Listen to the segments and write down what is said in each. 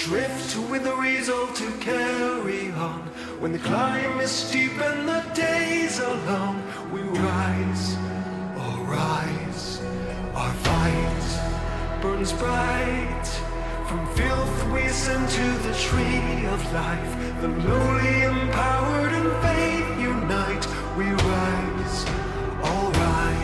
drift with the resolve to carry on. When the climb is steep and the days are long, we rise, all rise. Our fight burns bright. From filth we ascend to the tree of life. The lowly empowered and faith unite. We rise, all rise.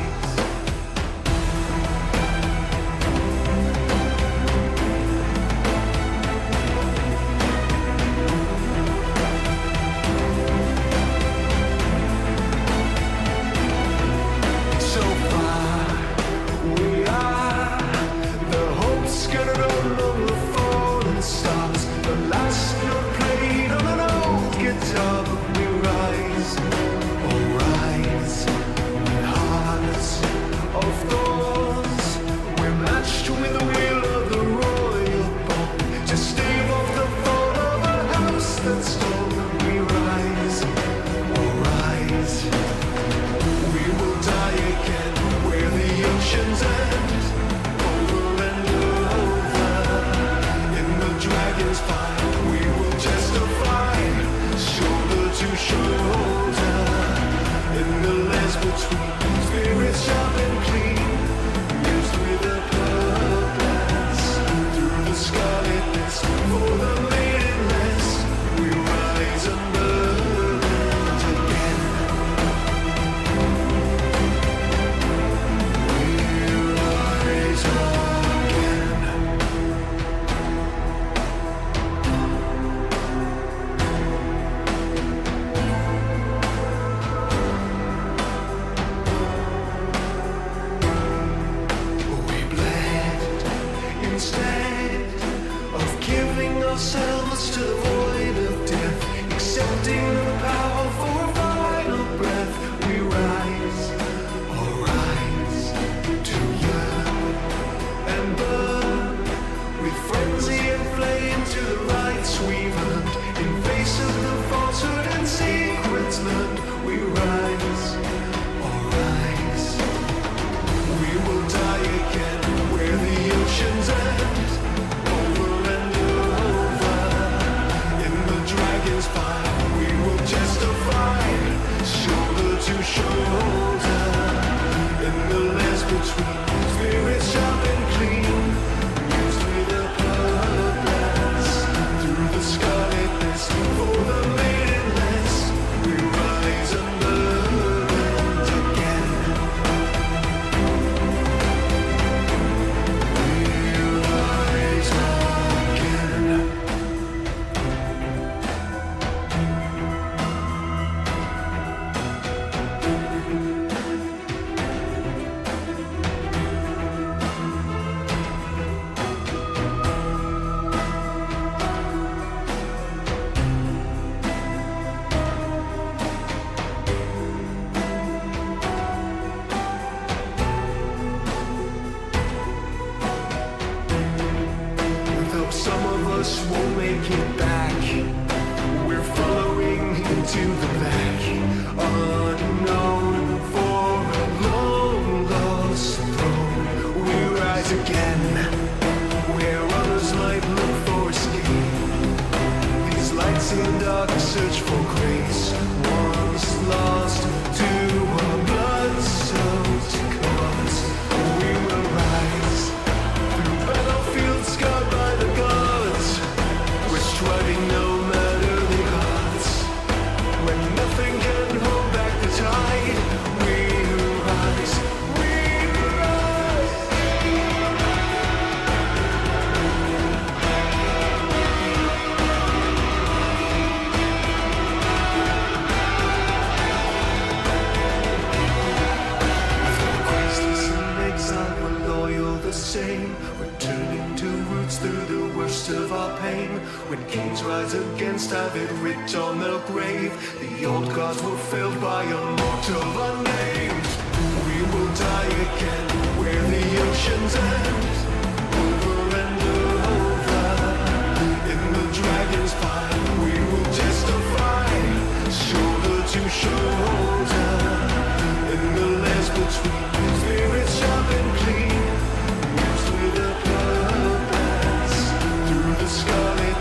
Scarlet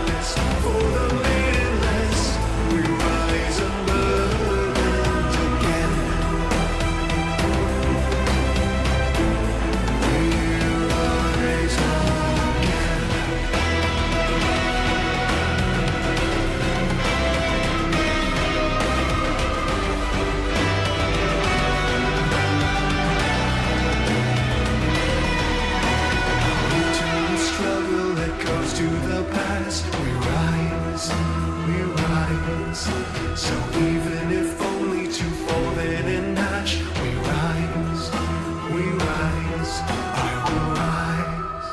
the past. We rise, we rise. So even if only to fall then and hatch, we rise, I will rise.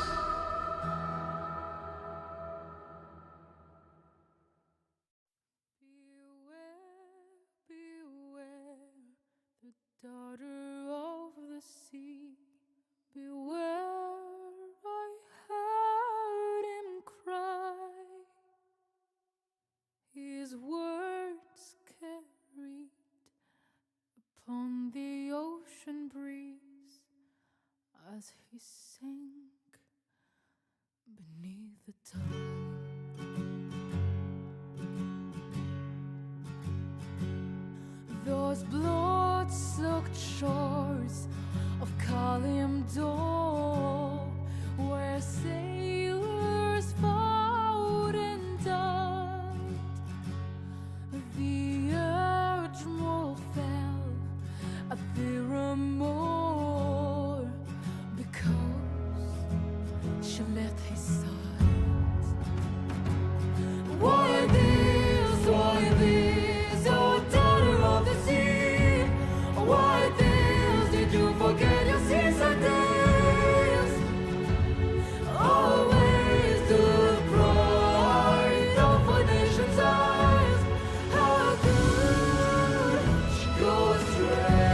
Beware, the daughter of the sea. Beware, I heard him cry. His words carried upon the ocean breeze as he sank beneath the tide. Those blood-soaked shores of Kalimdor, where sailors fought and died. The admiral fell at Theramore because she left his side. Why this, oh daughter of the sea? Why this, did you forget your seaside days? Always the pride of a nation's eyes. How could she go astray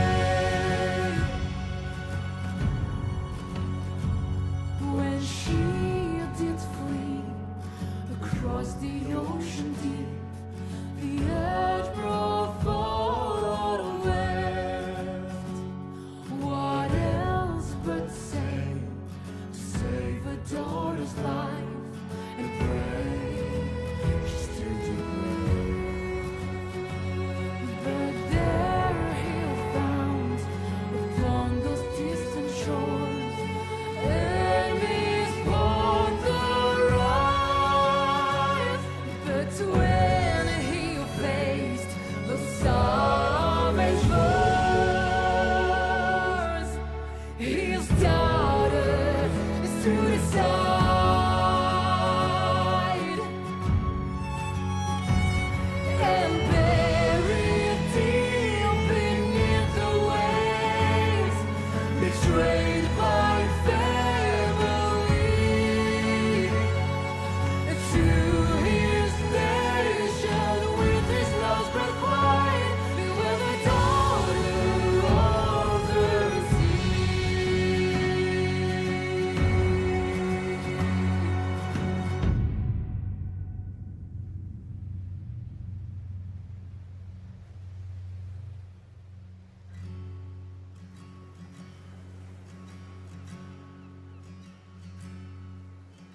when she did flee across the ocean deep? The admiral followed west. What else but sail to save a daughter's life and pray she still do brave. But there he found upon those distant shores enemies upon the rise. But when he faced those savage foes, his daughter stood aside and buried deep beneath the waves, betrayed by family. To his nation with his last breath quiet, beware the daughter of the sea.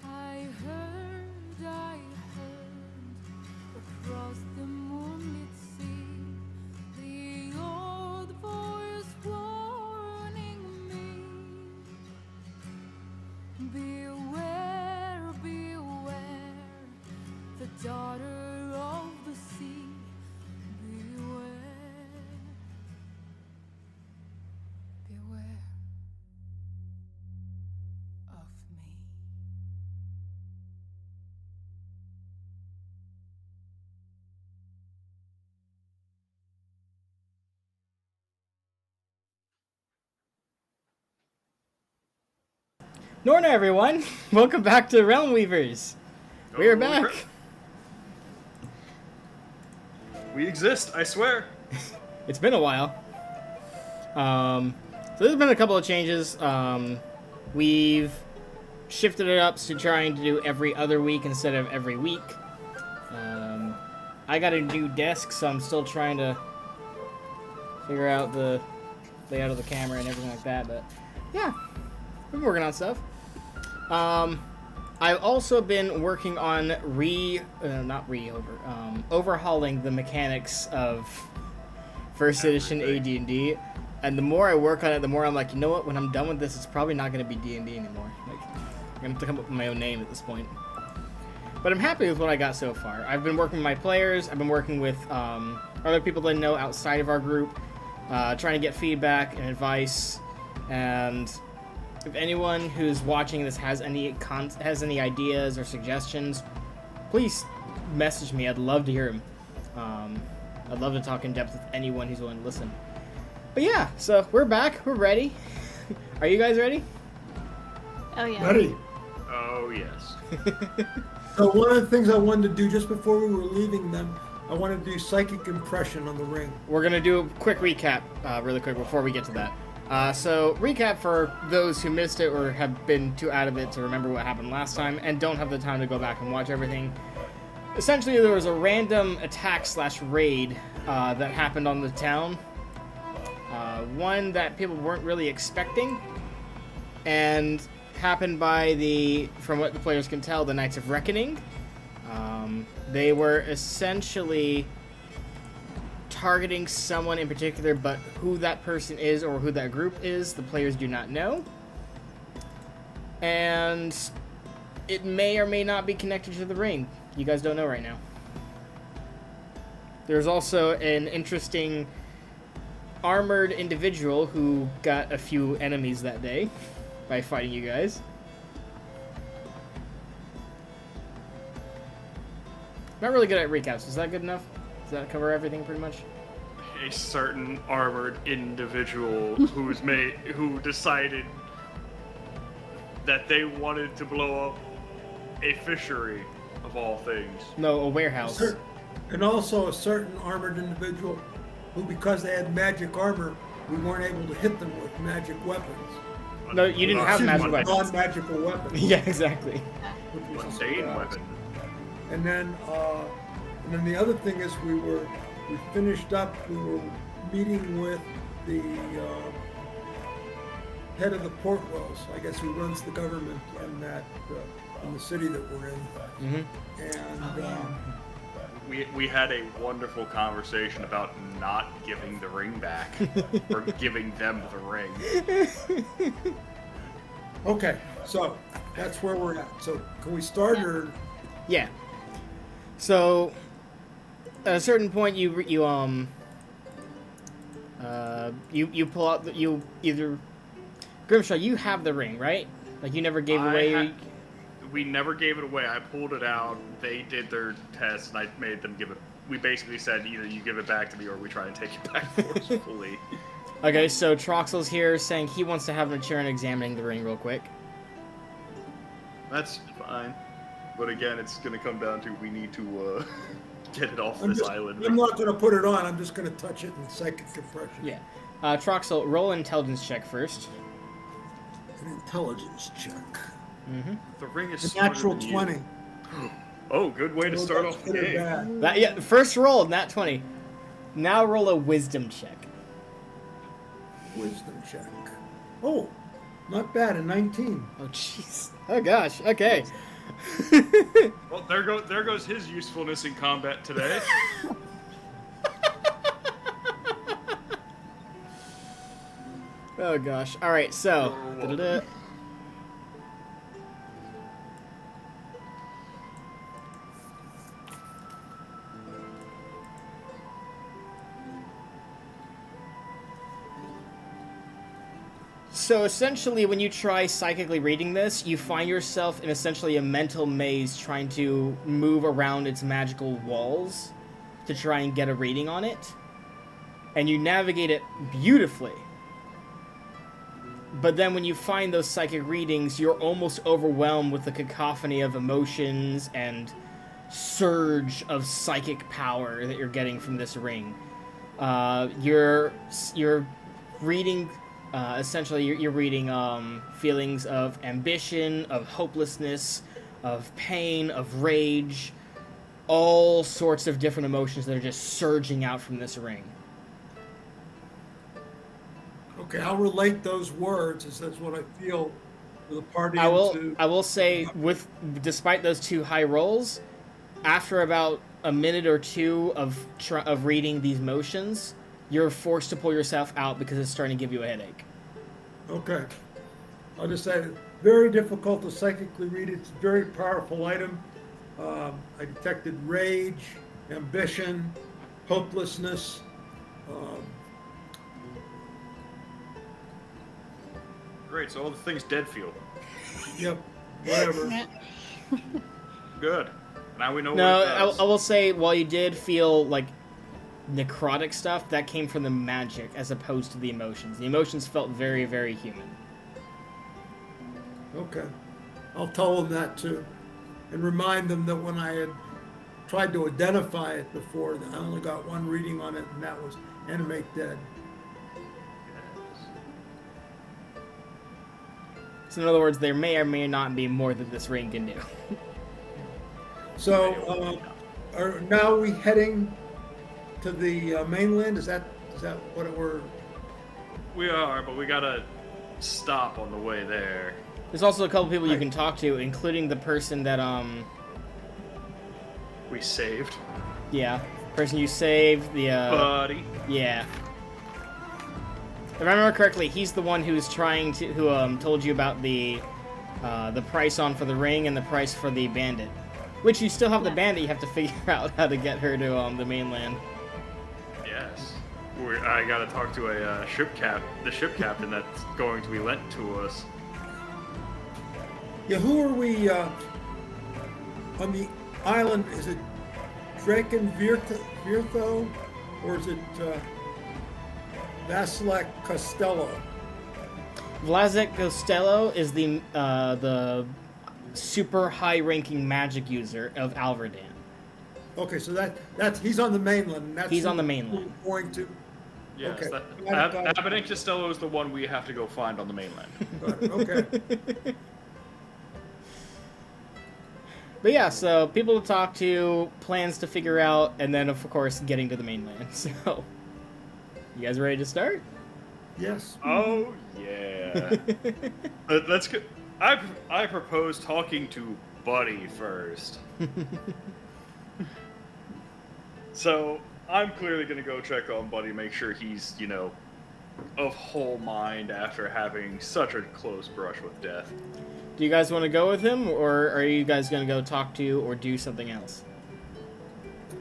I heard across the moonlit sea the old voice warning me. Beware, beware, the daughter of the sea. Beware, beware of me. Norna, everyone! Welcome back to Realm Weavers. We are back. We exist, I swear. It's been a while. So there's been a couple of changes. We've shifted it up to trying to do every other week instead of every week. I got a new desk, so I'm still trying to figure out the layout of the camera and everything like that. But yeah, we've been working on stuff. I've also been working on overhauling the mechanics of first edition AD&D, and the more I work on it, the more I'm like, you know what? When I'm done with this, it's probably not going to be D&D anymore. Like, I'm gonna have to come up with my own name at this point. But I'm happy with what I got so far. I've been working with my players. I've been working with other people that I know outside of our group, trying to get feedback and advice, and if anyone who's watching this has any ideas or suggestions, please message me. I'd love to hear them. I'd love to talk in depth with anyone who's willing to listen. But yeah, so we're back. We're ready. Are you guys ready? Oh yeah. Ready. Oh, yes. So one of the things I wanted to do just before we were leaving them, I wanted to do psychic impression on the ring. We're going to do a quick recap really quick before we get to that. So recap for those who missed it or have been too out of it to remember what happened last time and don't have the time to go back and watch everything. Essentially, there was a random attack/raid that happened on the town. One that people weren't really expecting, and happened by from what the players can tell, the Knights of Reckoning. They were essentially targeting someone in particular, but who that person is or who that group is, the players do not know. And it may or may not be connected to the ring. You guys don't know right now. There's also an interesting armored individual who got a few enemies that day by fighting you guys. Not really good at recaps. Is that good enough? Does that cover everything pretty much? A certain armored individual who decided that they wanted to blow up a fishery of all things. No, a warehouse. And also a certain armored individual who, because they had magic armor, we weren't able to hit them with magic weapons. No, you didn't have magic weapons. Non-magical weapons. Yeah, exactly. which was a Mundane surprise. weapon. And then the other thing is we finished up. We were meeting with the head of the port wells. I guess who runs the government in the city that we're in. Mm-hmm. And We had a wonderful conversation about not giving the ring back, or giving them the ring. okay, so that's where we're at. So can we start or? Yeah. So, at a certain point, you pull out you either Grimshaw, you have the ring, right? Like you never gave away. We never gave it away. I pulled it out. They did their test, and I made them give it. We basically said either you give it back to me or we try and take it back forcefully. Okay, so Troxel's here saying he wants to have a turn examining the ring real quick. That's fine. But again, it's going to come down to we need to get it off this island. I'm not going to put it on. I'm just going to touch it in psychic impression. Yeah. Troxel, roll an intelligence check first. An intelligence check. Mm-hmm. The ring is A smarter natural than you. 20. Oh, good way to Well, start that's off the good or game. bad. First roll, nat 20. Now roll a wisdom check. Wisdom check. Oh, not bad. A 19. Oh, jeez. Oh, gosh. Okay. Well, there goes his usefulness in combat today. Oh, gosh. All right, so. Da-da-da. So essentially, when you try psychically reading this, you find yourself in essentially a mental maze trying to move around its magical walls to try and get a reading on it. And you navigate it beautifully. But then when you find those psychic readings, you're almost overwhelmed with the cacophony of emotions and surge of psychic power that you're getting from this ring. You're reading... essentially, you're reading feelings of ambition, of hopelessness, of pain, of rage, all sorts of different emotions that are just surging out from this ring. Okay, I'll relate those words as that's what I feel for the party. I will say, despite those two high rolls, after about a minute or two of reading these motions, you're forced to pull yourself out because it's starting to give you a headache. Okay. I'll just say, very difficult to psychically read. It's a very powerful item. I detected rage, ambition, hopelessness. Great, so all the things dead feel. Yep. Whatever. Good. Now we know No, what it does. I will say, while you did feel like necrotic stuff, that came from the magic as opposed to the emotions. The emotions felt very, very human. Okay. I'll tell them that too. And remind them that when I had tried to identify it before, I only got one reading on it, and that was animate dead. So in other words, there may or may not be more that this ring can do. So, are now we heading to the mainland? Is that what we're? We are, but we gotta stop on the way there. There's also a couple people you can talk to, including the person that, We saved. yeah, person you saved, the, Buddy. yeah. If I remember correctly, he's the one who's trying to, who, told you about the price on for the ring and the price for the bandit. Which you still have the bandit, you have to figure out how to get her to, the mainland. Yes. I gotta talk to the ship captain that's going to be lent to us. Yeah, who are we on the island? Is it Draken Virtho, or is it Vasilek Costello? Vlasic Costello is the super high-ranking magic user of Alverdan. Okay, so that's he's on the mainland. And that's He's who on the mainland. we're going to. Yes, Okay. Abbott Costello is the one we have to go find on the mainland. Got it. Okay. But yeah, so people to talk to, plans to figure out, and then of course getting to the mainland. So, you guys ready to start? Yes. Oh yeah. Let's go. I propose talking to Buddy first. So I'm clearly gonna go check on Buddy, make sure he's, of whole mind after having such a close brush with death. Do you guys want to go with him, or are you guys going to go talk to or do something else?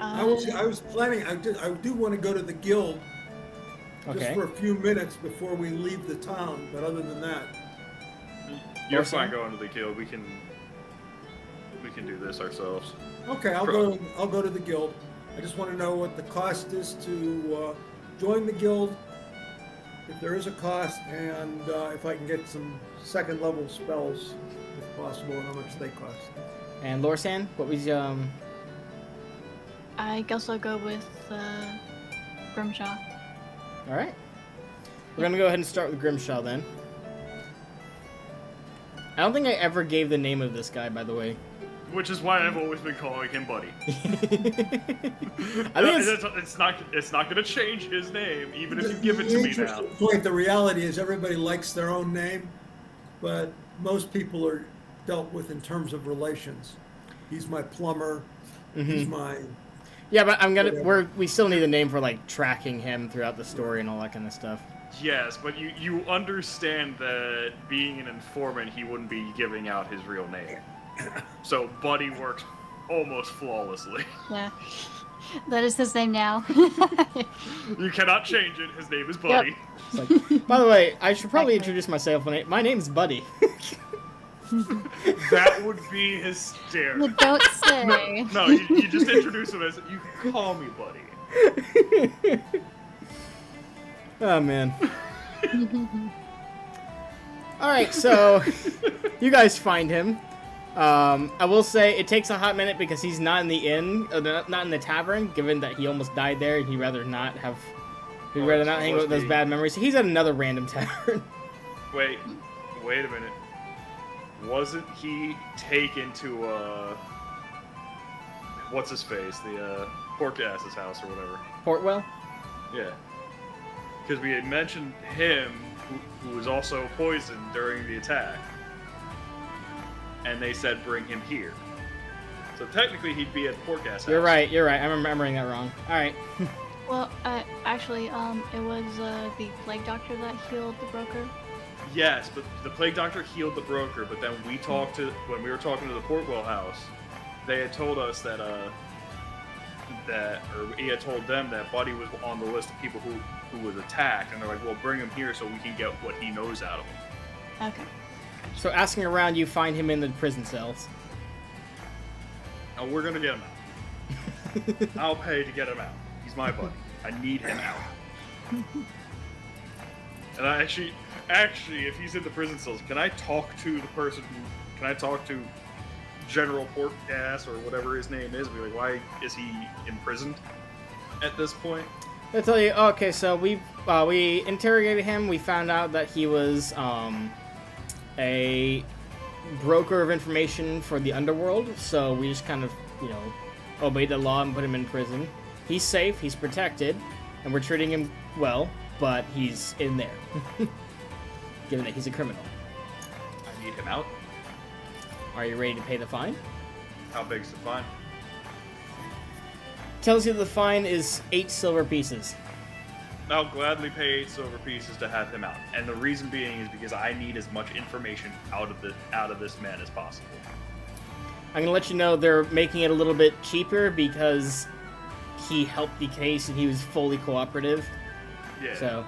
I was planning. I do want to go to the guild just Okay. for a few minutes before we leave the town. But other than that, You're Awesome. fine going to the guild. We can do this ourselves. okay, I'll go to the guild. I just want to know what the cost is to join the guild, if there is a cost, and if I can get some second level spells, if possible, and how much they cost. And Lorsan, what was I guess I'll go with Grimshaw. All right. We're gonna go ahead and start with Grimshaw then. I don't think I ever gave the name of this guy, by the way. Which is why I've always been calling him Buddy. I think It's not gonna change his name, even if you give it to The me now. interesting point, the reality is everybody likes their own name, but most people are dealt with in terms of relations. He's my plumber. He's my. yeah, but we still need a name for like tracking him throughout the story and all that kind of stuff. Yes, but you understand that being an informant, he wouldn't be giving out his real name. So Buddy works almost flawlessly. Yeah. That is his name now. You cannot change it. His name is Buddy. It's like, by the way, I should probably introduce myself. My name's Buddy. That would be hysterical. But don't say. No, you just introduce him as, you can call me Buddy. Oh man. All right, so you guys find him. I will say it takes a hot minute because he's not in the inn, not in the tavern, given that he almost died there and he'd rather not hang out with those bad memories. So he's at another random tavern. Wait a minute. Wasn't he taken to what's his face? The pork ass's house or whatever. Portwell? Yeah. Because we had mentioned him, who was also poisoned during the attack. And they said bring him here. So technically he'd be at Porkass house. You're right. I'm remembering that wrong. All right. Well, actually, it was the plague doctor that healed the broker. Yes, but the plague doctor healed the broker, but then when we were talking to the Portwell house, they had told us that he had told them that Buddy was on the list of people who was attacked, and they're like, well, bring him here so we can get what he knows out of him. Okay. So asking around, you find him in the prison cells. Oh, we're gonna get him out. I'll pay to get him out. He's my buddy. I need him out. And I actually, if he's in the prison cells, can I talk to the person who? Can I talk to General Pork Ass or whatever his name is? Be like, why is he imprisoned at this point? I'll tell you. Okay, so we interrogated him. We found out that he was a broker of information for the underworld. So we just kind of, obeyed the law and put him in prison. He's safe. He's protected, and we're treating him well. But he's in there, given that he's a criminal. I need him out. Are you ready to pay the fine? How big's the fine? Tells you the fine is 8 silver pieces. I'll gladly pay 8 silver pieces to have him out, and the reason being is because I need as much information out of this man as possible. I'm gonna let you know they're making it a little bit cheaper because he helped the case and he was fully cooperative. Yeah. So.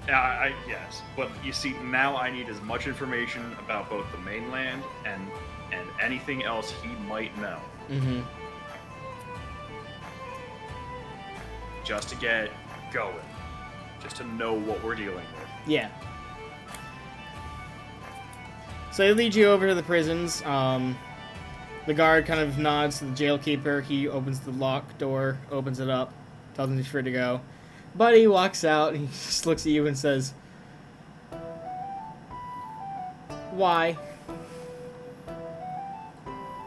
Yes, but you see, now I need as much information about both the mainland and anything else he might know. Mm-hmm. Just to get going. Just to know what we're dealing with. Yeah. So they lead you over to the prisons. The guard kind of nods to the jailkeeper. He opens the locked door, opens it up, tells him he's free to go. Buddy walks out, and he just looks at you and says, "Why?"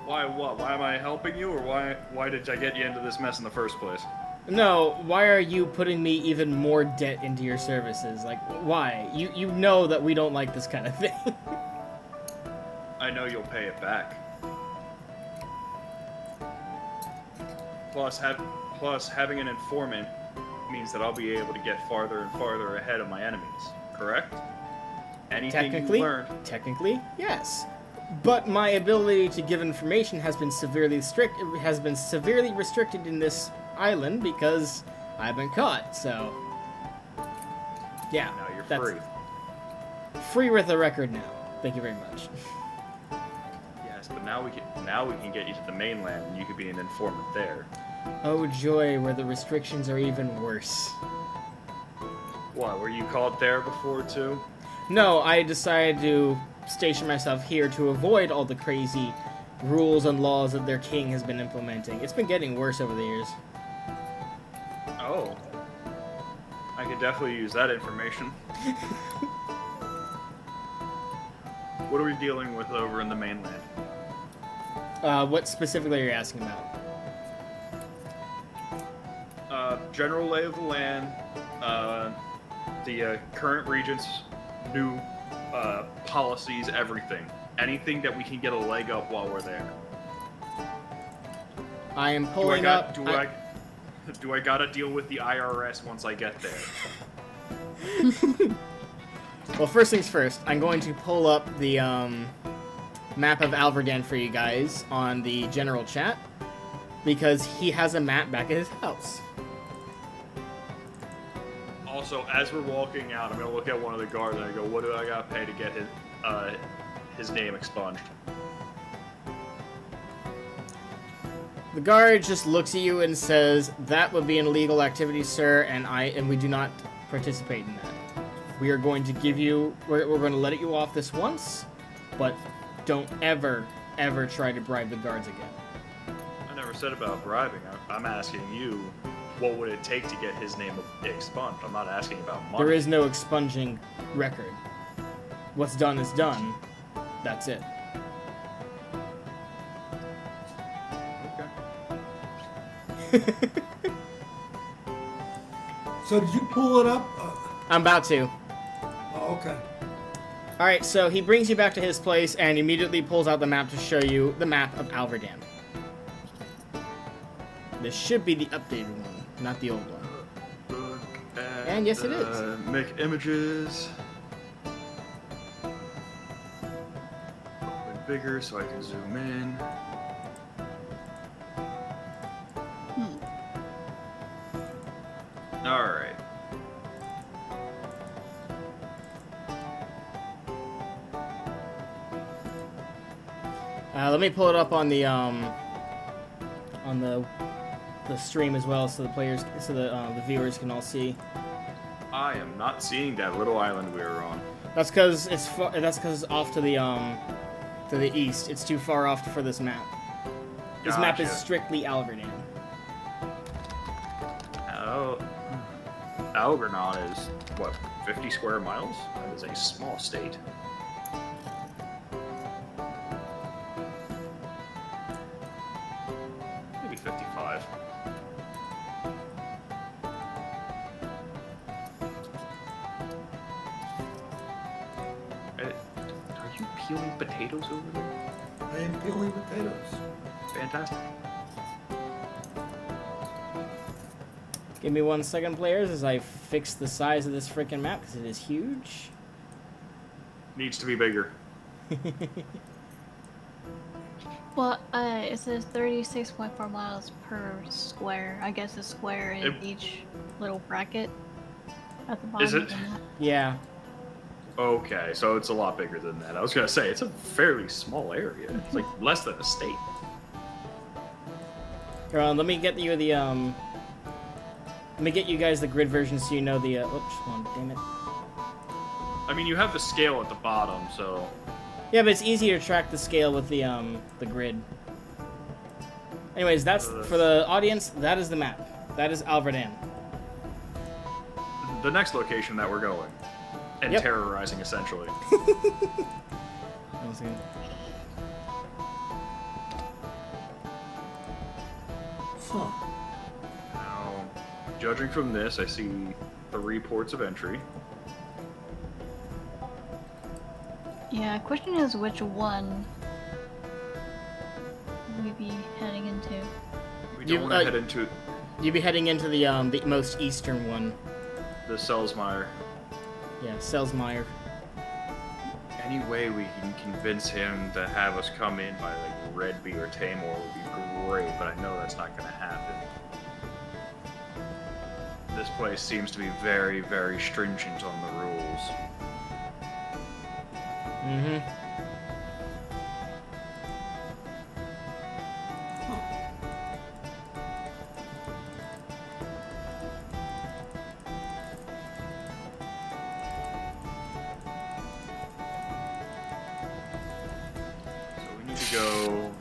Why what? Why am I helping you, or why did I get you into this mess in the first place? No, why are you putting me even more debt into your services? Like, why? You know that we don't like this kind of thing. I know you'll pay it back. Plus having an informant means that I'll be able to get farther and farther ahead of my enemies, correct? Anything you learned... Technically, yes. But my ability to give information has been severely restricted in this island because I've been caught, so... Yeah. Now you're free. Free with a record now. Thank you very much. Yes, but now we can get you to the mainland and you could be an informant there. Oh joy, where the restrictions are even worse. What, were you caught there before too? No, I decided to station myself here to avoid all the crazy rules and laws that their king has been implementing. It's been getting worse over the years. Oh. I could definitely use that information. What are we dealing with over in the mainland? What specifically are you asking about? General lay of the land, the current regent's new policies, everything. Anything that we can get a leg up while we're there. I am pulling up... Do I gotta deal with the IRS once I get there? Well, first things first, I'm going to pull up the map of Alverdan for you guys on the general chat, because he has a map back at his house. Also, as we're walking out, I'm gonna look at one of the guards and I go, what do I gotta pay to get his name expunged? The guard just looks at you and says, "That would be an illegal activity, sir, and we do not participate in that. We are going to give you, we're going to let you off this once, but don't ever try to bribe the guards again." I never said about bribing. I'm asking you, what would it take to get his name expunged? I'm not asking about money. There is no expunging record. What's done is done. That's it. So did you pull it up? I'm about to. Oh, okay. Alright, so he brings you back to his place and immediately pulls out the map to show you the map of Alverdan. This should be the updated one, not the old one. And yes, it is. Make images. Bigger so I can zoom in. Alright. Let me pull it up on the stream as well, so the players, so the viewers can all see. I am not seeing that little island we were on. That's because it's off to the east. It's too far off for this map. This map is Gotcha. strictly Alverdan. Oh, Algernon is what, 50 square miles? That is a small state. Maybe 55. Are you peeling potatoes over there? I am peeling potatoes. Fantastic. Give me 1 second, players, as I fix the size of this freaking map, because it is huge. Needs to be bigger. Well, it says 36.4 miles per square. I guess a square in each little bracket at the bottom. Is it? of the map. Yeah. Okay, so it's a lot bigger than that. I was gonna say, it's a fairly small area. It's like less than a state. Here, let me get you the Let me get you guys the grid version so you know the. Oops, hold on, damn it. I mean, you have the scale at the bottom, so. Yeah, but it's easier to track the scale with the grid. Anyways, that's for the audience. That is the map. That is Alverdan. The next location that we're going. And Yep. terrorizing, essentially. One second. Huh. Now, judging from this, I see 3 ports of entry. Yeah, question is which one we be heading into. We You, don't want to head into You'd be heading into the most eastern one. the Selsmeyer. Yeah, Selsmeyer. Any way we can convince him to have us come in by like Redby or Tamor would be great, but I know that's not going to happen. This place seems to be very, very stringent on the rules. Mm-hmm. So we need to go.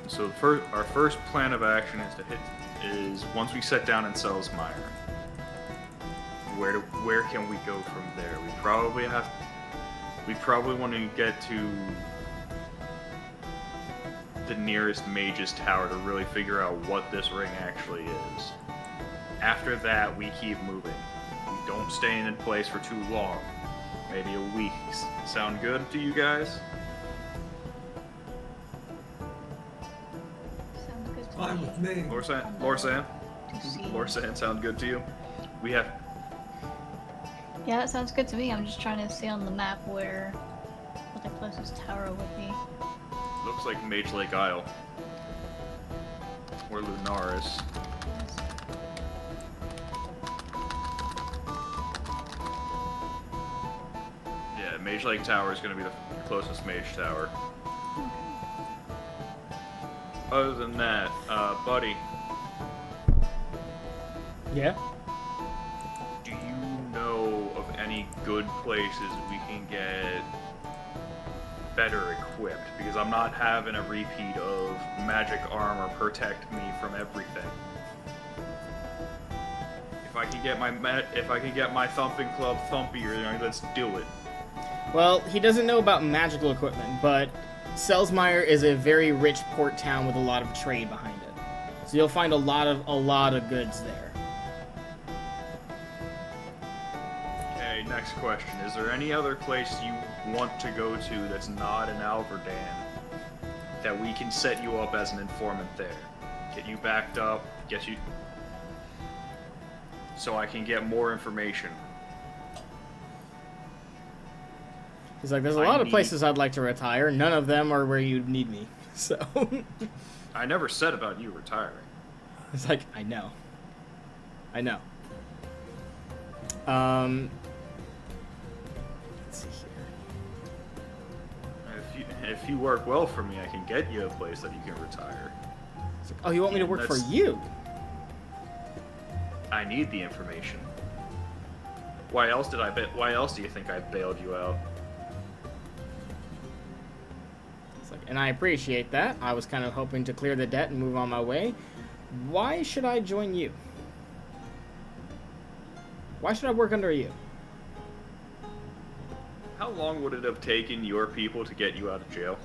So our first plan of action is once we set down in Selsmeyer. Where can we go from there? We probably want to get to the nearest mage's tower to really figure out what this ring actually is. After that, we keep moving. We don't stay in a place for too long. Maybe a week. Sound good to you guys? Sounds good to Fine me. with me. Lorsan? To see. Lorsan, sound good to you? We have... Yeah, that sounds good to me. I'm just trying to see on the map what the closest tower would be. Looks like Mage Lake Isle. Or Lunaris. Yeah, Mage Lake Tower is going to be the closest mage tower. Other than that, buddy, Yeah. do you know of any good places we can get better equipped? Because I'm not having a repeat of magic armor protect me from everything. If I can get my thumping club thumpier, then let's do it. Well, he doesn't know about magical equipment, but Selsmeyer is a very rich port town with a lot of trade behind it. So you'll find a lot of goods there. Okay, next question. Is there any other place you want to go to that's not in Alverdan that we can set you up as an informant there? Get you backed up, get you... so I can get more information. He's like, there's a lot of places I'd like to retire. None of them are where you'd need me. So I never said about you retiring. it's like, I know. Let's see here. if you work well for me, I can get you a place that you can retire. It's like, oh, you want me to work for That's- you? I need the information. Why else do you think I bailed you out? It's like, and I appreciate that. I was kind of hoping to clear the debt and move on my way. Why should I join you? Why should I work under you? How long would it have taken your people to get you out of jail?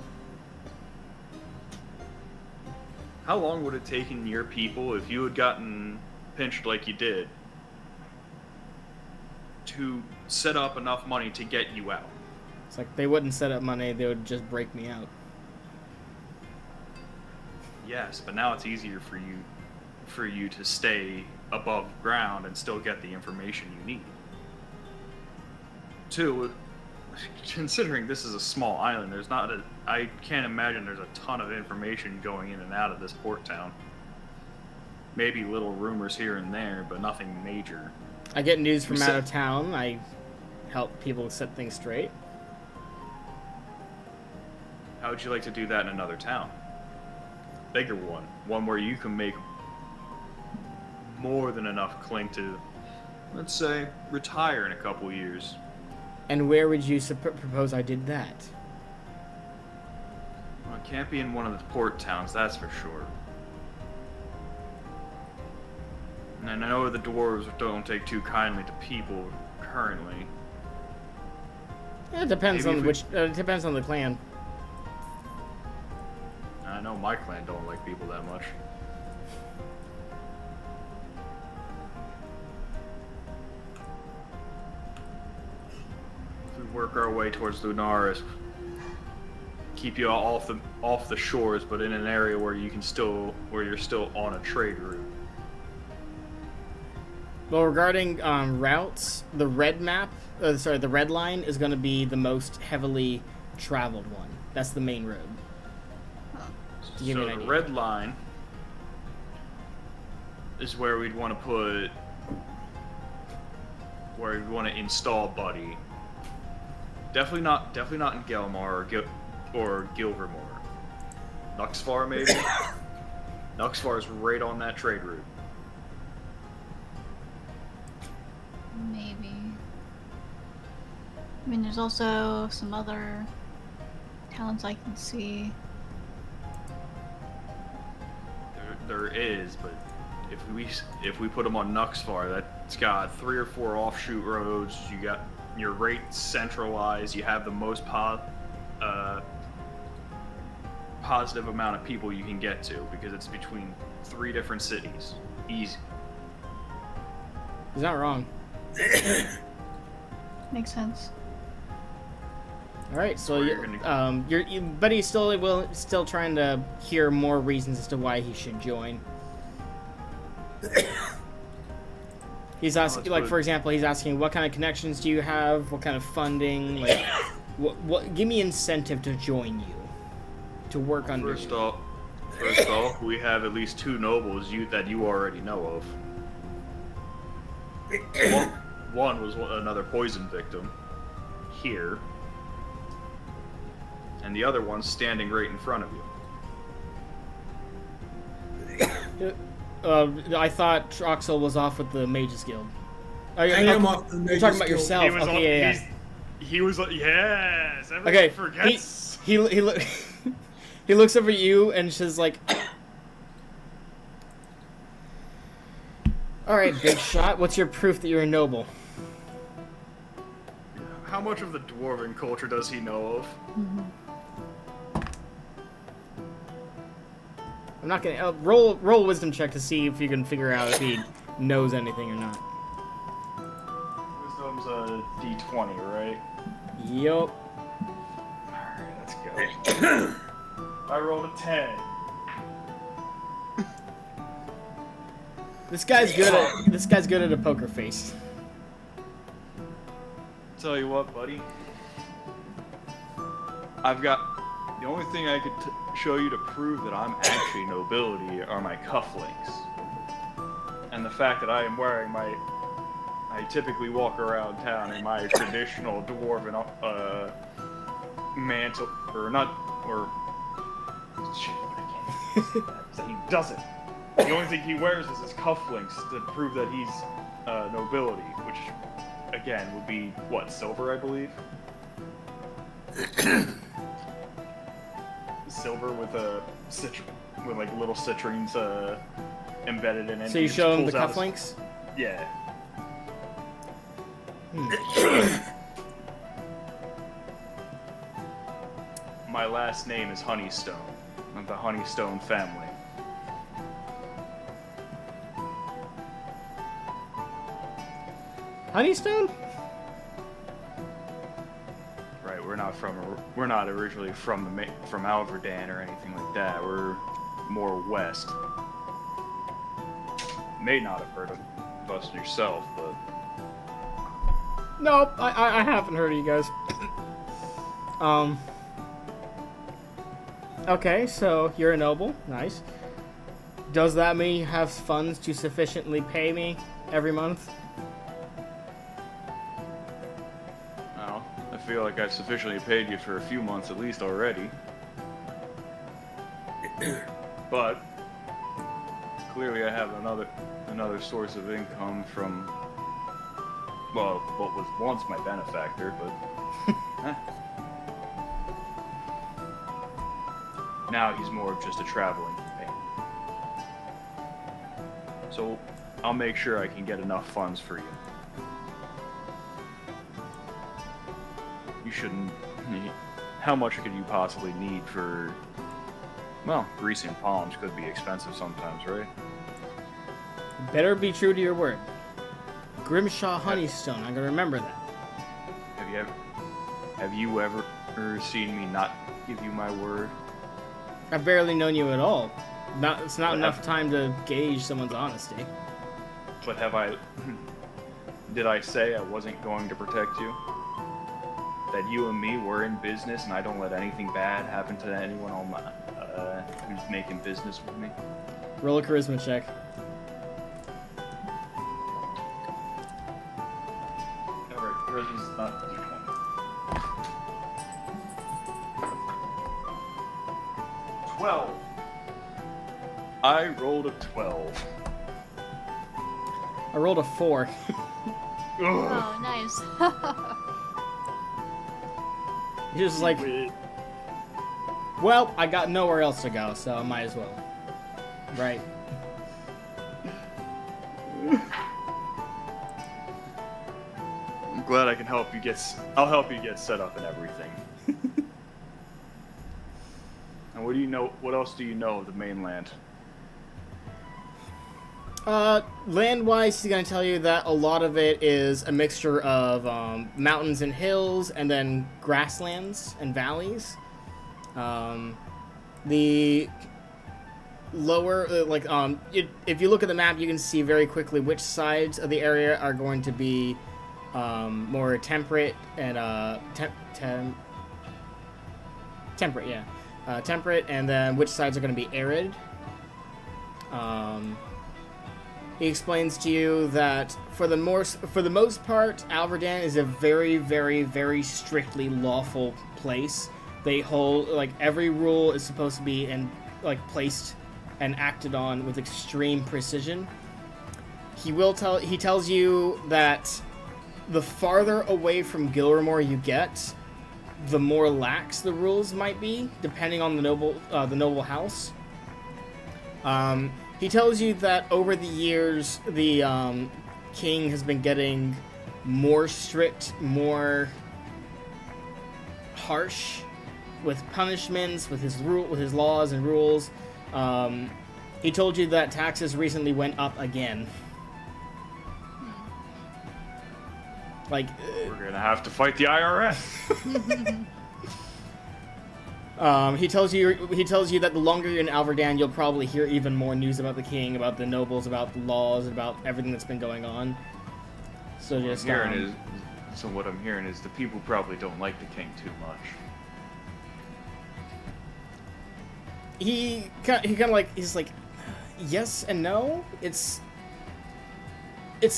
How long would it taken your people, if you had gotten pinched like you did, to set up enough money to get you out? It's like they wouldn't set up money, they would just break me out. Yes, but now it's easier for you to stay above ground and still get the information you need. Two, considering this is a small island, I can't imagine there's a ton of information going in and out of this port town. Maybe little rumors here and there, but nothing major. I get news from You out said- of town. I help people set things straight. How would you like to do that in another town? Bigger one where you can make more than enough clink to, let's say, retire in a couple years. And where would you propose I did that? Well, it can't be in one of the port towns, that's for sure. And I know the dwarves don't take too kindly to people currently. It depends Maybe on if we- which. It depends on the clan. I know my clan don't like people that much. If we work our way towards Lunaris, keep you off the shores, but in an area where you're still on a trade route. Well, regarding routes, the red map, the red line is going to be the most heavily traveled one. That's the main road. To give you So an the idea. red line is where we'd want to install Buddy. Definitely not in Gelmar or Gilvermore. Nuxfar maybe. Nuxfar is right on that trade route. Maybe. I mean, there's also some other towns I can see. There is, but if we put them on Nuxfar, that's got 3 or 4 offshoot roads. You got your rate centralized. You have the most positive amount of people you can get to because it's between 3 different cities. Easy. He's not wrong. Makes sense. All right, so Where but he's still trying to hear more reasons as to why he should join. He's asking, like, for example, he's asking, what kind of connections do you have? What kind of funding? Like, what? Give me incentive to join you, to work under First you. off, we have at least 2 nobles that you already know of. One was another poison victim here, and the other one's standing right in front of you. I thought Troxel was off with the Mages Guild. I am off the You're talking about Mages Guild. yourself. Okay, yeah. He was yes. Everyone Okay, forgets. he looks over at you and says like, "All right, big shot. What's your proof that you're a noble?" How much of the dwarven culture does he know of? I'm not gonna roll a wisdom check to see if you can figure out if he knows anything or not. Wisdom's a D20, right? Yup. Alright, let's go. I rolled a 10. This guy's good at a poker face. Tell you what, buddy. I've got the only thing I could show you to prove that I'm actually nobility are my cufflinks, and the fact that I am wearing I typically walk around town in my traditional dwarven mantle, or not or shit, I can't say that. He doesn't. The only thing he wears is his cufflinks to prove that he's nobility, which again would be what, silver, I believe. Silver with a with like little citrines embedded in it. So you show him the Pulls out cufflinks? Yeah. My last name is Honeystone, of the Honeystone family. Honeystone? Right, we're not originally from Alverdan or anything like that. We're more west. May not have heard of us yourself, but Nope, I haven't heard of you guys. Okay, so you're a noble. Nice. Does that mean you have funds to sufficiently pay me every month? well, I feel like I've sufficiently paid you for a few months at least already. But clearly I have another source of income from, well, what was once my benefactor, but now he's more of just a traveling companion. So I'll make sure I can get enough funds for you. You shouldn't. How much could you possibly need for? Well, greasing palms could be expensive sometimes, right? Better be true to your word. Grimshaw Honeystone, I'm gonna remember that. Have you ever seen me not give you my word? I've barely known you at all. It's not But enough time to gauge someone's honesty. But did I say I wasn't going to protect you? That you and me were in business and I don't let anything bad happen to anyone on my, who's making business with me? Roll a charisma check. Alright, charisma's not D20. I rolled a 12. I rolled a 4. Oh, nice. You're just like, well, I got nowhere else to go, so I might as well. Right. I'm glad I can help you I'll help you get set up and everything. And what else do you know of the mainland? Land-wise, he's gonna tell you that a lot of it is a mixture of mountains and hills, and then grasslands and valleys. The lower, if you look at the map, you can see very quickly which sides of the area are going to be more temperate and temperate, yeah, temperate, and then which sides are going to be arid. He explains to you that for the most part, Alverdan is a very, very, very strictly lawful place. They hold, like, every rule is supposed to be placed and acted on with extreme precision. He tells you that the farther away from Gilramore you get, the more lax the rules might be, depending on the noble house. He tells you that over the years, the king has been getting more strict, more harsh with punishments, with his laws and rules. He told you that taxes recently went up again. Like, we're gonna have to fight the IRS. He tells you that the longer you're in Alverdan, you'll probably hear even more news about the king, about the nobles, about the laws, about everything that's been going on. So just what I'm hearing is the people probably don't like the king too much. He's like, yes and no. It's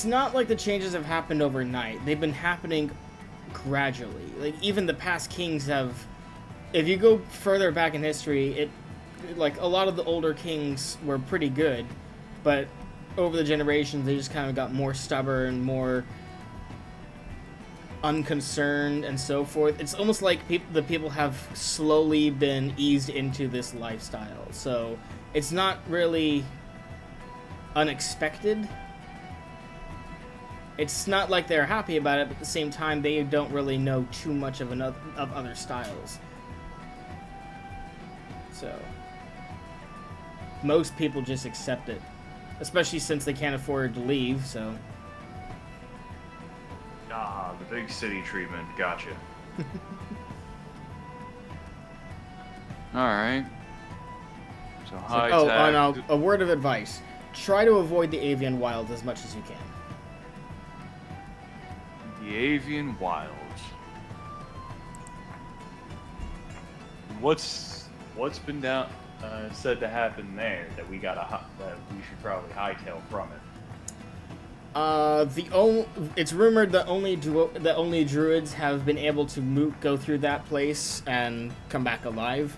not like the changes have happened overnight. They've been happening gradually. Like, even the past kings have if you go further back in history, like a lot of the older kings were pretty good, but over the generations they just kind of got more stubborn, more unconcerned, and so forth. It's almost like the people have slowly been eased into this lifestyle, so it's not really unexpected. It's not like they're happy about it, but at the same time they don't really know too much of other styles. So most people just accept it, especially since they can't afford to leave. So The big city treatment. Gotcha. Alright. So high oh, tech. and a word of advice: try to avoid the avian wilds as much as you can. The avian wilds. What's been said to happen there that we should probably hightail from it? It's rumored that only druids have been able to go through that place and come back alive.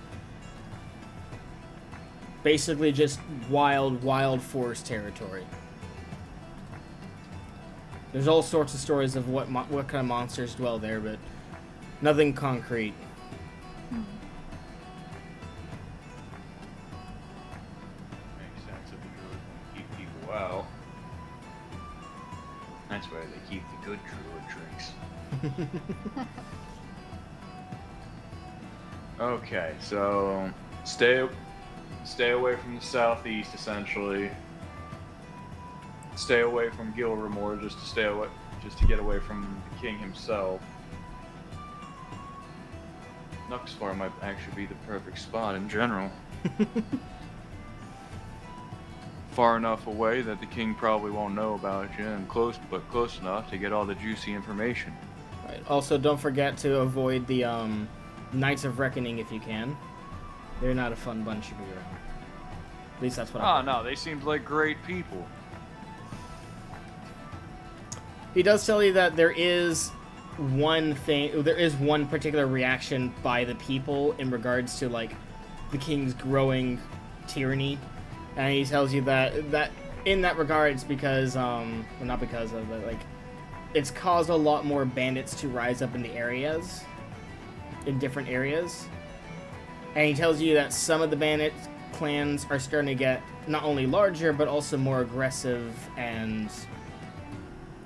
Basically, just wild forest territory. There's all sorts of stories of what kind of monsters dwell there, but nothing concrete. Makes sense if the druids want to keep people out. That's where they keep the good druid drinks. Okay, so stay away from the southeast, essentially. Stay away from Gilramore, just to get away from the king himself. Nuxfar might actually be the perfect spot in general. Far enough away that the king probably won't know about you, and close enough to get all the juicy information. Right. Also, don't forget to avoid the Knights of Reckoning if you can. They're not a fun bunch to be around. At least that's what I. Oh no, they seemed like great people. He does tell you that there is one particular reaction by the people in regards to like the king's growing tyranny, and he tells you that in that regard it's because well, not because of it, like it's caused a lot more bandits to rise up in different areas, and he tells you that some of the bandit clans are starting to get not only larger but also more aggressive and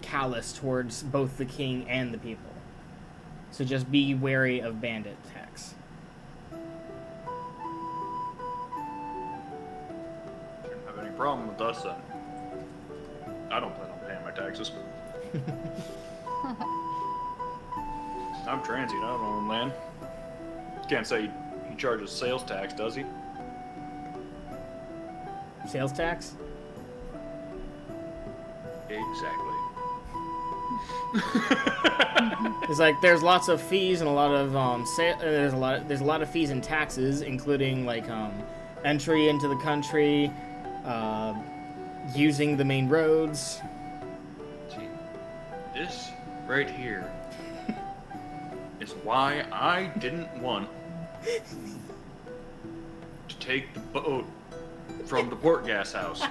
callous towards both the king and the people. So just be wary of bandit attacks. Shouldn't have any problem with us then. I don't plan on paying my taxes. I'm transient, I don't own land. Can't say he charges sales tax, does he? Sales tax? Exactly. It's like there's lots of fees and a lot of there's a lot of fees and taxes, including like entry into the country, using the main roads. See, this right here is why I didn't want to take the boat from the port gas house.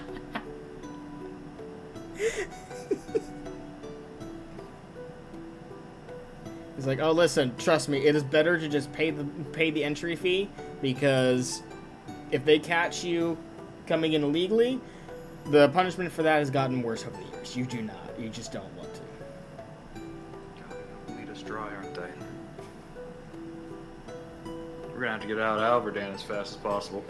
He's like, oh, listen, trust me, it is better to just pay the entry fee, because if they catch you coming in illegally, the punishment for that has gotten worse over the years. You just don't want to. God, they'll lead us dry, aren't they? We're gonna have to get out of Alverdan as fast as possible.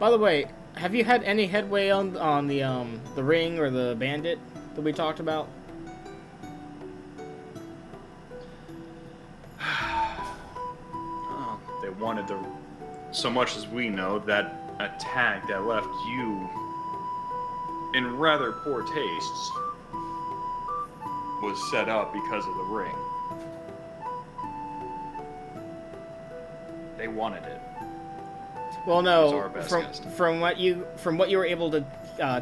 By the way, have you had any headway on the ring or the bandit that we talked about? They wanted so much as we know, that attack that left you in rather poor tastes was set up because of the ring. They wanted it. Well, That's no. our best guess. From what you were able to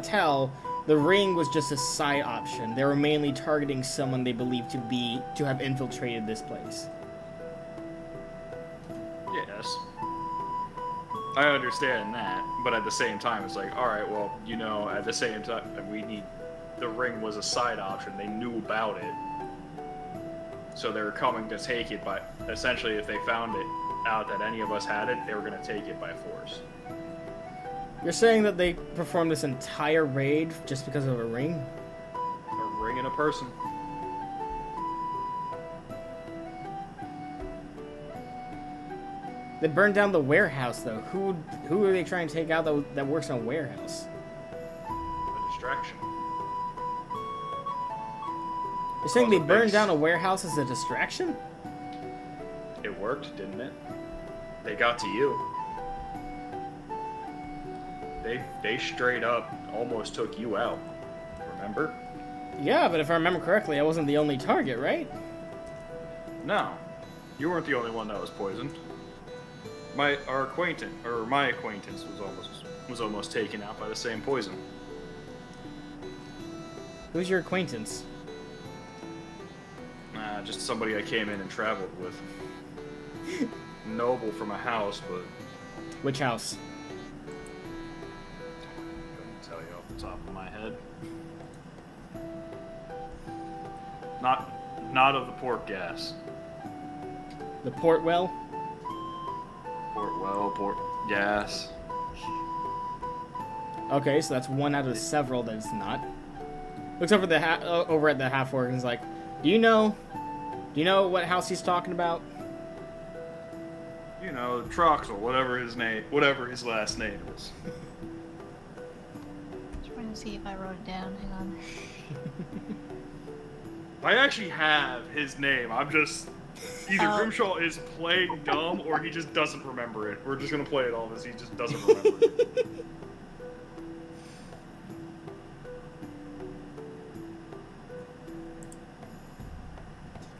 tell, the ring was just a side option. They were mainly targeting someone they believed to have infiltrated this place. Yes. I understand that, but at the same time, it's like, all right, well, you know, at the same time, the ring was a side option. They knew about it, so they were coming to take it. But essentially, if they found it out that any of us had it, they were going to take it by force. You're saying that they performed this entire raid just because of a ring? A ring and a person. They burned down the warehouse, though. Who are they trying to take out that works in a warehouse? A distraction. You're saying they Cause a burned base. down a warehouse as a distraction? It worked, didn't it? They got to you. They straight up almost took you out. Remember? Yeah, but if I remember correctly, I wasn't the only target, right? No, you weren't the only one that was poisoned. My acquaintance was almost taken out by the same poison. Who's your acquaintance? Just somebody I came in and traveled with. Noble from a house, but Which house? couldn't tell you off the top of my head. Not of the port gas. The Portwell? Port gas. Okay, so that's one out of several that it's not. Looks over over at the half-orc and is like, Do you know what house he's talking about? You know, Troxel, whatever his last name is. Trying to see if I wrote it down. Hang on. I actually have his name. I'm just either Grimshaw is playing dumb or he just doesn't remember it. We're just gonna play it all as he just doesn't remember it.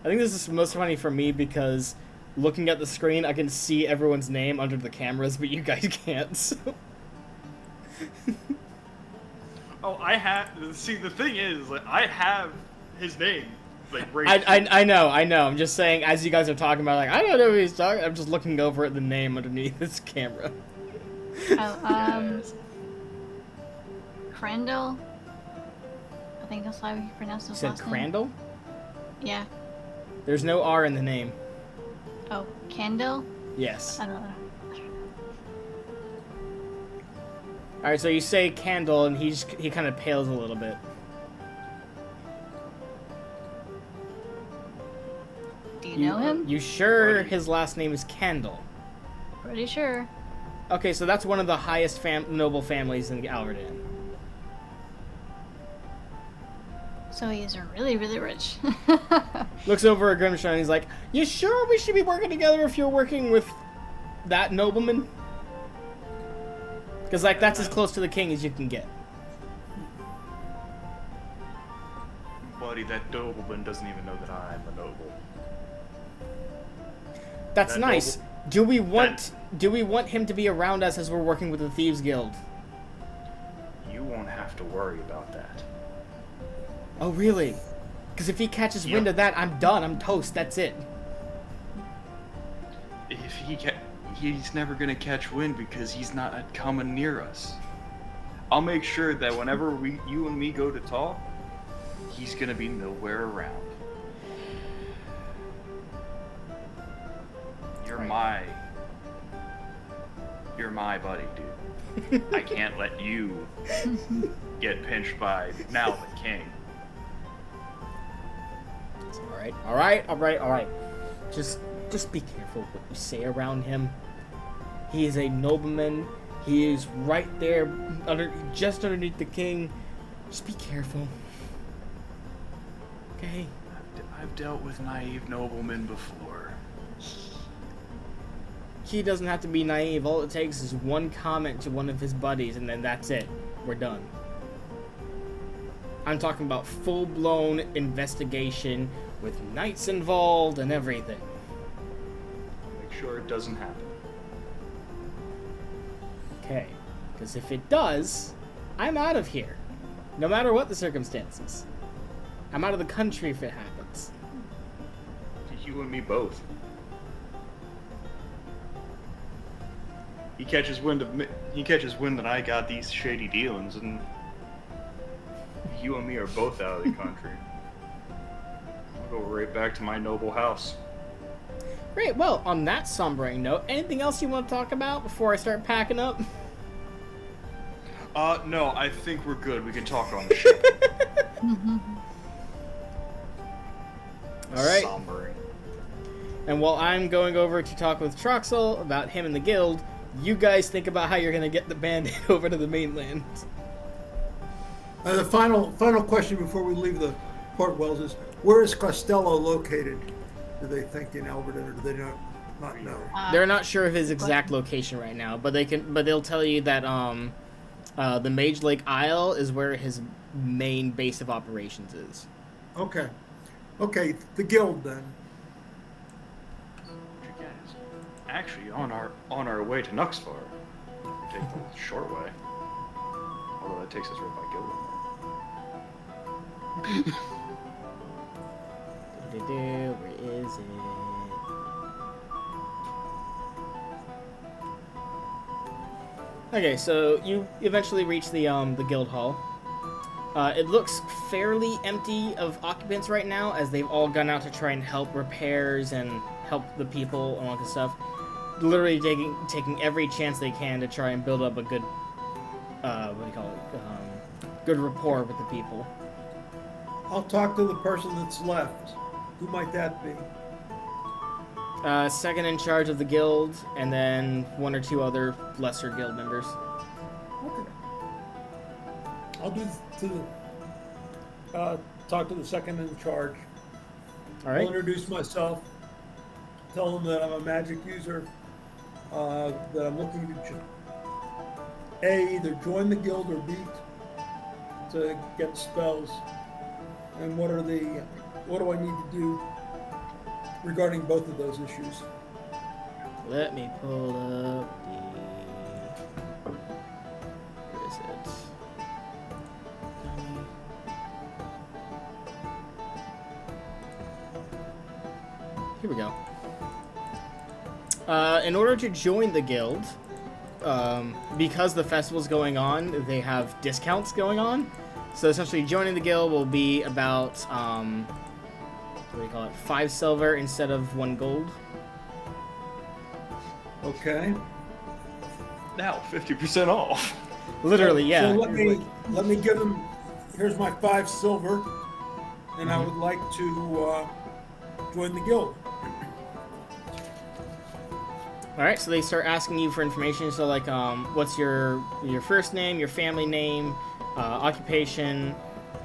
I think this is most funny for me because looking at the screen, I can see everyone's name under the cameras, but you guys can't. So. Oh, see, the thing is, like, I have his name. Like, right I know. I'm just saying, as you guys are talking about, like, I don't know who he's talking. I'm just looking over at the name underneath this camera. Yes. Crandall? I think that's how you pronounce You his said last name. Crandall? Yeah. There's no R in the name. Oh, Kendall? Yes. I don't know. Alright, so you say Candle, and he kind of pales a little bit. Do you know him? You sure his last name is Candle? Pretty sure. Okay, so that's one of the highest noble families in Alredan. So he's really, really rich. Looks over at Grimshaw and he's like, You sure we should be working together if you're working with that nobleman? Because, like, that's as close to the king as you can get. Buddy, that nobleman doesn't even know that I'm a noble. That's That nice. Do we want him to be around us as we're working with the Thieves Guild? You won't have to worry about that. Oh, really? Because if he catches wind of that, I'm done. I'm toast. That's it. If he's never gonna catch wind because he's not coming near us. I'll make sure that whenever you and me go to talk, he's gonna be nowhere around. You're my buddy, dude. I can't let you get pinched by now the king. It's all right. Just be careful what you say around him. He is a nobleman. He is right there, just underneath the king. Just be careful. Okay? I've dealt with naive noblemen before. He doesn't have to be naive. All it takes is one comment to one of his buddies, and then that's it. We're done. I'm talking about full-blown investigation with knights involved and everything. Make sure it doesn't happen. Okay, because if it does, I'm out of here. No matter what the circumstances. I'm out of the country if it happens. You and me both. He catches wind of me. He catches wind that I got these shady dealings, and you and me are both out of the country. I'll go right back to my noble house. Great. Well, on that sombering note, anything else you want to talk about before I start packing up? No, I think we're good. We can talk on the ship. All right. Sombering. And while I'm going over to talk with Troxel about him and the guild, you guys think about how you're going to get the band over to the mainland. The final question before we leave the Port Wells is, where is Costello located? Do they think in Alberton, or do they not know? They're not sure of his exact location right now, but they'll tell you that the Mage Lake Isle is where his main base of operations is. Okay, the guild then. You guys, actually, on our way to Nuxfar, we take the short way. Although that takes us right by Gildan. Where is it? Okay, so you eventually reach the guild hall. It looks fairly empty of occupants right now, as they've all gone out to try and help repairs and help the people and all that stuff. Literally taking every chance they can to try and build up a good, good rapport with the people. I'll talk to the person that's left. Who might that be? Second in charge of the guild, and then one or two other lesser guild members. Okay. I'll talk to the second in charge. All right. I'll introduce myself. Tell them that I'm a magic user. That I'm looking to either join the guild or B to get spells. And what do I need to do regarding both of those issues? Let me pull up the... Where is it? Here we go. In order to join the guild, because the festival's going on, they have discounts going on. So essentially, joining the guild will be about, what do we call it, 5 silver instead of 1 gold. Okay. Now 50% off. Literally, yeah. So let me give them. Here's my 5 silver, and I would like to join the guild. All right, so they start asking you for information. So like, what's your first name, your family name, occupation.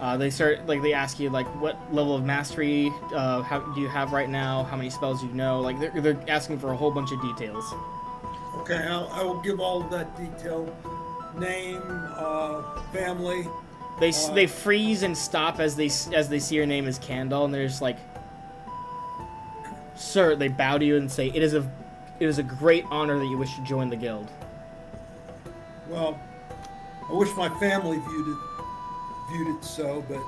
They ask you like what level of mastery how do you have right now, how many spells you know. Like they're asking for a whole bunch of details. Okay, I will give all of that detail. Name, family. They freeze and stop as they see your name as Candle, and they're just like, "Sir," they bow to you and say, "It is a great honor that you wish to join the guild." Well, I wish my family viewed it so, but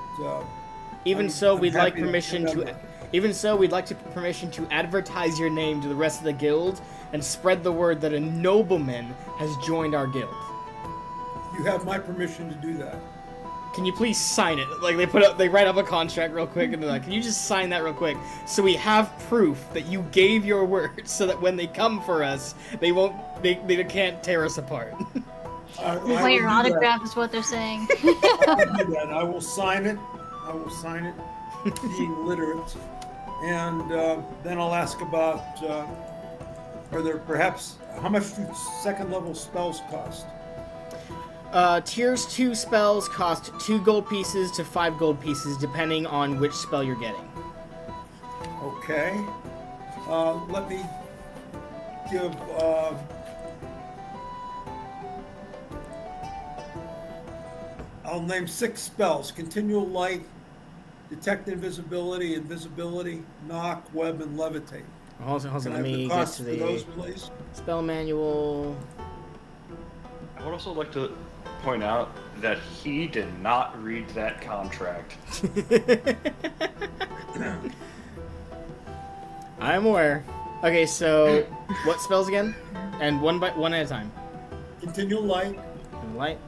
Even I'm so, we'd like happy to permission do to. that. Even so, we'd like permission to advertise your name to the rest of the guild and spread the word that a nobleman has joined our guild. You have my permission to do that. Can you please sign it? Like they write up a contract real quick and they're like, "Can you just sign that real quick so we have proof that you gave your word, so that when they come for us, they can't tear us apart." I Want will your do that. autograph is what they're saying. I will do that. I will sign it. Being literate, and then I'll ask about. Are there perhaps how much do second level spells cost? Tiers 2 spells cost 2 gold pieces to 5 gold pieces, depending on which spell you're getting. Okay. Let me give. I'll name 6 spells: Continual Light, Detect Invisibility, Invisibility, Knock, Web, and Levitate. Hold on, Can I let have the me get cost to for the those, please? spell manual. I would also like to point out that he did not read that contract. I'm aware. Okay, so What spells again? And one at a time. Continual light. And light.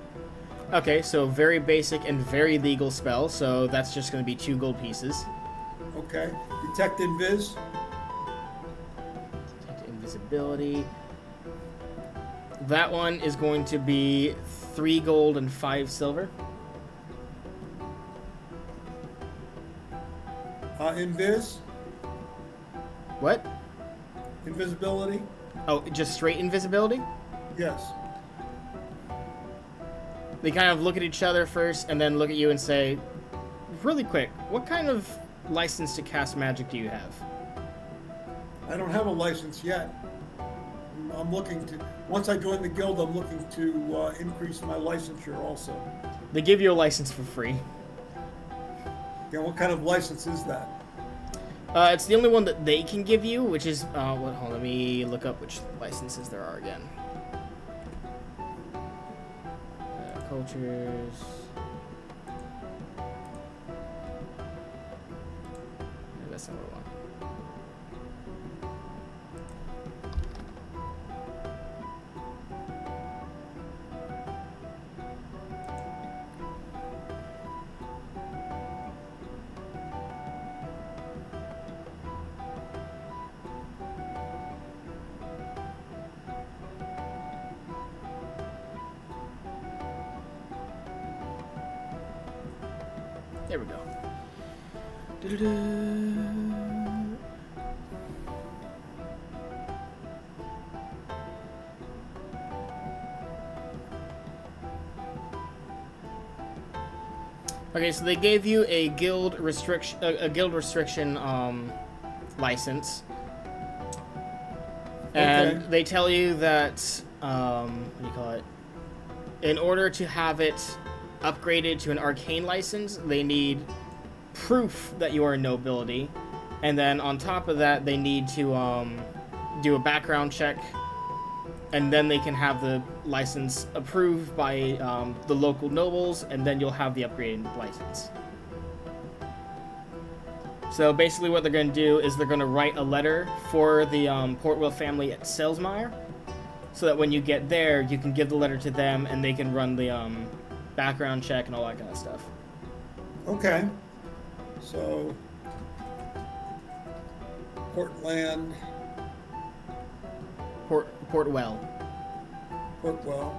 Okay, so very basic and very legal spell. So that's just going to be 2 gold pieces. Okay. Detect invis. Detect invisibility. That one is going to be 3 gold and 5 silver. Invis. What? Invisibility. Oh, just straight invisibility? Yes. They kind of look at each other first and then look at you and say, really quick, what kind of license to cast magic do you have? I don't have a license yet. I'm looking to, once I join the guild, I'm looking to increase my licensure also. They give you a license for free. Yeah, what kind of license is that? It's the only one that they can give you, which is, hold on, let me look up which licenses there are again. Cultures. No, that's not what I want. There we go. Do-do-do. Okay, so they gave you a guild restriction, license, and Okay. they tell you that what do you call it? In order to have it upgraded to an arcane license, they need proof that you are a nobility, and then on top of that, they need to do a background check, and then they can have the license approved by the local nobles, and then you'll have the upgraded license. So basically what they're going to do is they're going to write a letter for the Portwell family at Selsmire, so that when you get there, you can give the letter to them, and they can run the background check and all that kind of stuff. Okay. So, Portland, Portwell. Portwell,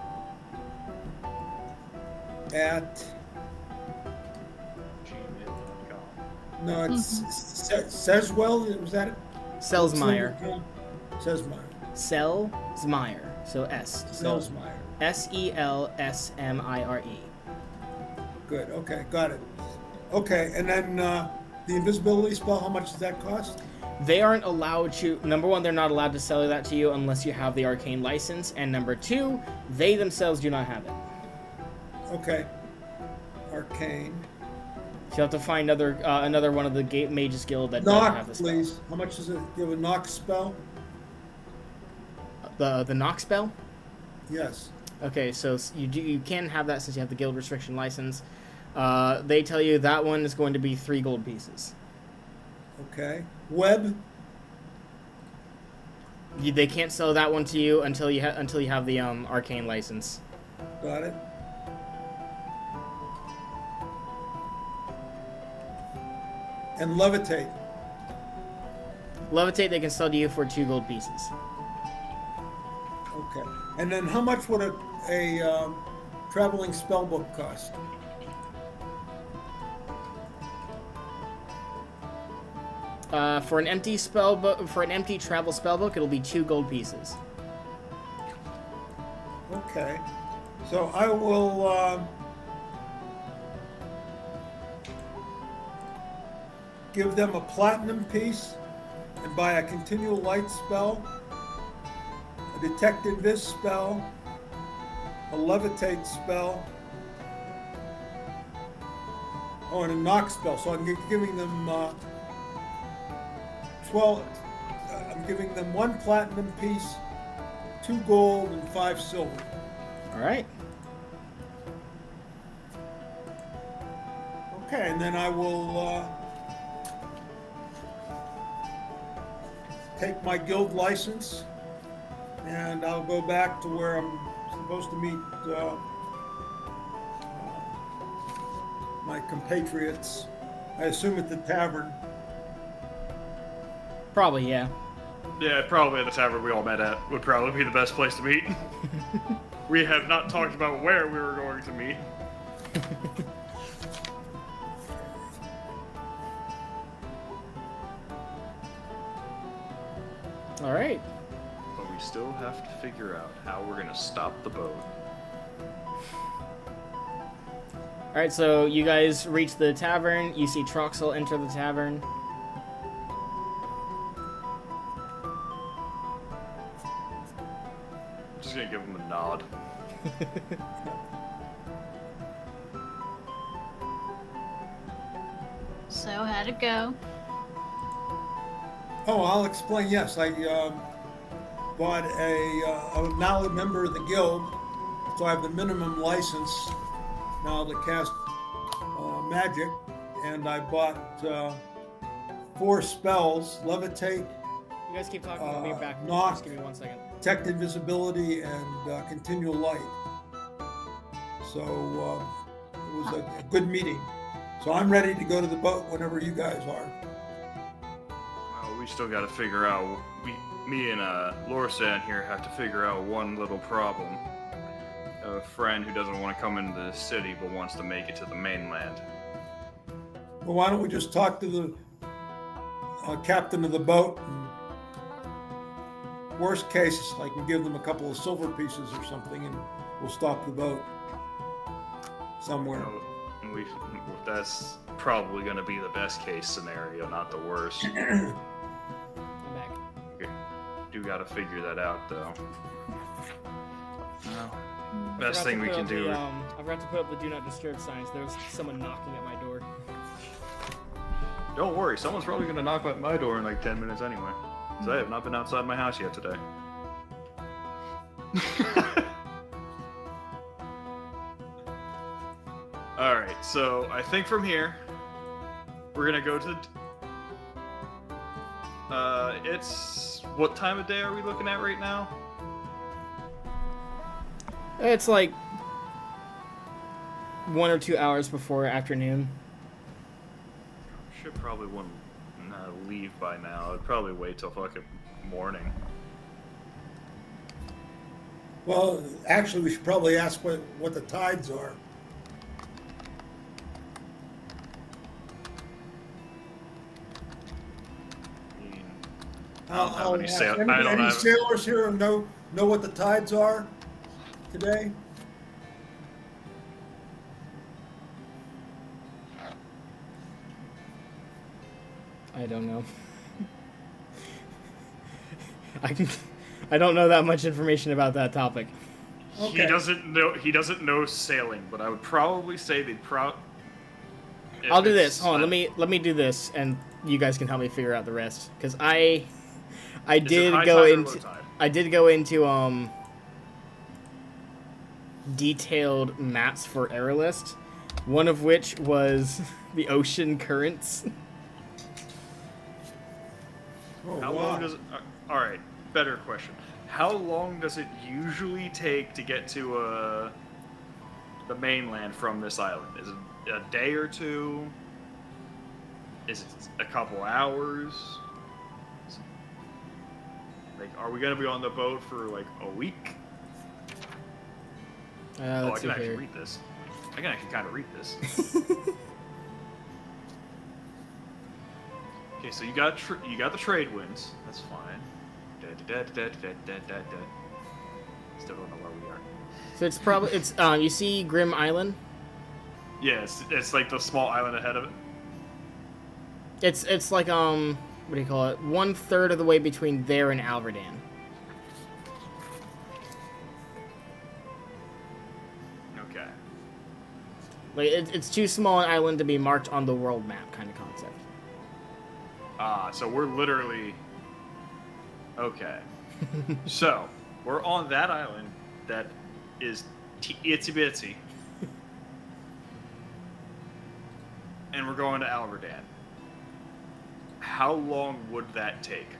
at, gmail.com. no, it's Seswell, was that it? Selsmire. Sesmire. Selsmire. So S. Selsmire. Selsmire. Good, okay, got it. Okay, and then the invisibility spell, how much does that cost? They aren't allowed to. Number one, they're not allowed to sell that to you unless you have the arcane license. And number two, they themselves do not have it. Okay. Arcane. So you have to find another one of the Mages Guild that doesn't have Knock, the spell. please. How much is it? You have a knock spell? The knock spell? Yes. Okay, so you can have that since you have the guild restriction license. They tell you that one is going to be 3 gold pieces. Okay. Web? They can't sell that one to you until you have the arcane license. Got it. And levitate. Levitate they can sell to you for 2 gold pieces. Okay. And then how much would a traveling spell book cost? For an empty travel spell book, it'll be 2 gold pieces. Okay. So I will give them a platinum piece and buy a continual light spell, a detect invis spell, a levitate spell, and a knock spell. So I'm giving them 12. I'm giving them 1 platinum piece, 2 gold, and 5 silver. All right. Okay, and then I will take my guild license and I'll go back to where I'm supposed to meet my compatriots. I assume at the tavern. Probably, yeah. Yeah, probably at the tavern we all met at would probably be the best place to meet. We have not talked about where we were going to meet. All right. But we still have to figure out how we're gonna stop the boat. All right, so you guys reach the tavern. You see Troxel enter the tavern. I'm just gonna give him a nod. So how'd it go? Oh, I'll explain. Yes, I bought I'm now a member of the guild, so I have the minimum license now to cast magic, and I bought 4 spells: levitate, You guys keep talking. I'll be back. knock. Just give me 1 second. detect invisibility, and continual light. So it was a good meeting. So I'm ready to go to the boat whenever you guys are. Well, we still gotta figure out. Me and Lorsan here have to figure out one little problem. A friend who doesn't want to come into the city but wants to make it to the mainland. Well, why don't we just talk to the captain of the boat? And worst case, I can give them a couple of silver pieces or something, and we'll stop the boat somewhere. And that's probably going to be the best case scenario, not the worst. I'm back. Okay. Do got to figure that out, though. Well, best thing we can do. I forgot to put up the do not disturb signs. There was someone knocking at my door. Don't worry, someone's probably going to knock at my door in like 10 minutes anyway. So I have not been outside my house yet today. Alright, so I think from here, we're gonna go to... it's... What time of day are we looking at right now? It's like 1 or 2 hours before afternoon. Should probably want to leave by now. I'd probably wait till fucking morning. Well, actually, we should probably ask what the tides are. I mean, I don't have any ask sail- any, I don't any have- sailors here know what the tides are today? I don't know. I don't know that much information about that topic. Okay. He doesn't know sailing, but I would probably say they'd I'll do this. Hold on, let me do this, and you guys can help me figure out the rest. Because I did go into detailed maps for Aerolist, one of which was the ocean currents. Oh, How wow. long does it... all right, better question. How long does it usually take to get to the mainland from this island? Is it a day or two? Is it a couple hours? Like, are we gonna be on the boat for like a week? Oh, I Let's can see actually here. read this. I can actually kind of read this. Okay, so you got the trade winds. That's fine. Still don't know where we are. So it's probably you see Grim Island. Yeah, it's like the small island ahead of it. It's like what do you call it? 1/3 of the way between there and Alverdan. Okay. Like it's too small an island to be marked on the world map, kind of concept. So we're literally... Okay. So, we're on that island that is itsy bitsy. And we're going to Alverdan. How long would that take?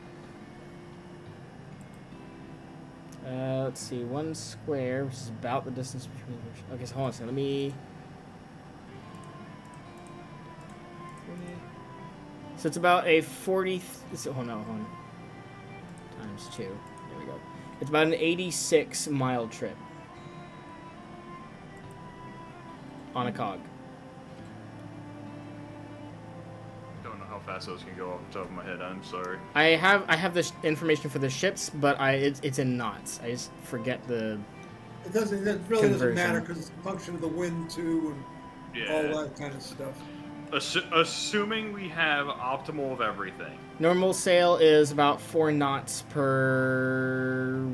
Let's see, 1 square, which is about the distance between. Okay, so hold on a second. Let me. So it's about a 40. Hold on. Times 2. There we go. It's about an 86-mile trip on a cog. Don't know how fast those can go off the top of my head. I'm sorry. I have the information for the ships, but it's in knots. I just forget the. It really doesn't matter Conversion. because it's a function of the wind too and all that kind of stuff. Assuming we have optimal of everything. Normal sail is about 4 knots per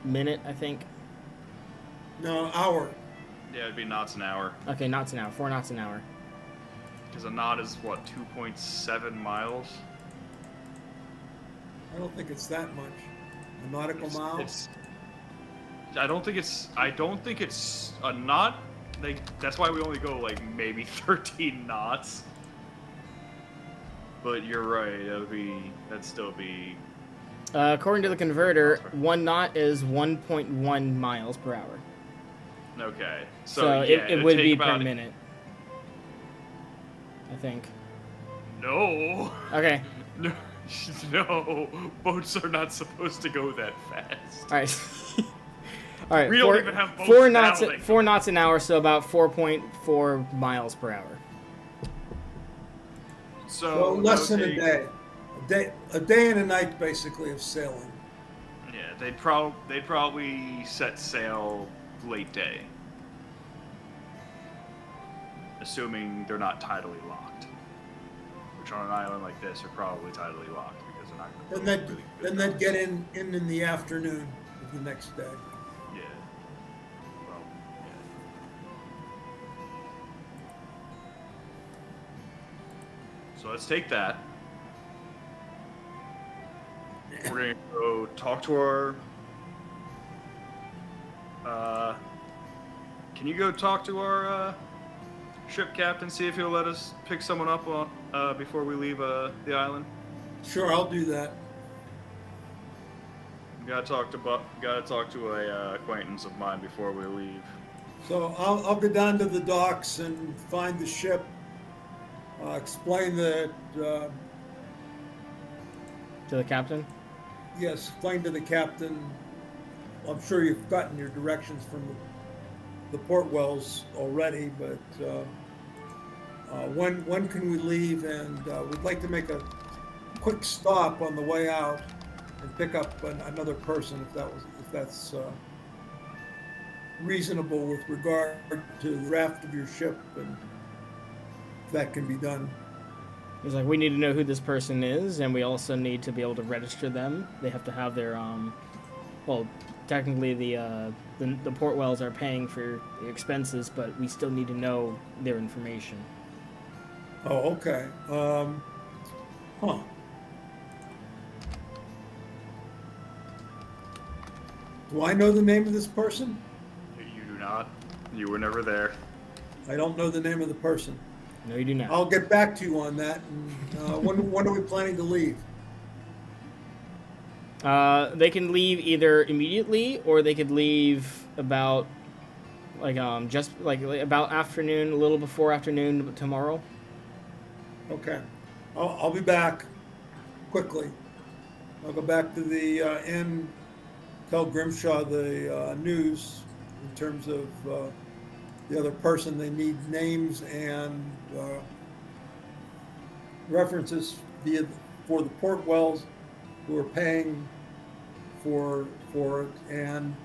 minute, I think. No, hour. Yeah, it'd be knots an hour. Okay, knots an hour. 4 knots an hour. Because a knot is what, 2.7 miles? I don't think it's that much. A nautical mile. I don't think it's a knot. That's why we only go like maybe 13 knots. But you're right. That'd still be. According to the converter, 1 knot is 1.1 miles per hour. Okay. So yeah, it would take be about per minute. I think. No. Okay. No. Boats are not supposed to go that fast. All right. All right. We don't even have boats 4 now, knots. like- 4 knots an hour, so about 4.4 miles per hour. So less than a day. A day and a night basically of sailing. Yeah, they'd probably set sail late day, assuming they're not tidally locked. Which on an island like this are probably tidally locked because they're not. Then they'd get in the afternoon of the next day. Yeah. Well, yeah. So let's take that. We're gonna go talk to our. Can you go talk to our ship captain, see if he'll let us pick someone up on before we leave the island? Sure, I'll do that. Gotta talk to a acquaintance of mine before we leave. So I'll go down to the docks and find the ship. Explain that. To the captain. Yes, explain to the captain. I'm sure you've gotten your directions from the port wells already, but when can we leave? And we'd like to make a quick stop on the way out and pick up another person if that's reasonable with regard to the draft of your ship, and if that can be done. He's like, we need to know who this person is, and we also need to be able to register them. They have to have their well, technically the port wells are paying for the expenses, but we still need to know their information. Oh, okay. Huh. Do I know the name of this person? You do not. You were never there. I don't know the name of the person. No, you do not. I'll get back to you on that. And, when are we planning to leave? They can leave either immediately, or they could leave about just about afternoon, a little before afternoon tomorrow. Okay. I'll be back quickly. I'll go back to the inn, tell Grimshaw the news in terms of the other person. They need names and references for the port wells who are paying for it, and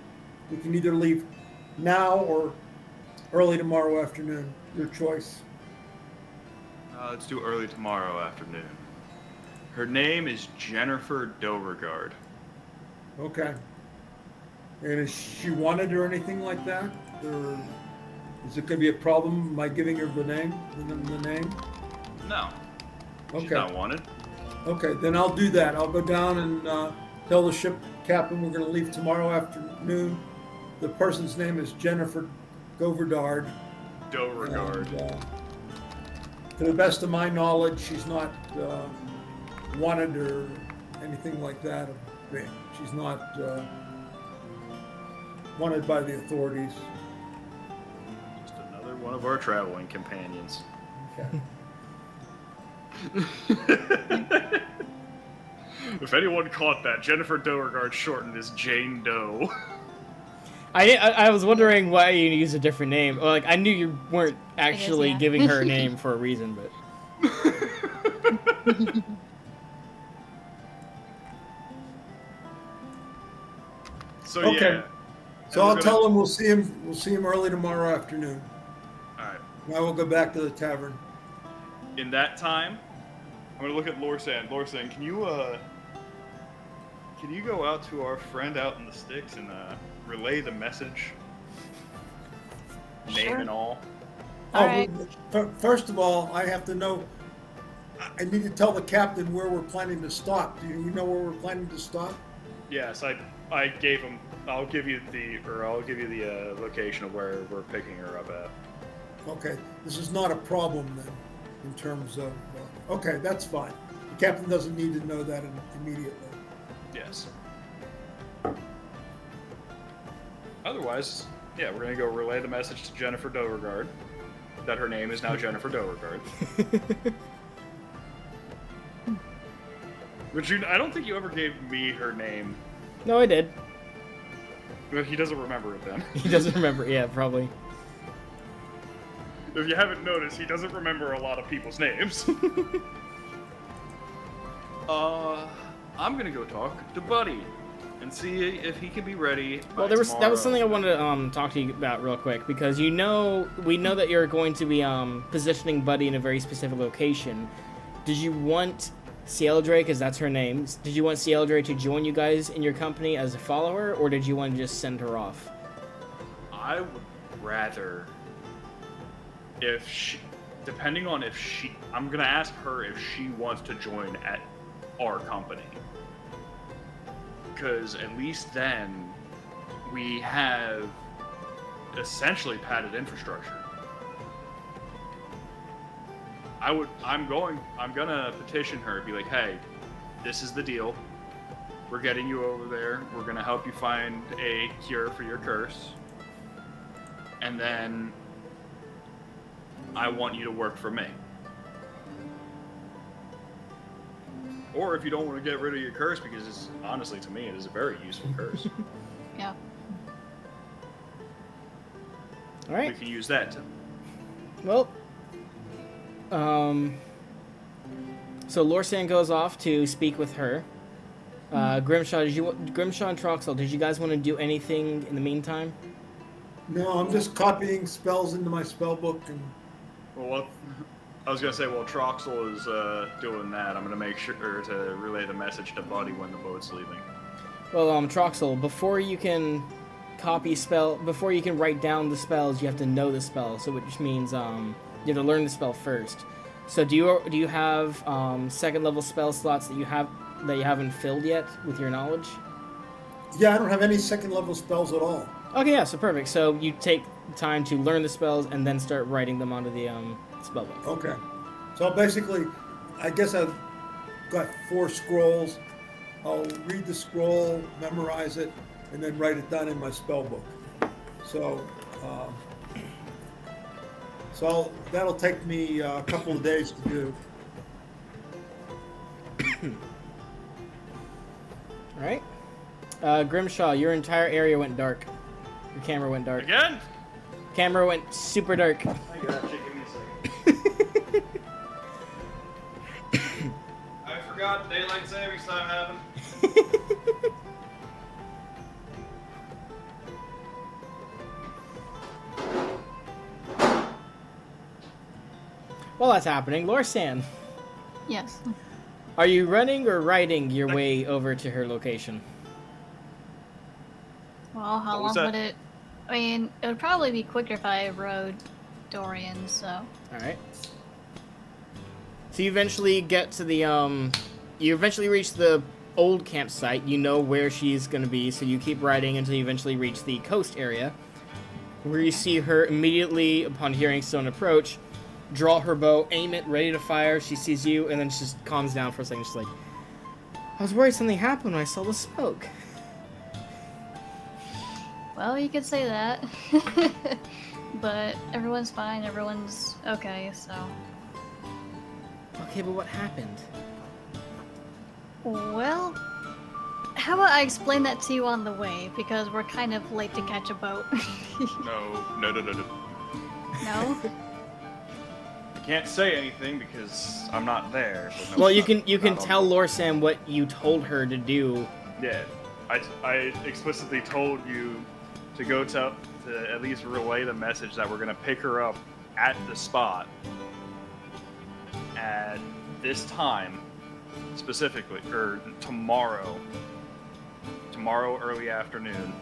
we can either leave now or early tomorrow afternoon. Your choice. Let's do early tomorrow afternoon. Her name is Jennifer Beauregard. Okay. And is she wanted or anything like that? Or is it going to be a problem by giving her the name? The name? No. She's Okay. not wanted. Okay, then I'll do that. I'll go down and tell the ship captain we're going to leave tomorrow afternoon. The person's name is Jennifer Goverdard. Beauregard. And, to the best of my knowledge, she's not wanted or anything like that. She's not wanted by the authorities. Just another one of our traveling companions. Okay. If anyone caught that, Jennifer Beauregard shortened is Jane Doe. I was wondering why you used a different name. Well, like I knew you weren't actually yeah. giving her a name for a reason, but So Okay. yeah. So I'll tell him we'll see him early tomorrow afternoon. Alright. Now we'll go back to the tavern. In that time, I'm gonna look at Lorsan. Lorsan, can you go out to our friend out in the sticks and relay the message? Name Sure. and all. Oh, Alright. First of all, I have to know. I need to tell the captain where we're planning to stop. Do you know where we're planning to stop? Yes, I gave him. I'll give you the location of where we're picking her up at. Okay, this is not a problem then, in terms of. Okay, that's fine. The captain doesn't need to know that immediately. Yes. Otherwise, yeah, we're gonna go relay the message to Jennifer Beauregard that her name is now Jennifer Beauregard. Which I don't think you ever gave me her name. no, I did. But he doesn't remember it then. He doesn't remember. Yeah, probably. If you haven't noticed, he doesn't remember a lot of people's names. I'm gonna go talk to Buddy and see if he can be ready. Well, that was something I wanted to talk to you about real quick because we know that you're going to be positioning Buddy in a very specific location. Did you want Cieldrake, because that's her name, did you want Cieldrake to join you guys in your company as a follower, or did you want to just send her off? I would rather, depending on I'm gonna ask her if she wants to join at our company. Because at least then we have essentially padded infrastructure. I'm gonna petition her, be like, hey, this is the deal. We're getting you over there. We're gonna help you find a cure for your curse. And then I want you to work for me. Or if you don't want to get rid of your curse, because honestly, to me, it is a very useful curse. Yeah. All right. We can use that to. Well, so Lorsan goes off to speak with her. Grimshaw and Troxel, did you guys want to do anything in the meantime? No, I'm just copying spells into my spell book and. Well, I was gonna say, while Troxel is doing that, I'm gonna make sure to relay the message to Buddy when the boat's leaving. Well, Troxel, before you can write down the spells, you have to know the spell. So which means you have to learn the spell first. So do you have second level spell slots that you haven't filled yet with your knowledge? Yeah, I don't have any second level spells at all. Okay, yeah, so perfect. So you take time to learn the spells and then start writing them onto the spell book. Okay. So basically, I guess I've got 4 scrolls. I'll read the scroll, memorize it, and then write it down in my spell book. So, that'll take me a couple of days to do. All right. Grimshaw, your entire area went dark. Your camera went dark. Again? Camera went super dark. I got you. Give me a second. I forgot daylight savings time happened. While that's happening, Lorsan, Yes. are you running or riding your way over to her location? Well, how What was long that? would it? I mean, it would probably be quicker if I rode Dorian. So. All right. So you eventually get to the you eventually reach the old campsite. You know where she's going to be, so you keep riding until you eventually reach the coast area, where you see her immediately upon hearing someone approach, draw her bow, aim it, ready to fire. She sees you, and then she just calms down for a second. She's like, "I was worried something happened when I saw the smoke." Well, you could say that. But everyone's fine, everyone's okay, so. Okay, but what happened? Well, how about I explain that to you on the way, because we're kind of late to catch a boat. No. No? I can't say anything because I'm not there. So no, Well, you not- can not on tell board. Lorsan what you told her to do. Yeah, I explicitly told you to go to at least relay the message that we're gonna pick her up at the spot at this time specifically, or tomorrow early afternoon,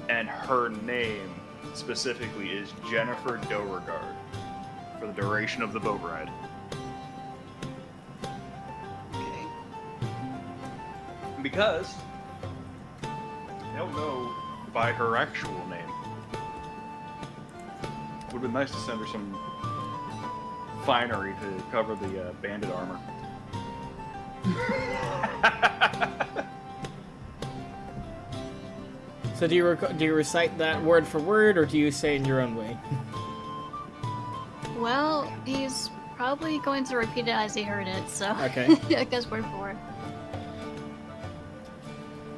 and her name specifically is Jennifer Beauregard for the duration of the boat ride. Okay. Because I don't know by her actual name. Would have been nice to send her some finery to cover the bandit armor. So do you recite that word for word, or do you say it in your own way? Well, he's probably going to repeat it as he heard it, so. Okay. I guess word for word.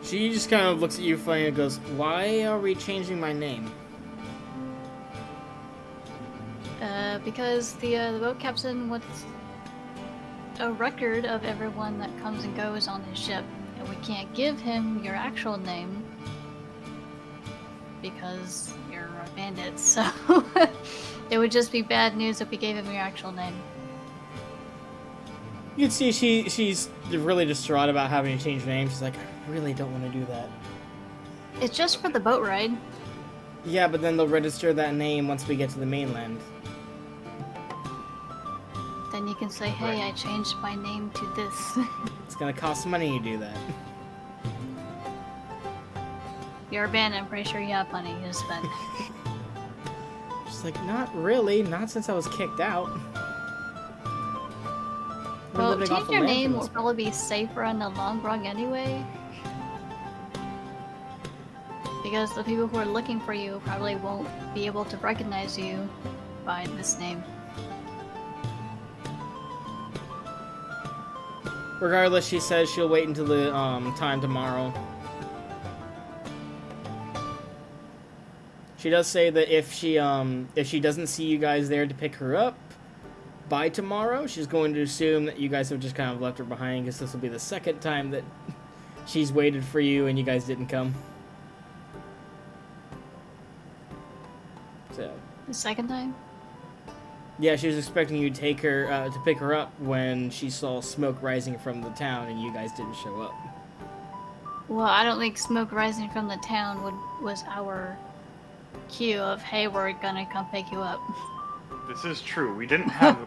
She just kind of looks at you funny and goes, "Why are we changing my name?" Because the boat captain wants a record of everyone that comes and goes on his ship, and we can't give him your actual name because you're a bandit, so it would just be bad news if we gave him your actual name. You can see she's really distraught about having to change her name. She's like, "I really don't want to do that." It's just for the boat ride. Yeah, but then they'll register that name once we get to the mainland. Then you can say, hey, I changed my name to this. It's gonna cost money to do that. You're a bandit, I'm pretty sure you have money to spend. She's like, "Not really, not since I was kicked out." We're Well, living off change the your land name for will this probably be safer in the long run anyway. Because the people who are looking for you probably won't be able to recognize you by this name. Regardless, she says she'll wait until the time tomorrow. She does say that if she doesn't see you guys there to pick her up by tomorrow, she's going to assume that you guys have just kind of left her behind, because this will be the second time that she's waited for you and you guys didn't come. So, The second time? yeah, she was expecting you to take her to pick her up when she saw smoke rising from the town and you guys didn't show up. Well, I don't think smoke rising from the town was our cue of, hey, we're gonna come pick you up. This is true. We didn't have.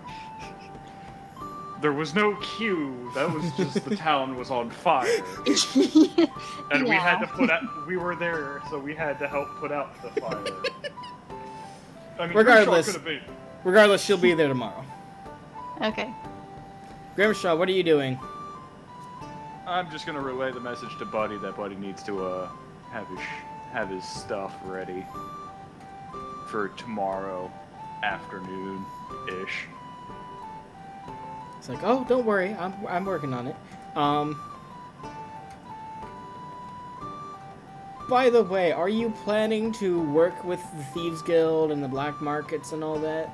There was no cue. That was just the town was on fire, and we had to put out. We were there, so we had to help put out the fire. I mean, Regardless. Grimshaw could have been. Regardless, she'll be there tomorrow. Okay. Grimshaw, what are you doing? I'm just gonna relay the message to Buddy that Buddy needs to have his stuff ready for tomorrow afternoon ish. It's like, "Oh, don't worry, I'm working on it." By the way, are you planning to work with the Thieves Guild and the black markets and all that?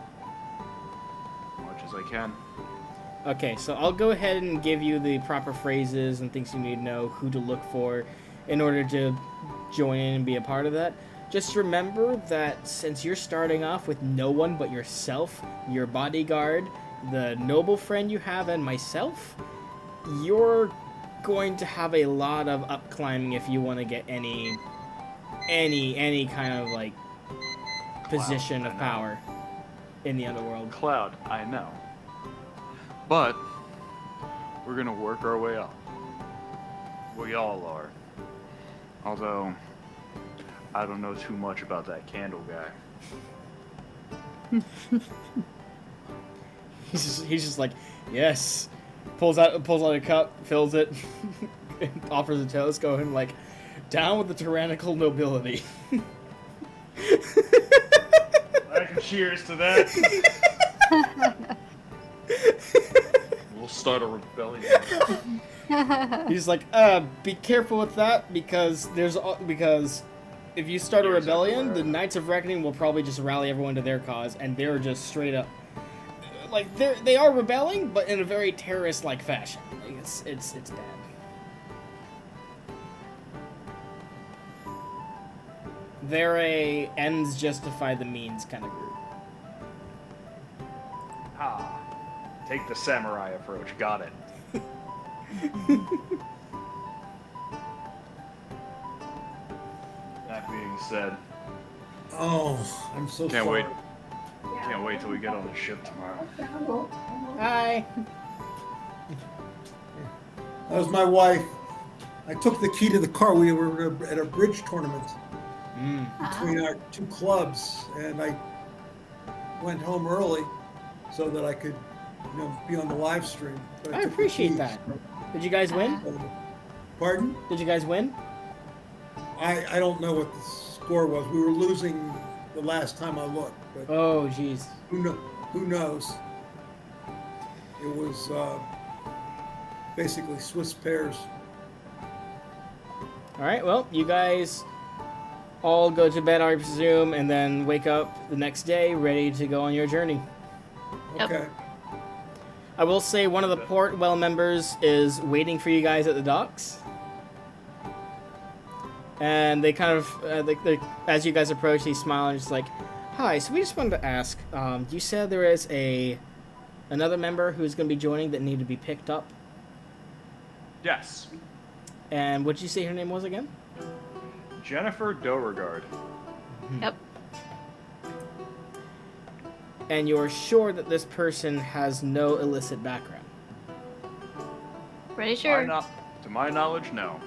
As much as I can. Okay, so I'll go ahead and give you the proper phrases and things you need to know, who to look for in order to join in and be a part of that. Just remember that since you're starting off with no one but yourself, your bodyguard, the noble friend you have, and myself, you're going to have a lot of up climbing if you want to get any kind of like position of power in the underworld. Cloud, I know. But we're gonna work our way up. We all are. Although I don't know too much about that candle guy. He's just like, yes. Pulls out a cup, fills it, offers a toast, going like, Down with the tyrannical nobility. I can cheers to that. We'll start a rebellion. He's like, be careful with that because because if you start a There's rebellion, everywhere. the Knights of Reckoning will probably just rally everyone to their cause, and they're just straight up, like they are rebelling, but in a very terrorist-like fashion. Like, it's bad. They're a ends justify the means kind of group. Ah, take the samurai approach. Got it. That being said, Oh, I'm so can't sorry. wait. Can't wait till we get on the ship tomorrow. Hi. That was my wife. I took the key to the car. We were at a bridge tournament between our two clubs, and I went home early so that I could, be on the live stream. But I took the appreciate keys. that. Did you guys win? Pardon? Did you guys win? I don't know what the score was. We were losing the last time I looked, but Oh, jeez. who knows? It was basically Swiss pairs. All right. Well, you guys all go to bed, I presume, and then wake up the next day ready to go on your journey. Yep. Okay. I will say one of the Portwell members is waiting for you guys at the docks. And they kind of, as you guys approach, they smile and just like, "Hi, so we just wanted to ask, you said there is another member who's going to be joining that needed to be picked up. Yes, And what did you say her name was again?" Jennifer Beauregard. Yep. And you're sure that this person has no illicit background? Pretty sure. To my knowledge, no.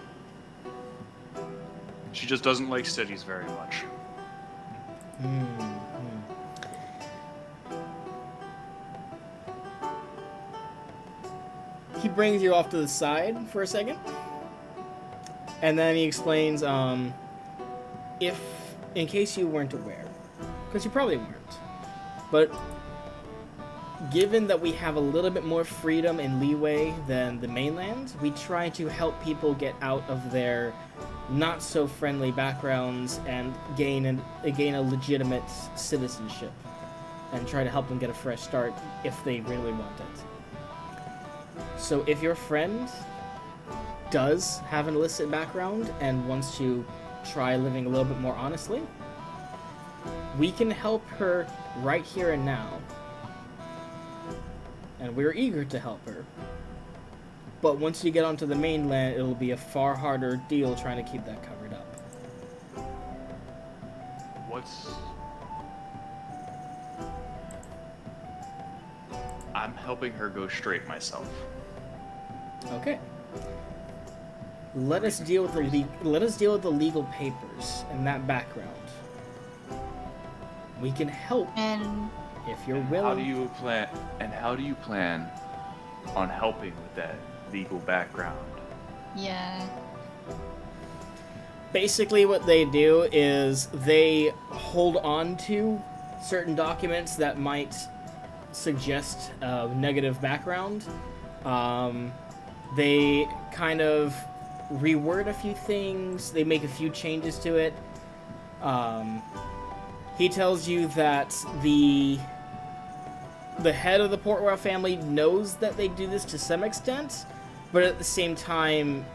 She just doesn't like cities very much. He brings you off to the side for a second, and then he explains, in case you weren't aware, because you probably weren't, but given that we have a little bit more freedom and leeway than the mainland, we try to help people get out of their not so friendly backgrounds and gain a legitimate citizenship, and try to help them get a fresh start if they really want it. So if your friend does have an illicit background and wants to try living a little bit more honestly, we can help her right here and now. And we're eager to help her. But once you get onto the mainland, it'll be a far harder deal trying to keep that covered up. I'm helping her go straight myself. Okay. Let us deal with the legal papers and that background. We can help And if you're How willing. do you plan on helping with that legal background? yeah. Basically, what they do is they hold on to certain documents that might suggest a negative background. They kind of reword a few things. They make a few changes to it. He tells you that the head of the Portwell family knows that they do this to some extent, but at the same time,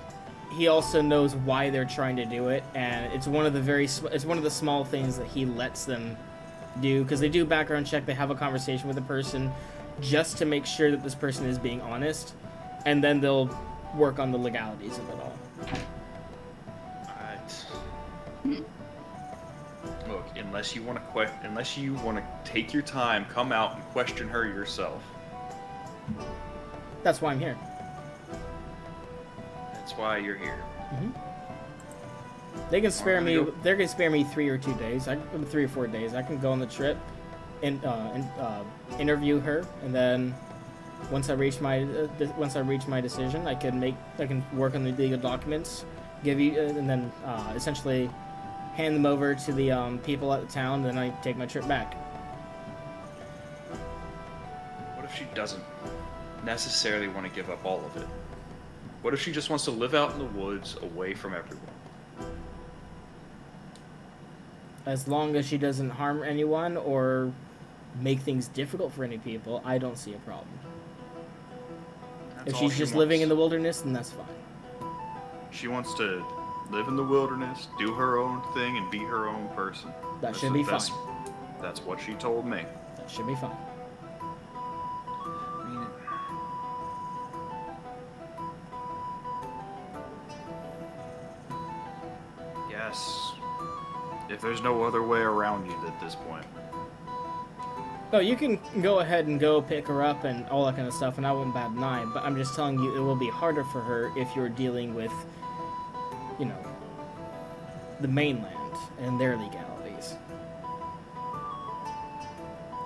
he also knows why they're trying to do it, and it's one of the small things that he lets them do, because they do a background check. They have a conversation with the person just to make sure that this person is being honest, and then they'll work on the legalities of it all. Alright. Look, unless you want to take your time, come out and question her yourself. That's why I'm here. That's why you're here. They can spare me. Alright, They're gonna spare me 3 or 2 days. 3 or 4 days. I can go on the trip and interview her, and then once I reach my decision, I can work on the legal documents, give you, and then essentially hand them over to the people at the town. Then I take my trip back. What if she doesn't necessarily want to give up all of it? What if she just wants to live out in the woods away from everyone? As long as she doesn't harm anyone or make things difficult for any people, I don't see a problem. That's If all she's she just living in wants. the wilderness, then that's fine. She wants to live in the wilderness, do her own thing, and be her own person. That should be that's, fine. That's what she told me. That should be fine. I mean, yes. If there's no other way around it at this point. No, you can go ahead and go pick her up and all that kind of stuff, and I wouldn't bat an eye, but I'm just telling you it will be harder for her if you're dealing with, you know, the mainland and their legalities.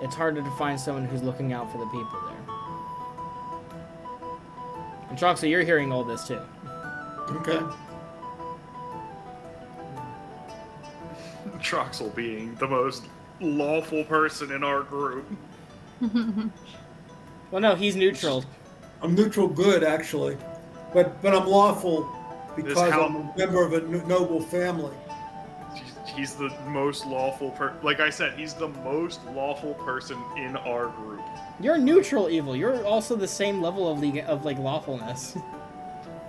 It's harder to find someone who's looking out for the people there. And Troxel, you're hearing all this too. Okay. Troxel being the most lawful person in our group. Well, no, he's neutral. I'm neutral good, actually. But I'm lawful because how- I'm a member of a noble family. He's the most lawful like I said, he's the most lawful person in our group. You're neutral evil. You're also the same level of like lawfulness.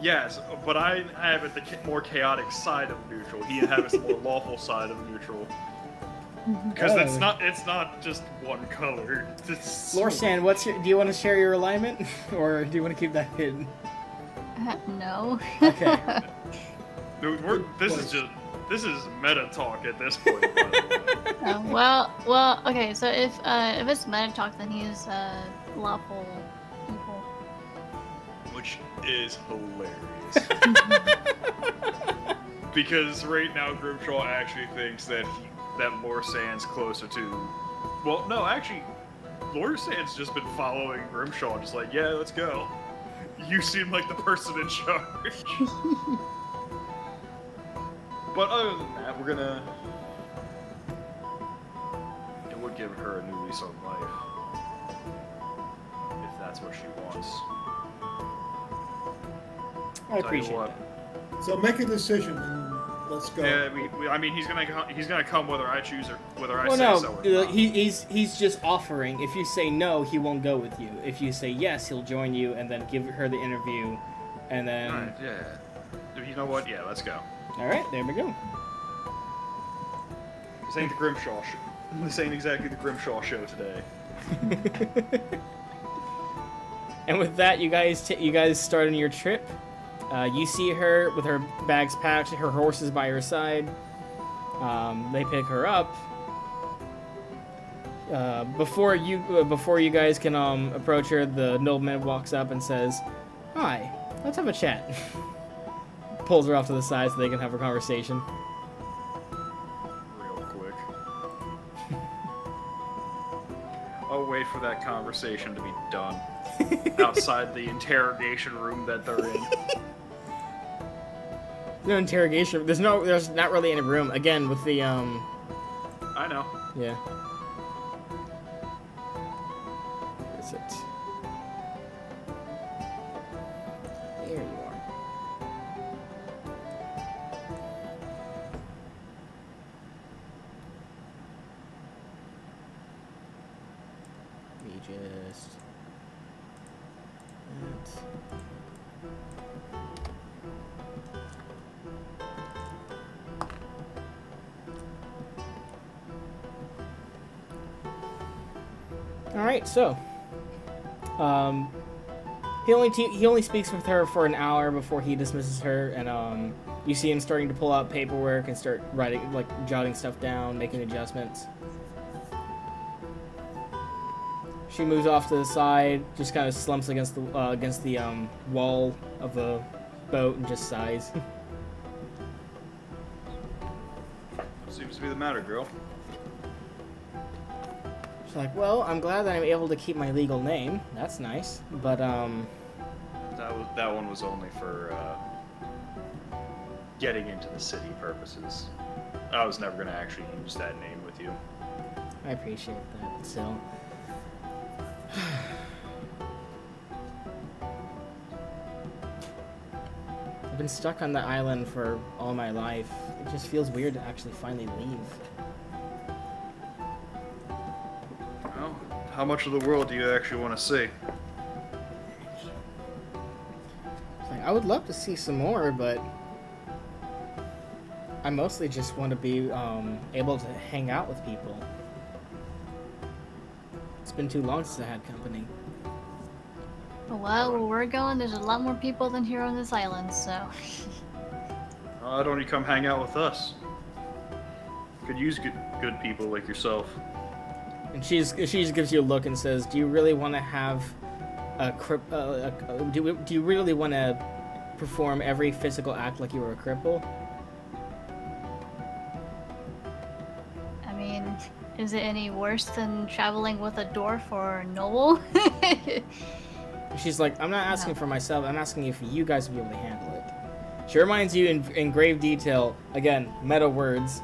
Yes, but I have it the more chaotic side of neutral. He inhabits the more lawful side of neutral. Because Oh. it's not just one color. It's Lorsan, do you want to share your alignment, or do you want to keep that hidden? No. Okay. Dude, this is meta talk at this point. By the way. Well, okay. So if it's meta talk, then he's lawful evil. Which is hilarious. Because right now Grimshaw actually thinks that Lorsand's closer to... Well, no, actually, Lorsand's just been following Grimshaw, just like, yeah, let's go. You seem like the person in charge. But other than that, we're gonna... It would give her a new lease on life. If that's what she wants. I appreciate what. that. So make a decision and let's go. Yeah, I mean, he's gonna come whether I choose or whether I Well, say no, so or not. he's just offering. If you say no, he won't go with you. If you say yes, he'll join you and then give her the interview, and then. Alright, yeah. You know what? Yeah, let's go. All right, there we go. This ain't the Grimshaw show. This ain't exactly the Grimshaw show today. And with that, you guys start on your trip. You see her with her bags packed, her horse is by her side. They pick her up. Before you guys can approach her, the nobleman walks up and says, "Hi, let's have a chat." Pulls her off to the side so they can have a conversation. Real quick. I'll wait for that conversation to be done. Outside the interrogation room that they're in. No interrogation. There's not really any room. Again, with the I know. yeah. Where is it? There you are. We just. All right, so he only speaks with her for an hour before he dismisses her, and you see him starting to pull out paperwork and start writing, like jotting stuff down, making adjustments. She moves off to the side, just kind of slumps against the wall of the boat and just sighs. Seems to be the matter, girl. She's like, "Well, I'm glad that I'm able to keep my legal name. That's nice, but That one was only for getting into the city purposes. I was never gonna actually use that name with you. I appreciate that. So, I've been stuck on the island for all my life. It just feels weird to actually finally leave. Well, how much of the world do you actually want to see? Like, I would love to see some more, but I mostly just want to be able to hang out with people. It's been too long since I had company. Well, where we're going, there's a lot more people than here on this island, so. Why don't you come hang out with us? Could use good people like yourself. And she just gives you a look and says, "Do you really want to have do you really want to perform every physical act like you were a cripple?" I mean, is it any worse than traveling with a dwarf or a noble? She's like, "I'm not asking for myself. I'm asking if you guys will be able to handle it." She reminds you in grave detail, again, meta words,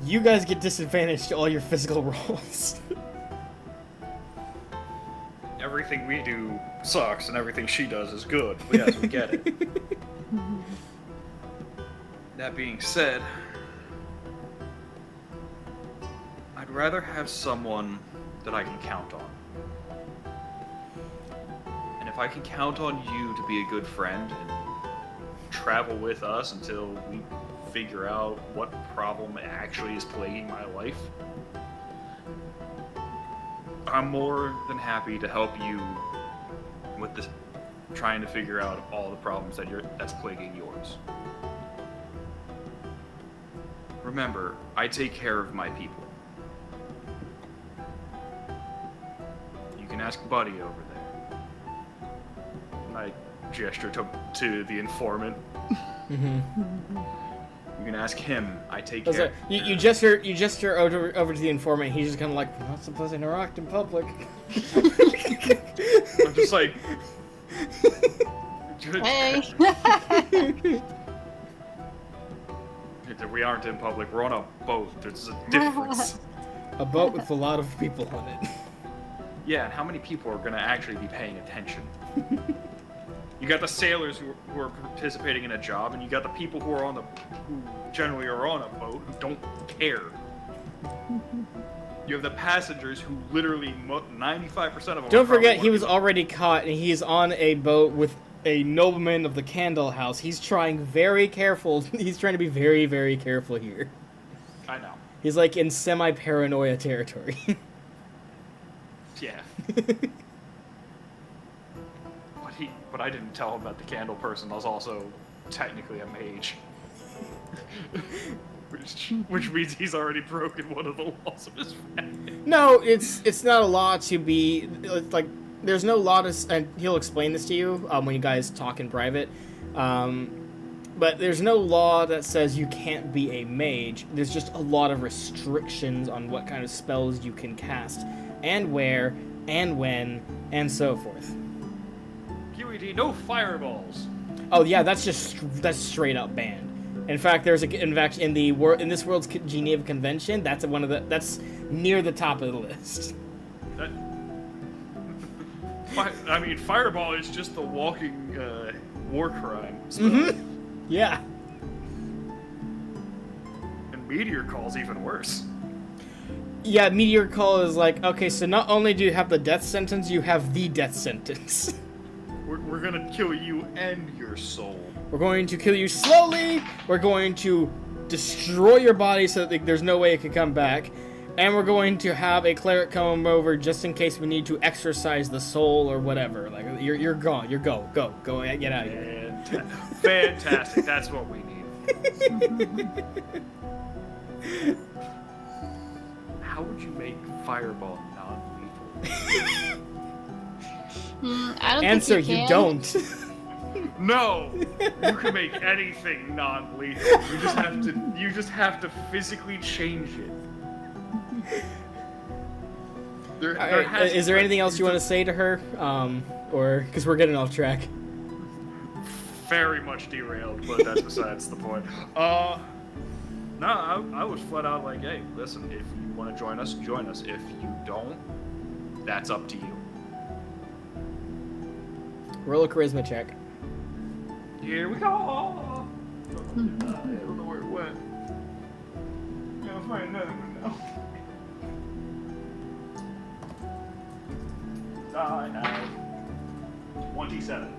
you guys get disadvantaged to all your physical rolls. Everything we do sucks, and everything she does is good. Yes, we get it. That being said, I'd rather have someone that I can count on. And if I can count on you to be a good friend and travel with us until we figure out what problem actually is plaguing my life, I'm more than happy to help you with this, trying to figure out all the problems that's plaguing yours. Remember, I take care of my people. You can ask Buddy over there. And I gesture to the informant. You can ask him. I take care. You gesture over to the informant. He's just kind of like, "We're not supposed to interact in public." I'm just like, Hey! we aren't in public. We're on a boat. There's a difference. A boat with a lot of people on it. Yeah, and how many people are gonna actually be paying attention? You got the sailors who are participating in a job, and you got the people who generally are on a boat who don't care. You have the passengers who literally 95% of them. Don't forget, he was already caught, and he's on a boat with a nobleman of the Candle House. He's trying very careful. He's trying to be very, very careful here. I know. He's like in semi-paranoia territory. Yeah. But I didn't tell him that the candle person was also technically a mage. which means he's already broken one of the laws of his family. No, it's not a law to be like. There's no law to, and he'll explain this to you when you guys talk in private. But there's no law that says you can't be a mage. There's just a lot of restrictions on what kind of spells you can cast, and where, and when, and so forth. QED, no fireballs. Oh yeah, that's straight up banned. In fact, in this world's Geneva Convention, that's that's near the top of the list. I mean, fireball is just the walking war crime. Mm-hmm. Yeah. And meteor call's even worse. Yeah, meteor call is like, okay, so not only do you have the death sentence, you have the death sentence. We're gonna kill you and your soul. We're going to kill you slowly. We're going to destroy your body so that there's no way it can come back. And we're going to have a cleric come over just in case we need to exorcise the soul or whatever. Like, you're gone. Get out of here. Fantastic. That's what we need. How would you make fireball non-lethal? I don't Answer, think you don't. No, you can make anything non-lethal. You just have to physically change it. Is there anything else you want to say to her? Or because we're getting off track. very much derailed, but that's besides the point. No, I was flat out like, hey, listen, if you want to join us, join us. If you don't, that's up to you. Roll a charisma check. Here we go. I don't know where it went. I'll find another one now. I have 27.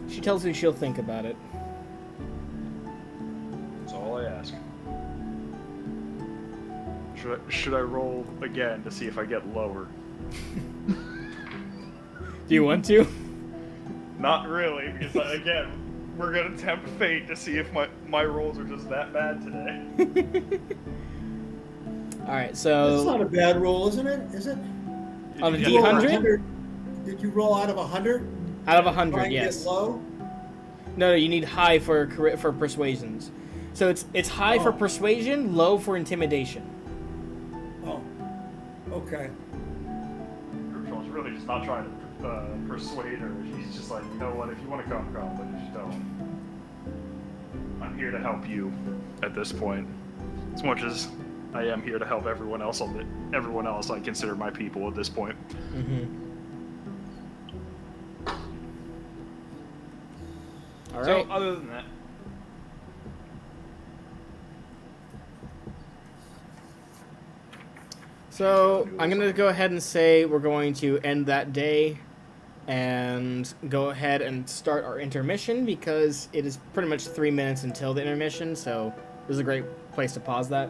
She tells you she'll think about it. That's all I ask. Should I roll again to see if I get lower? Do you want to? Not really, because again, we're gonna tempt fate to see if my rolls are just that bad today. All right, That's so not a bad roll, isn't it? Is it? on a Did you roll D100? Did you roll out of 100? Out of Try 100, and yes. Get low? No, you need high for persuasions. So it's high for Oh. persuasion, low for intimidation. Oh, okay. Crucial's really just not trying to persuade her. She's just like, you know what, if you want to come, but if you don't, I'm here to help you at this point. As much as I am here to help everyone else I consider my people at this point. All So right. other than that, So I'm gonna go ahead and say we're going to end that day and go ahead and start our intermission because it is pretty much 3 minutes until the intermission, so this is a great place to pause that.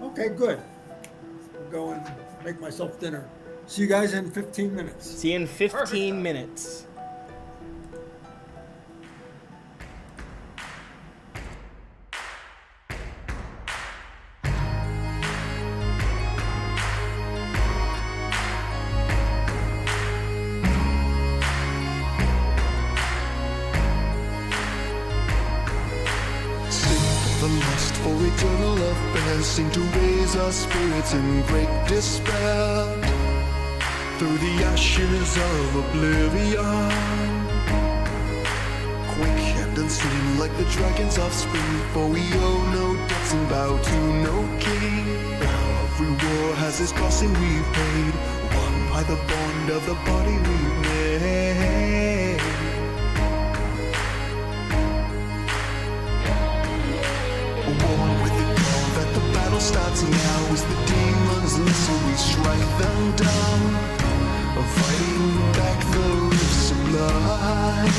Okay, good. I'll go and make myself dinner. See you guys in 15 minutes. See you in 15 Perfect. minutes. The lust for eternal affairs seem to raise our spirits in great despair through the ashes of oblivion. Quick and unseen like the dragons of spring, for we owe no debts and bow to no king. Every war has its costing we've paid, won by the bond of the body we've made. War with the dawn that the battle starts now. As the demons listen, we strike them down, fighting back the rifts of blood.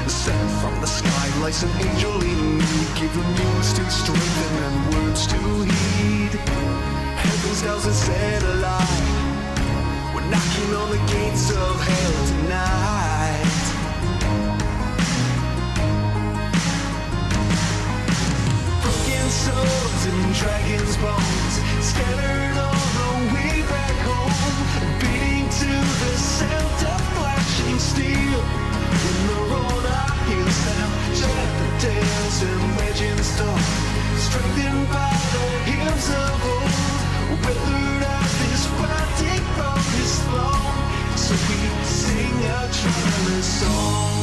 Sent from the sky lies an angel in need, give them news to strengthen and words to heed. Heaven's dousn't set alight, we're knocking on the gates of hell tonight. Broken swords and dragons' bones scattered all the way back home, beating to the sound of flashing steel. When the roller heals down, shut the tales and legends talk, strengthened by the hymns of old. Weathered out this fighting from his throne, so we sing a tremendous song.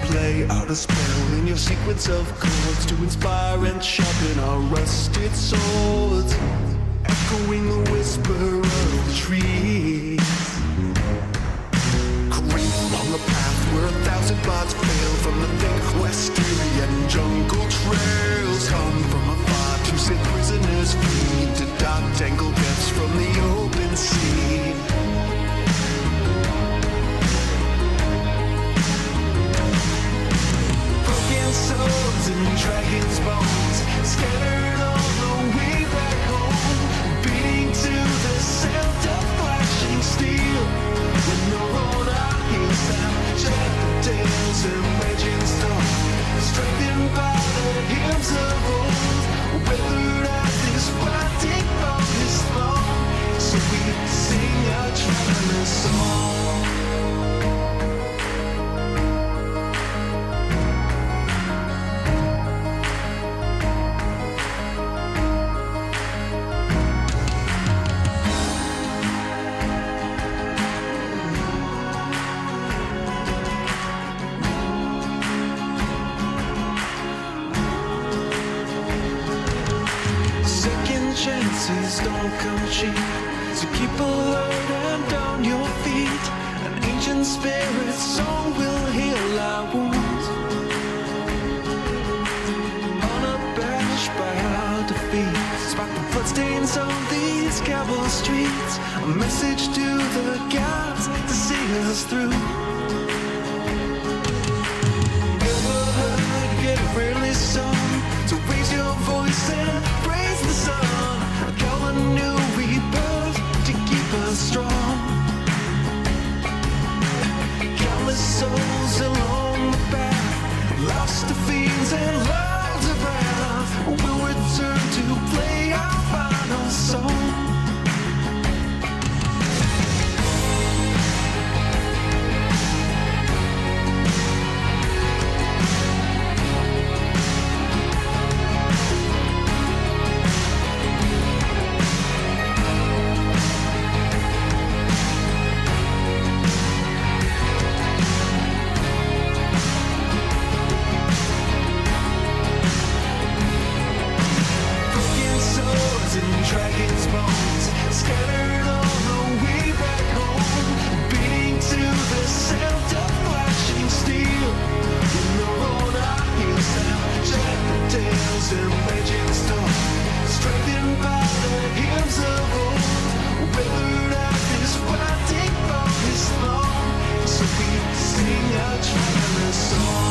Play out a spell in your sequence of chords to inspire and sharpen our rusted swords, echoing the whisper of the trees. Creep along a path where 1,000 bards fail, from the thick Western jungle trails. Come from afar to set prisoners free, into dark tangled depths from the open sea. Swords and dragons' bones scattered all the way back home, beating to the sound of flashing steel. When the roller heals down, shut the tales and legends talk, strengthened by the hymns of old. Weathered out this fighting from his throne, so we sing a tremendous song. things don't come cheap. So keep alert and on your feet. An ancient spirit song will heal our wounds. Unabashed by our defeat, spot the bloodstains on these cobble streets. A message to the gods to see us through. Ever heard yet rarely sung? So raise your voice and praise the sun. Call a new rebirth to keep us strong. Countless souls along the path, lost to fiends and lives of wrath, will return to play our final song. Dragons' bones scattered on the way back home, beating to the sound of flashing steel. In the road our heels sound, shattered tales and legends told, strengthened by the hymns of old. Weathered out this fighting for his throne, so we sing a triumphant song.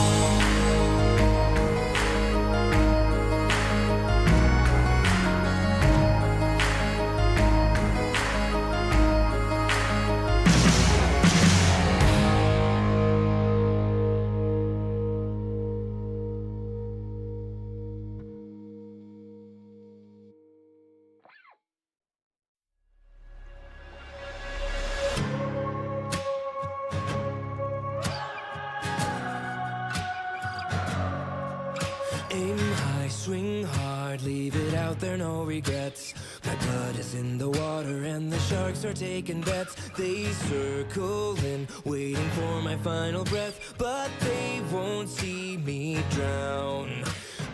Aim high, swing hard, leave it out there, no regrets. My blood is in the water and the sharks are taking bets. They circle in, waiting for my final breath, but they won't see me drown.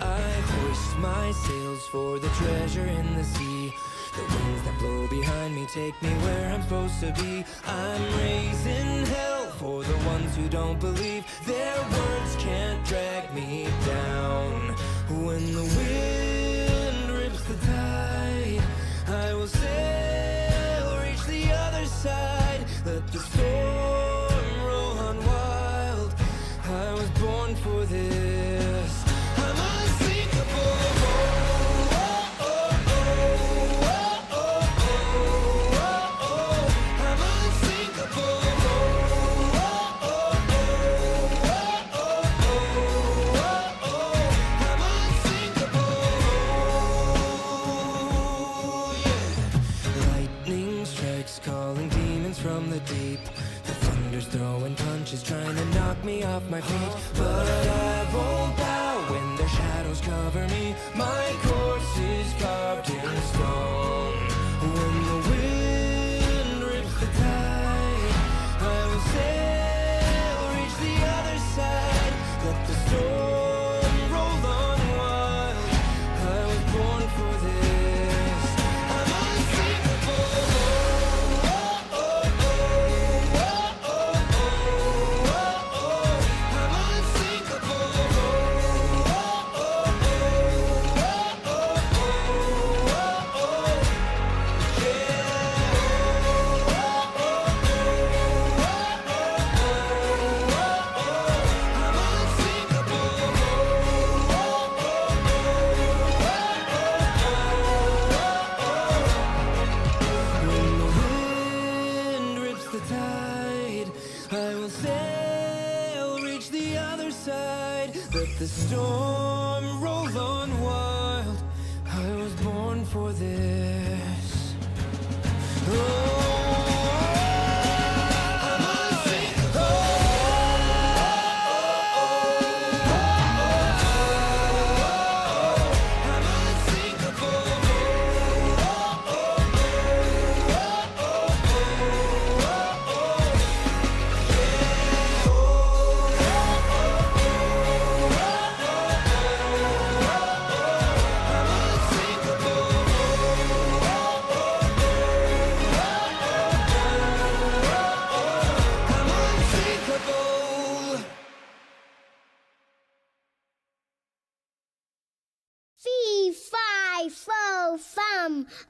I hoist my sails for the treasure in the sea. The winds that blow behind me take me where I'm supposed to be. I'm raising hell for the ones who don't believe. Their words can't drag me down. When the wind rips the tide, I will sail, reach the other side. Let the storm roll on wild. I was born for this. I'm unsinkable. From the deep, the thunder's throwing punches, trying to knock me off my feet. But I won't bow when their shadows cover me. My course is carved in stone. When the wind rips the tide, I will sail, reach the other side. Let the storm roll on wild. I was born for this. I'm unsinkable. The storm rolled on wild. I was born for this.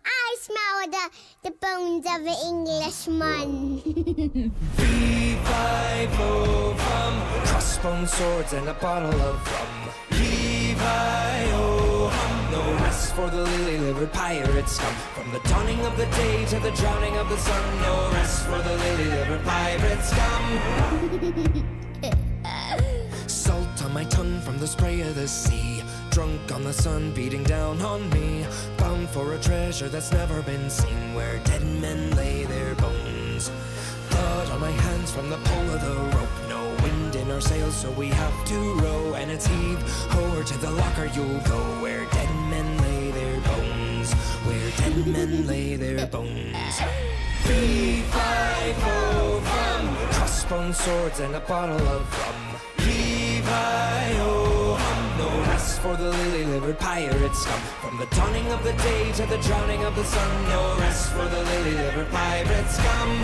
I smell the bones of an Englishman. Levi-o-hum, crossbone swords and a bottle of rum. Levi-o-hum, no rest for the lily-livered pirate scum. From the dawning of the day to the drowning of the sun, no rest for the lily-livered pirate scum. Salt on my tongue from the spray of the sea, drunk on the sun beating down on me, bound for a treasure that's never been seen, where dead men lay their bones. Blood on my hands from the pull of the rope, no wind in our sails so we have to row, and it's heave ho to the locker you'll go, where dead men lay their bones, where dead men lay their bones. Levi-o-hum, crossbone swords and a bottle of rum. Levi-o-hum, no rest for the lily-livered pirate scum. From the dawning of the day to the drowning of the sun, no rest for the lily-livered pirate scum.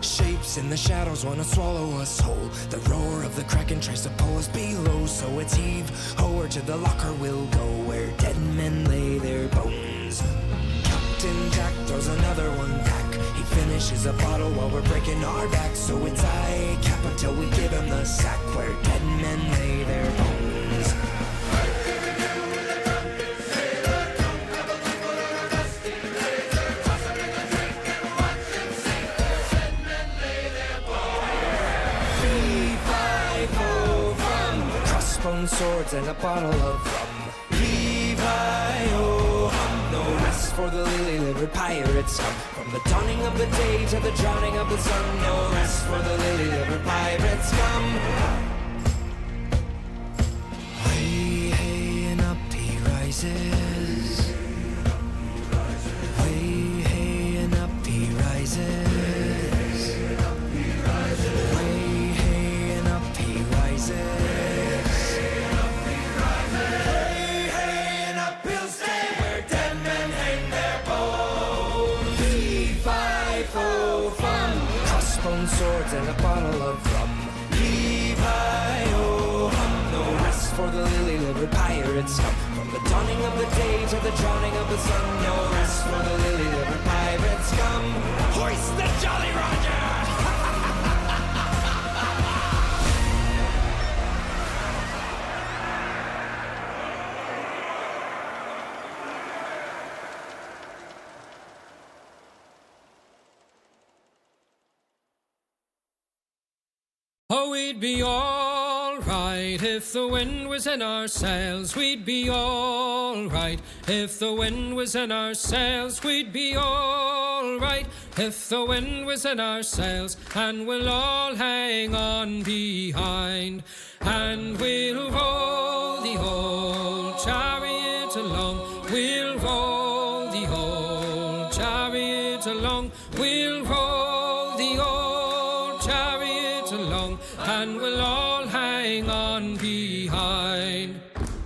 Shapes in the shadows wanna swallow us whole. The roar of the kraken tries to pull us below, so it's heave ho to the locker we'll go, where dead men lay their bones. Captain Jack throws another one back. He finishes a bottle while we're breaking our backs, so it's I cap until we give him the sack, where dead men lay their bones. Levi-o-hum, crossbone swords and a bottle of rum. Levi-o-hum, no rest for the lily-livered pirate scum. From the dawning of the day to the drowning of the sun, no rest for the lily-livered pirate scum. Way, hey, and up he rises. Way, hey, and up he rises. Way, hey, and up he rises. Swords and a bottle of rum. Levi-o-hum, no rest for the lily-livered pirate scum. From the dawning of the day to the drowning of the sun, no rest for the lily-livered pirate scum. Hoist the Jolly Roger! Oh, we'd be all right if the wind was in our sails. We'd be all right if the wind was in our sails. We'd be all right if the wind was in our sails. And we'll all hang on behind, and we'll roll the old chariot along. We'll roll the old chariot along. We'll roll the old chariot along, and we'll all hang on behind.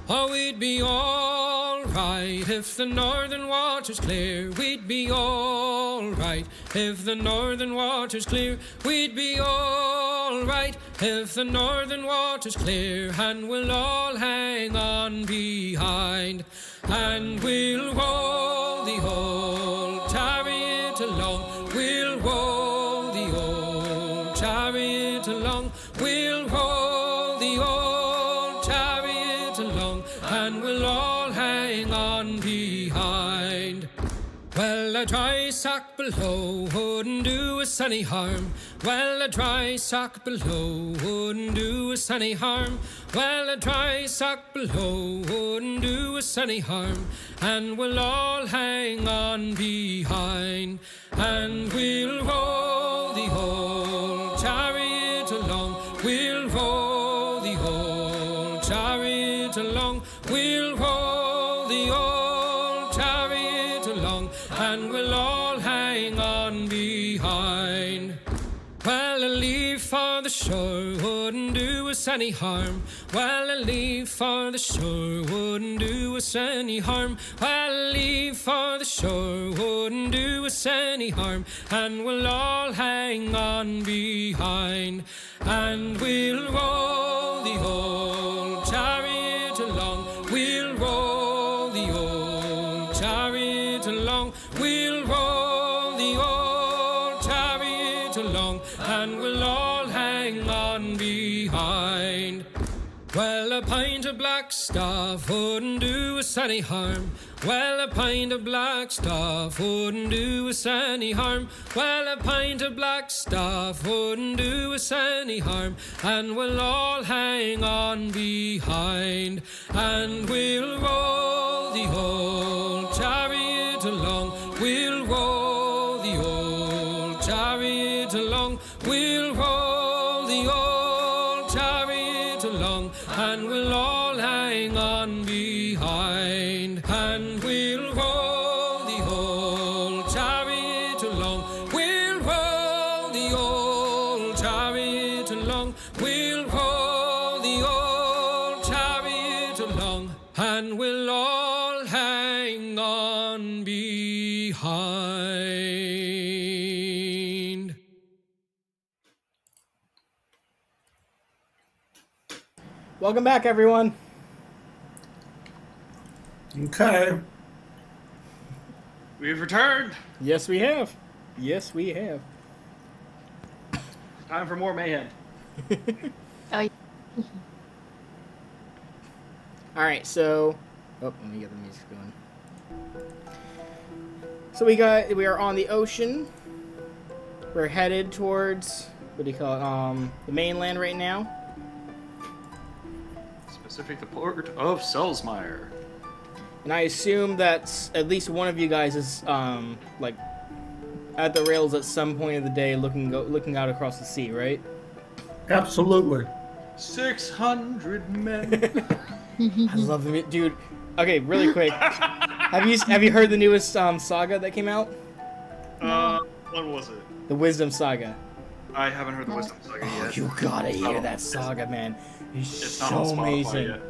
Oh, we'd be all right if the northern water's clear. We'd be all right if the northern water's clear. We'd be all right if the northern water's clear, and we'll all hang on behind, and we'll roll the old chariot along. We'll roll the old chariot along. We'll roll the old chariot along, and we'll all hang on behind. Well, a dry sock below wouldn't do us any harm. Well, a dry sock below wouldn't do us any harm. Well, a dry sock below wouldn't do us any harm, and we'll all hang on behind, and we'll roll the old chariot along. We'll roll the old chariot along. We'll roll the old chariot along, and we'll all hang on behind. Well, a leave for the shore wouldn't do us any harm. Well, a leave for the shore wouldn't do us any harm. Well, a leave for the shore wouldn't do us any harm, and we'll all hang on behind, and we'll roll the old chariot along. We'll roll the old and we'll all hang on behind. Well, a pint of black stuff wouldn't do us any harm. Well, a pint of black stuff wouldn't do us any harm. Well, a pint of black stuff wouldn't do us any harm. And we'll all hang on behind. And we'll roll the old chariot along. We'll roll the old chariot along. We'll roll the old chariot along. And we'll all hang on behind. And we'll roll the old chariot along. We'll roll the old chariot along. We'll roll the old chariot along. And we'll all hang on behind. Welcome back, everyone. Okay. We've returned. Yes, we have. Yes, we have. Time for more mayhem. Oh, All right, so let me get the music going. So we are on the ocean. We're headed towards what do you call it? The mainland right now. Specific the port of Selsmeyer. And I assume that at least one of you guys is like at the rails at some point of the day, looking out across the sea, right? Absolutely. 600 men. I love the dude. Okay, really quick. Have you heard the newest saga that came out? What was it? The Wisdom Saga. I haven't heard the Wisdom Saga Oh, yet. you gotta hear Oh, that saga, man. It's so not on Spotify amazing. yet.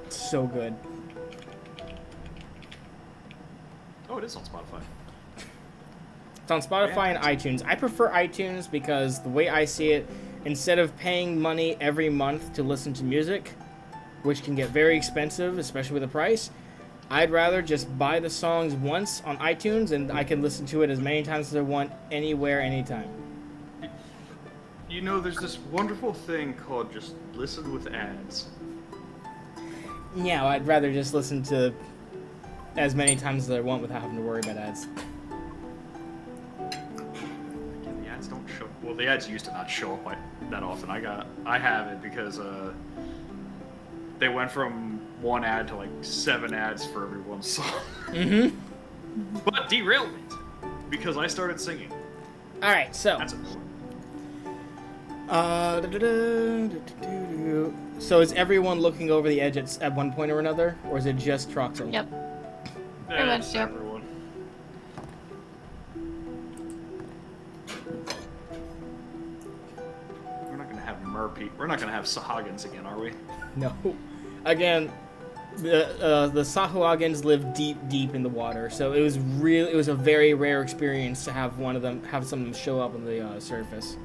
It's so good. Oh, it is on Spotify. It's on Spotify and iTunes. I prefer iTunes because the way I see it, instead of paying money every month to listen to music, which can get very expensive, especially with the price, I'd rather just buy the songs once on iTunes and I can listen to it as many times as I want, anywhere, anytime. You know, there's this wonderful thing called just listen with ads. Yeah, I'd rather just listen to as many times as I want without having to worry about ads. Again, the ads don't show. Well, the ads used to not show up that often. I have it because they went from one ad to like 7 ads for every one song. Mm-hmm. But derailment because I started singing. All right, so. That's annoying. So is everyone looking over the edge at one point or another, or is it just Troxel? yep. Yeah, much, it's yep. everyone. We're not gonna have We're not gonna have Sahagins again, are we? No. Again, the Sahuagins live deep in the water, so it was a very rare experience to have some of them show up on the surface.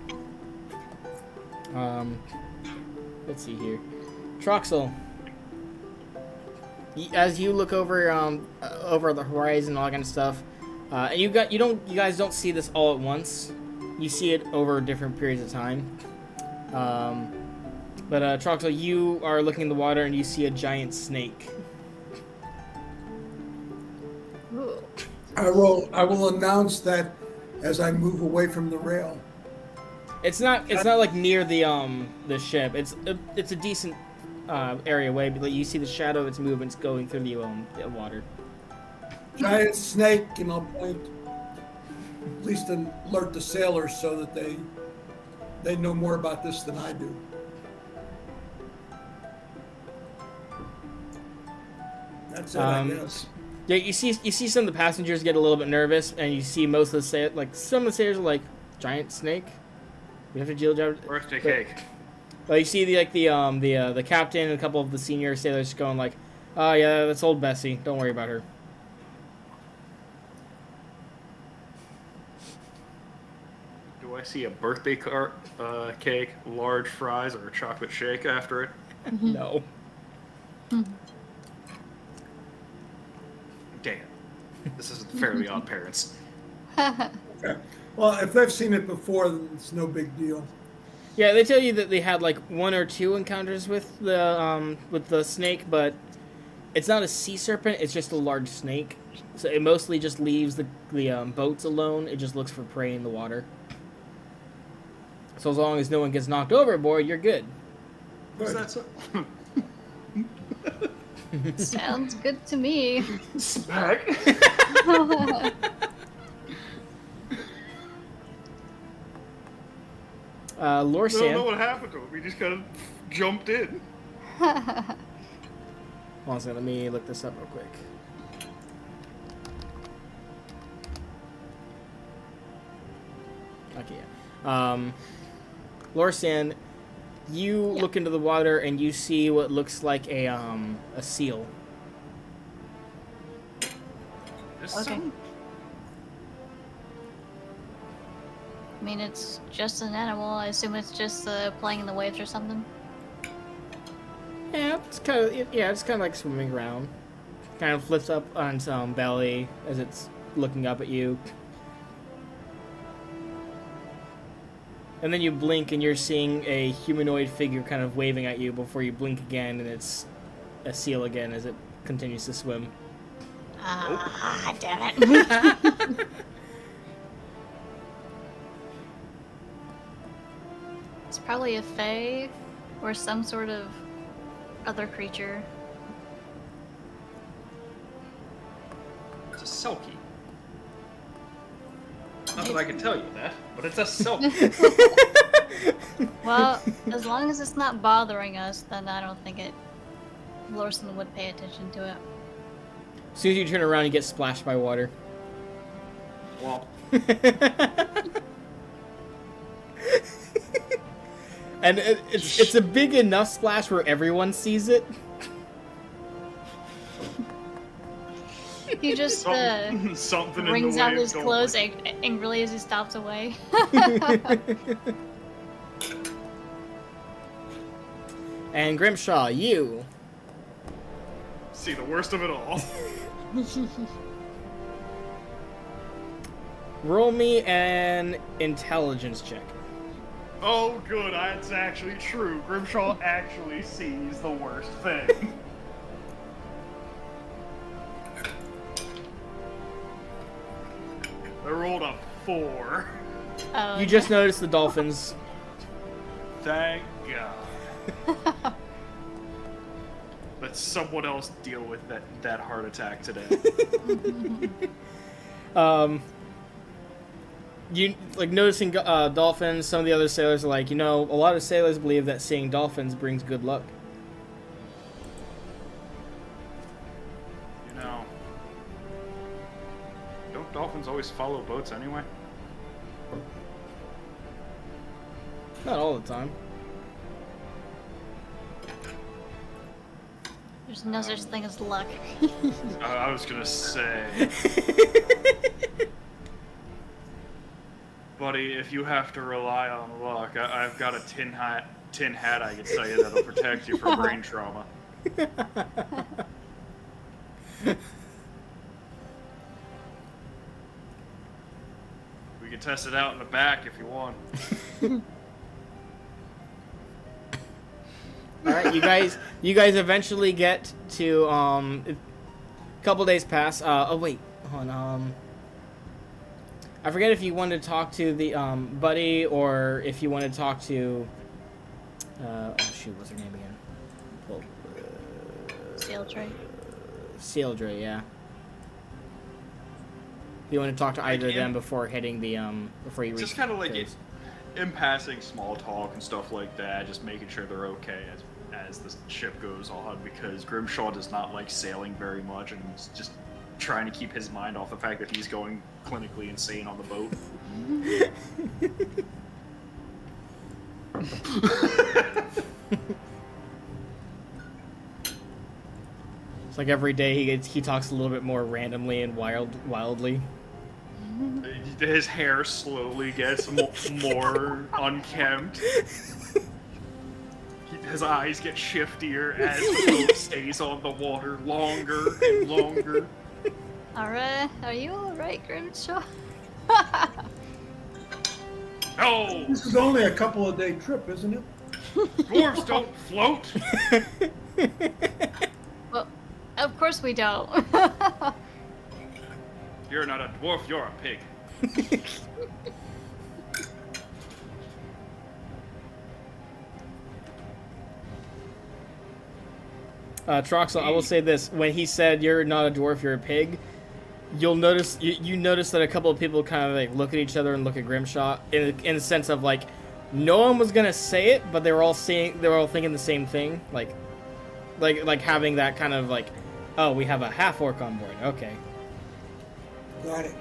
Let's see here, Troxel. As you look over over the horizon and all that kind of stuff, and you guys don't see this all at once. You see it over different periods of time. But Troxel, you are looking in the water and you see a giant snake. Ooh. I will announce that as I move away from the rail. It's not like near the ship. It's a decent area away, but you see the shadow of its movements going through the water. Giant snake, and I'll point, at least alert the sailors so that they know more about this than I do. That's it, I guess. Yeah, you see some of the passengers get a little bit nervous, and you see most of the some of the sailors are like, giant snake. We have to deal with Birthday cake. Well, you see the captain and a couple of the senior sailors going like, "Oh yeah, that's old Bessie. Don't worry about her." Do I see a birthday cake, large fries, or a chocolate shake after it? No. Damn. This isn't Fairly Odd Parents. Okay. Well, if they've seen it before, then it's no big deal. Yeah, they tell you that they had like 1 or 2 encounters with the snake, but it's not a sea serpent. It's just a large snake. So it mostly just leaves the boats alone. It just looks for prey in the water. So as long as no one gets knocked overboard, you're good. What's that? So? Sounds good to me. Smack. I don't know Lorsan. what happened to him. He just kind of jumped in. Hold on a second, let me look this up real quick. Okay, yeah. Lorsan, you look into the water and you see what looks like a seal. Okay. I mean, it's just an animal. I assume it's just playing in the waves or something. Yeah, it's kind of like swimming around. Kind of flips up on its belly as it's looking up at you. And then you blink and you're seeing a humanoid figure kind of waving at you before you blink again, and it's a seal again as it continues to swim. Ah, damn it. It's probably a fae or some sort of other creature. It's a selkie. Not that I can tell you that, but it's a selkie. Well, as long as it's not bothering us, then I don't think Lorsan would pay attention to it. As soon as you turn around, you get splashed by water. Well, and it's a big enough splash where everyone sees it. He just something wrings in the out waves his don't clothes like angrily as he stops away. And Grimshaw, you. see the worst of it all. Roll me an intelligence check. Oh, good. That's actually true. Grimshaw actually sees the worst thing. I rolled a 4. Oh, You just noticed the dolphins. Thank God. Let someone else deal with that heart attack today. You like noticing dolphins. Some of the other sailors are like, a lot of sailors believe that seeing dolphins brings good luck. Don't dolphins always follow boats anyway? Not all the time. There's no such thing as luck. I was gonna say, buddy, if you have to rely on luck, I've got a tin hat I can tell you that'll protect you from brain trauma. We can test it out in the back if you want. All right, you guys eventually get to a couple days pass. Oh wait, hold on. I forget if you wanted to talk to the buddy or if you wanted to talk to. Oh shoot, what's her name again? Well, Sail tray. Sealdre, yeah. You want to talk to either of them before hitting the before you reach. Just kind of like coast. in passing, small talk and stuff like that, just making sure they're okay as the ship goes on, because Grimshaw does not like sailing very much, and he's just trying to keep his mind off the fact that he's going clinically insane on the boat. It's like every day he talks a little bit more randomly and wildly. His hair slowly gets more unkempt. His eyes get shiftier as the boat stays on the water longer and longer. Alright, are you alright, Grimshaw? No! This is only a couple of day trip, isn't it? Dwarves don't float! Well, of course we don't. You're not a dwarf, you're a pig. Troxel, I will say this: when he said "you're not a dwarf, you're a pig," you'll notice you notice that a couple of people kind of like look at each other and look at Grimshot in the sense of like, no one was gonna say it, but they were all thinking the same thing, like having that kind of like, oh, we have a half-orc on board, okay. Got it.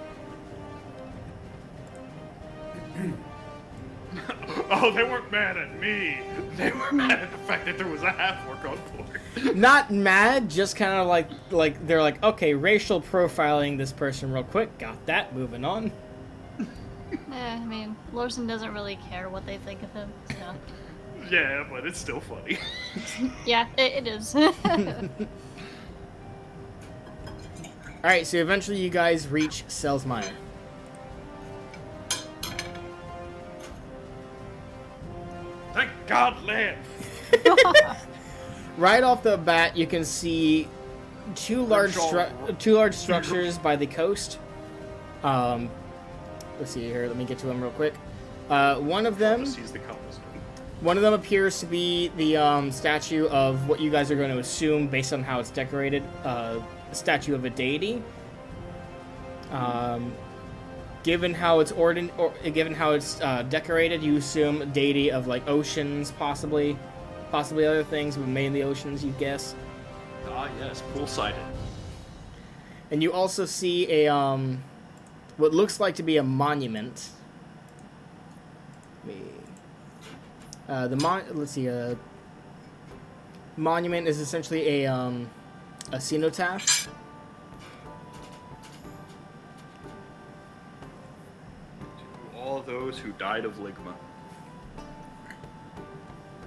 Oh, they weren't mad at me. They were mad at the fact that there was a half-orc on board. Not mad, just kind of like they're like, okay, racial profiling this person real quick. Got that. Moving on. I mean, Lorson doesn't really care what they think of him, so. Yeah, but it's still funny. Yeah, it is. Alright, so eventually you guys reach Selsmire. Thank God, land. Right off the bat, you can see two large structures by the coast. Let's see here. Let me get to them real quick. One of them appears to be the statue of what you guys are going to assume, based on how it's decorated, a statue of a deity. Given how it's decorated, you assume a deity of like oceans, possibly other things, but mainly oceans, you guess. Ah, yes, poolsided. And you also see a what looks like to be a monument. Let's see. Monument is essentially a cenotaph. All those who died of ligma.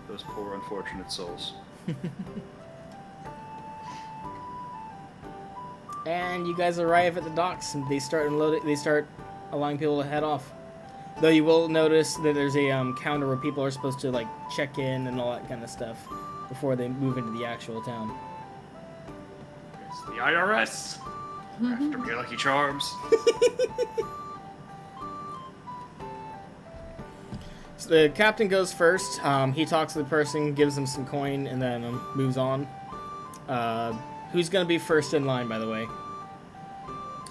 Those poor unfortunate souls. And you guys arrive at the docks, and they start allowing people to head off. Though you will notice that there's a counter where people are supposed to like check in and all that kind of stuff before they move into the actual town. It's the IRS. After me, Lucky Charms. So the captain goes first. He talks to the person, gives them some coin, and then moves on. Who's going to be first in line, by the way?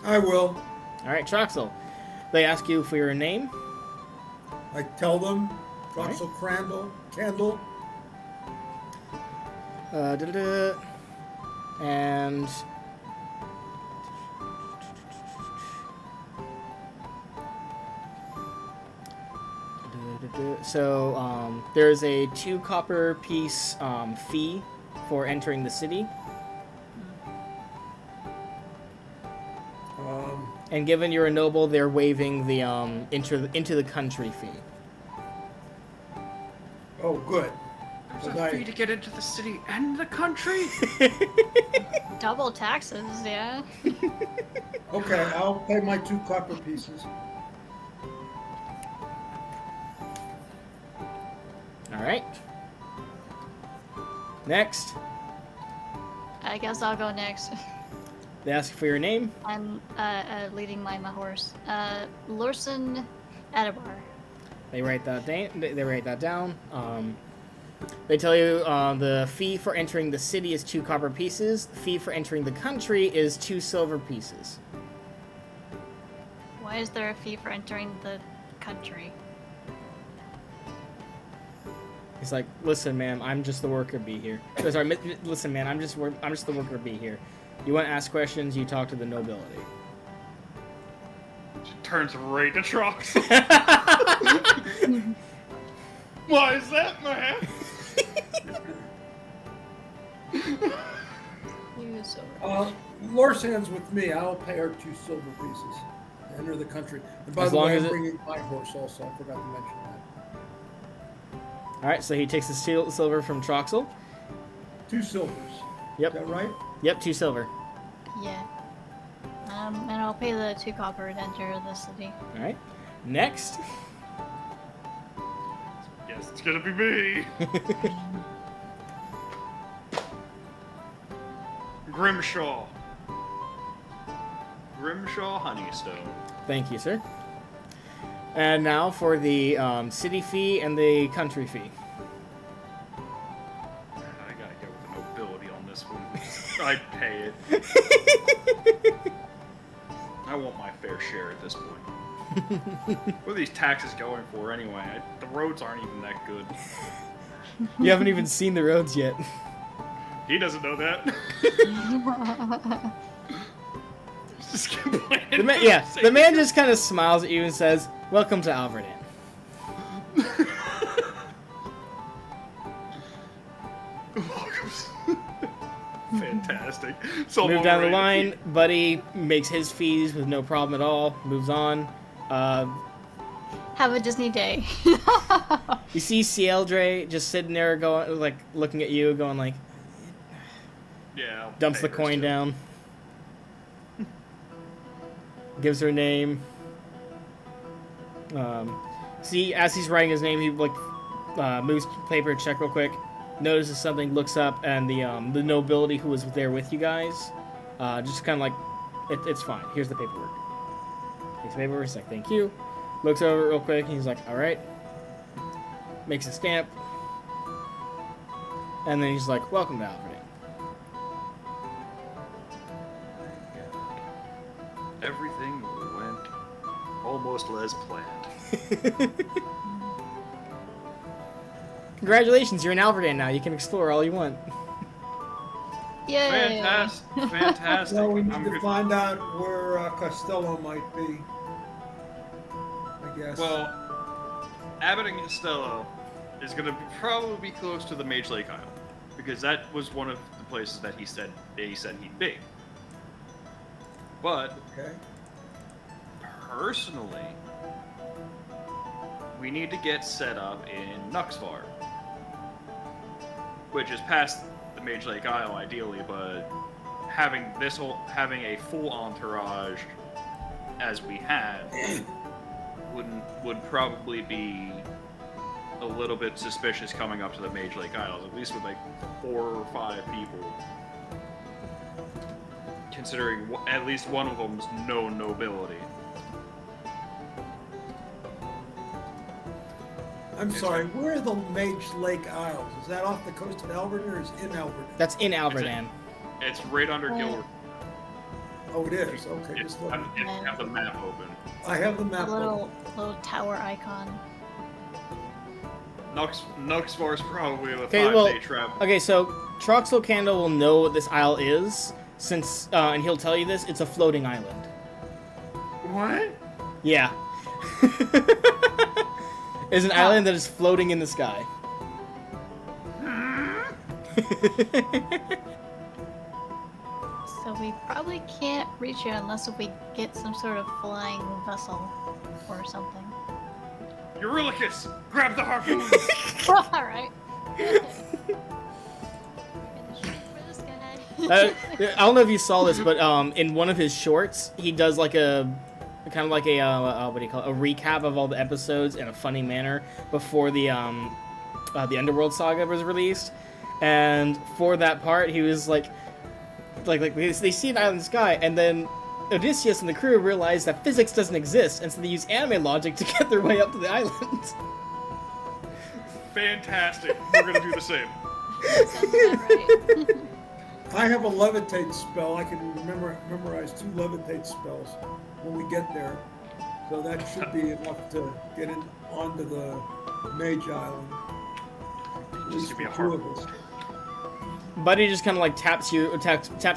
I will. All right, Troxel. They ask you for your name. I tell them, Troxel Candle. And so there's a 2 copper piece fee for entering the city. And given you're a noble, they're waiving the into the country fee. Oh, good. There's a fee to get into the city and the country. Double taxes, yeah. Okay, I'll pay my 2 copper pieces. All right. Next. I guess I'll go next. They ask for your name. I'm leading my horse. Lorson Adabar. They write that down. They tell you the fee for entering the city is 2 copper pieces. The fee for entering the country is 2 silver pieces. Why is there a fee for entering the country? He's like, listen, ma'am, I'm just the worker bee here. Sorry, listen, man, I'm just the worker bee here. You want to ask questions, you talk to the nobility. She turns right to Trox. Why is that, man? You silver. Lorsan's with me. I'll pay her 2 silver pieces to enter the country. And by the way, I'm bringing my horse also. I forgot to mention that. All right, so he takes the silver from Troxel. 2 silvers. Yep. Is that right? Yep, 2 silver. Yeah. And I'll pay the 2 copper to enter the city. All right. Next. Guess it's gonna be me. Grimshaw. Grimshaw Honeystone. Thank you, sir. And now for the city fee and the country fee. I gotta go with the nobility on this one. I'd pay it. I want my fair share at this point. What are these taxes going for anyway? The roads aren't even that good. You haven't even seen the roads yet. He doesn't know that. Just complaining. The man just kind of smiles at you and says, "Welcome to Alverdan." Fantastic. Move down the line. Buddy makes his fees with no problem at all. Moves on. Have a Disney day. You see Cieldre just sitting there going, like, looking at you, going like, Yeah. I'll dumps pay the hers coin too. down. Gives her name. See, as he's writing his name, he like moves paper, check real quick, notices something, looks up, and the nobility who was there with you guys, just kind of like, it's fine. Here's the paperwork. Takes the paperwork. He's like, thank you. Looks over it real quick. And he's like, all right. Makes a stamp, and then he's like, welcome to Alfred. Everything went almost as planned. Congratulations, you're in Alverdan now. You can explore all you want. Yay! Fantastic. Fantastic. Well, we need I'm to good. find out where Costello might be. I guess. Well, Abbott and Costello is going to probably be close to the Mage Lake Isle, because that was one of the places that he said he'd be. But Okay. personally, we need to get set up in Nuxvar, which is past the Mage Lake Isle ideally, but having a full entourage as we have would probably be a little bit suspicious coming up to the Mage Lake Isles, at least with like 4 or 5 people. Considering at least one of them's no nobility. I'm sorry, where are the Mage Lake Isles? Is that off the coast of Alverdan or is it in Alverdan? That's in Alverdan. It's right under Gilbert. Oh, it is. Okay, If just you let have, me. if you have the map open. I have the A map. little tower icon. Nuxvar is probably the Okay, 5-day travel. Okay, so Troxel Candle will know what this isle is, since, and he'll tell you this, it's a floating island. What? Yeah. It's an island that is floating in the sky. So we probably can't reach it unless we get some sort of flying vessel or something. Eurylicus, grab the harpoon! Alright. I don't know if you saw this, but in one of his shorts, he does like a kind of like a what do you call it? A recap of all the episodes in a funny manner before the Underworld saga was released. And for that part, he was like they see an island sky, and then Odysseus and the crew realize that physics doesn't exist, and so they use anime logic to get their way up to the island. Fantastic. We're gonna do the same. Sounds about right. I have a levitate spell. I can memorize 2 levitate spells when we get there. So that should be enough to get in onto the Mage Island. At least give me a for 2 of us. Buddy just kind of like taps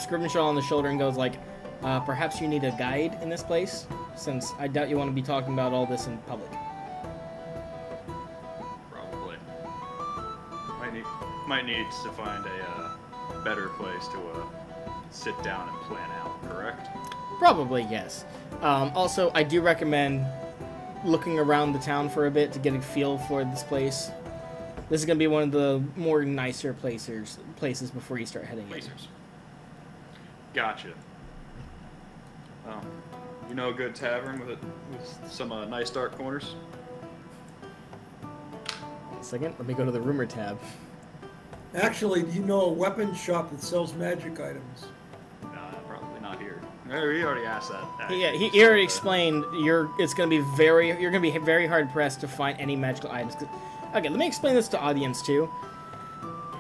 Grimshaw on the shoulder and goes like, perhaps you need a guide in this place, since I doubt you want to be talking about all this in public. Probably. Might need to find a better place to sit down and plan out, correct? Probably, yes. Also, I do recommend looking around the town for a bit to get a feel for this place. This is going to be one of the more nicer places before you start heading in. Placers. Gotcha. Well, you know a good tavern with some nice dark corners? It's second. Let me go to the rumor tab. Actually, do you know a weapon shop that sells magic items? Probably not here. He already asked that. Yeah, he already explained. You're gonna be very hard pressed to find any magical items. Okay, let me explain this to audience too.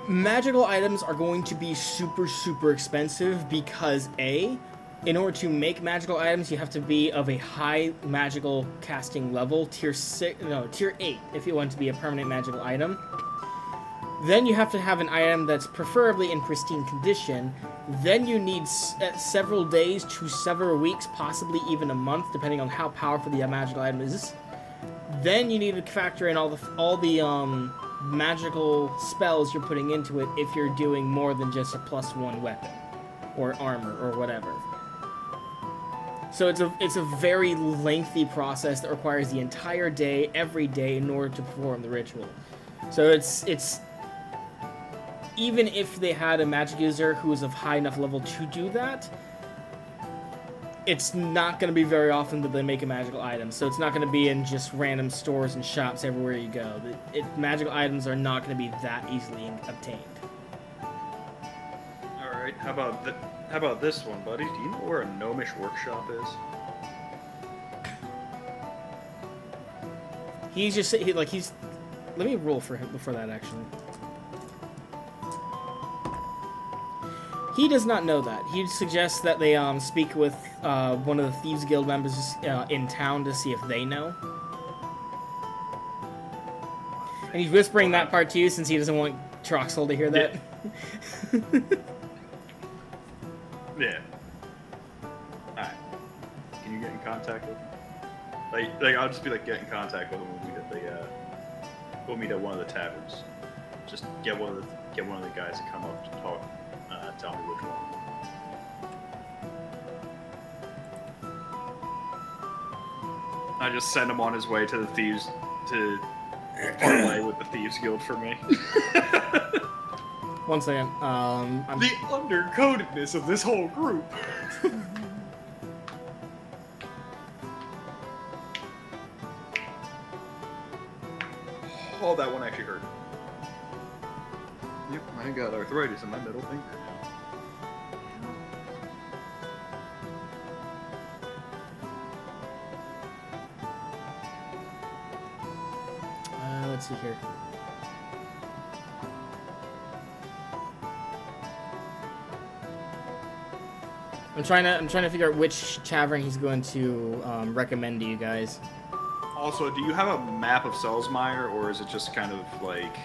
Magical items are going to be super expensive because in order to make magical items, you have to be of a high magical casting level, tier 8, if you want to be a permanent magical item. Then you have to have an item that's preferably in pristine condition. Then you need several days to several weeks, possibly even a month, depending on how powerful the magical item is. Then you need to factor in all the magical spells you're putting into it if you're doing more than just a +1 weapon or armor or whatever. So it's a very lengthy process that requires the entire day, every day, in order to perform the ritual. So it's even if they had a magic user who was of high enough level to do that, it's not going to be very often that they make a magical item. So it's not going to be in just random stores and shops everywhere you go. Magical items are not going to be that easily obtained. All right. How about this one, buddy? Do you know where a gnomish workshop is? Let me roll for him before that, actually. He does not know that. He suggests that they speak with one of the Thieves Guild members in town to see if they know. And he's whispering that part to you since he doesn't want Troxel to hear that. Yeah. Alright. Can you get in contact with him? Like I'll just be like, get in contact with him when we meet at we'll meet at one of the taverns. Just get one of the guys to come up to talk. Tell me which one. I just send him on his way to the thieves to parlay with the Thieves Guild for me. 1 second. The undercodedness of this whole group. Oh, that one actually hurt. Yep, I got arthritis in my middle finger. Let's see here. I'm trying to figure out which tavern he's going to recommend to you guys. Also, do you have a map of Selsmeyer, or is it just kind of like?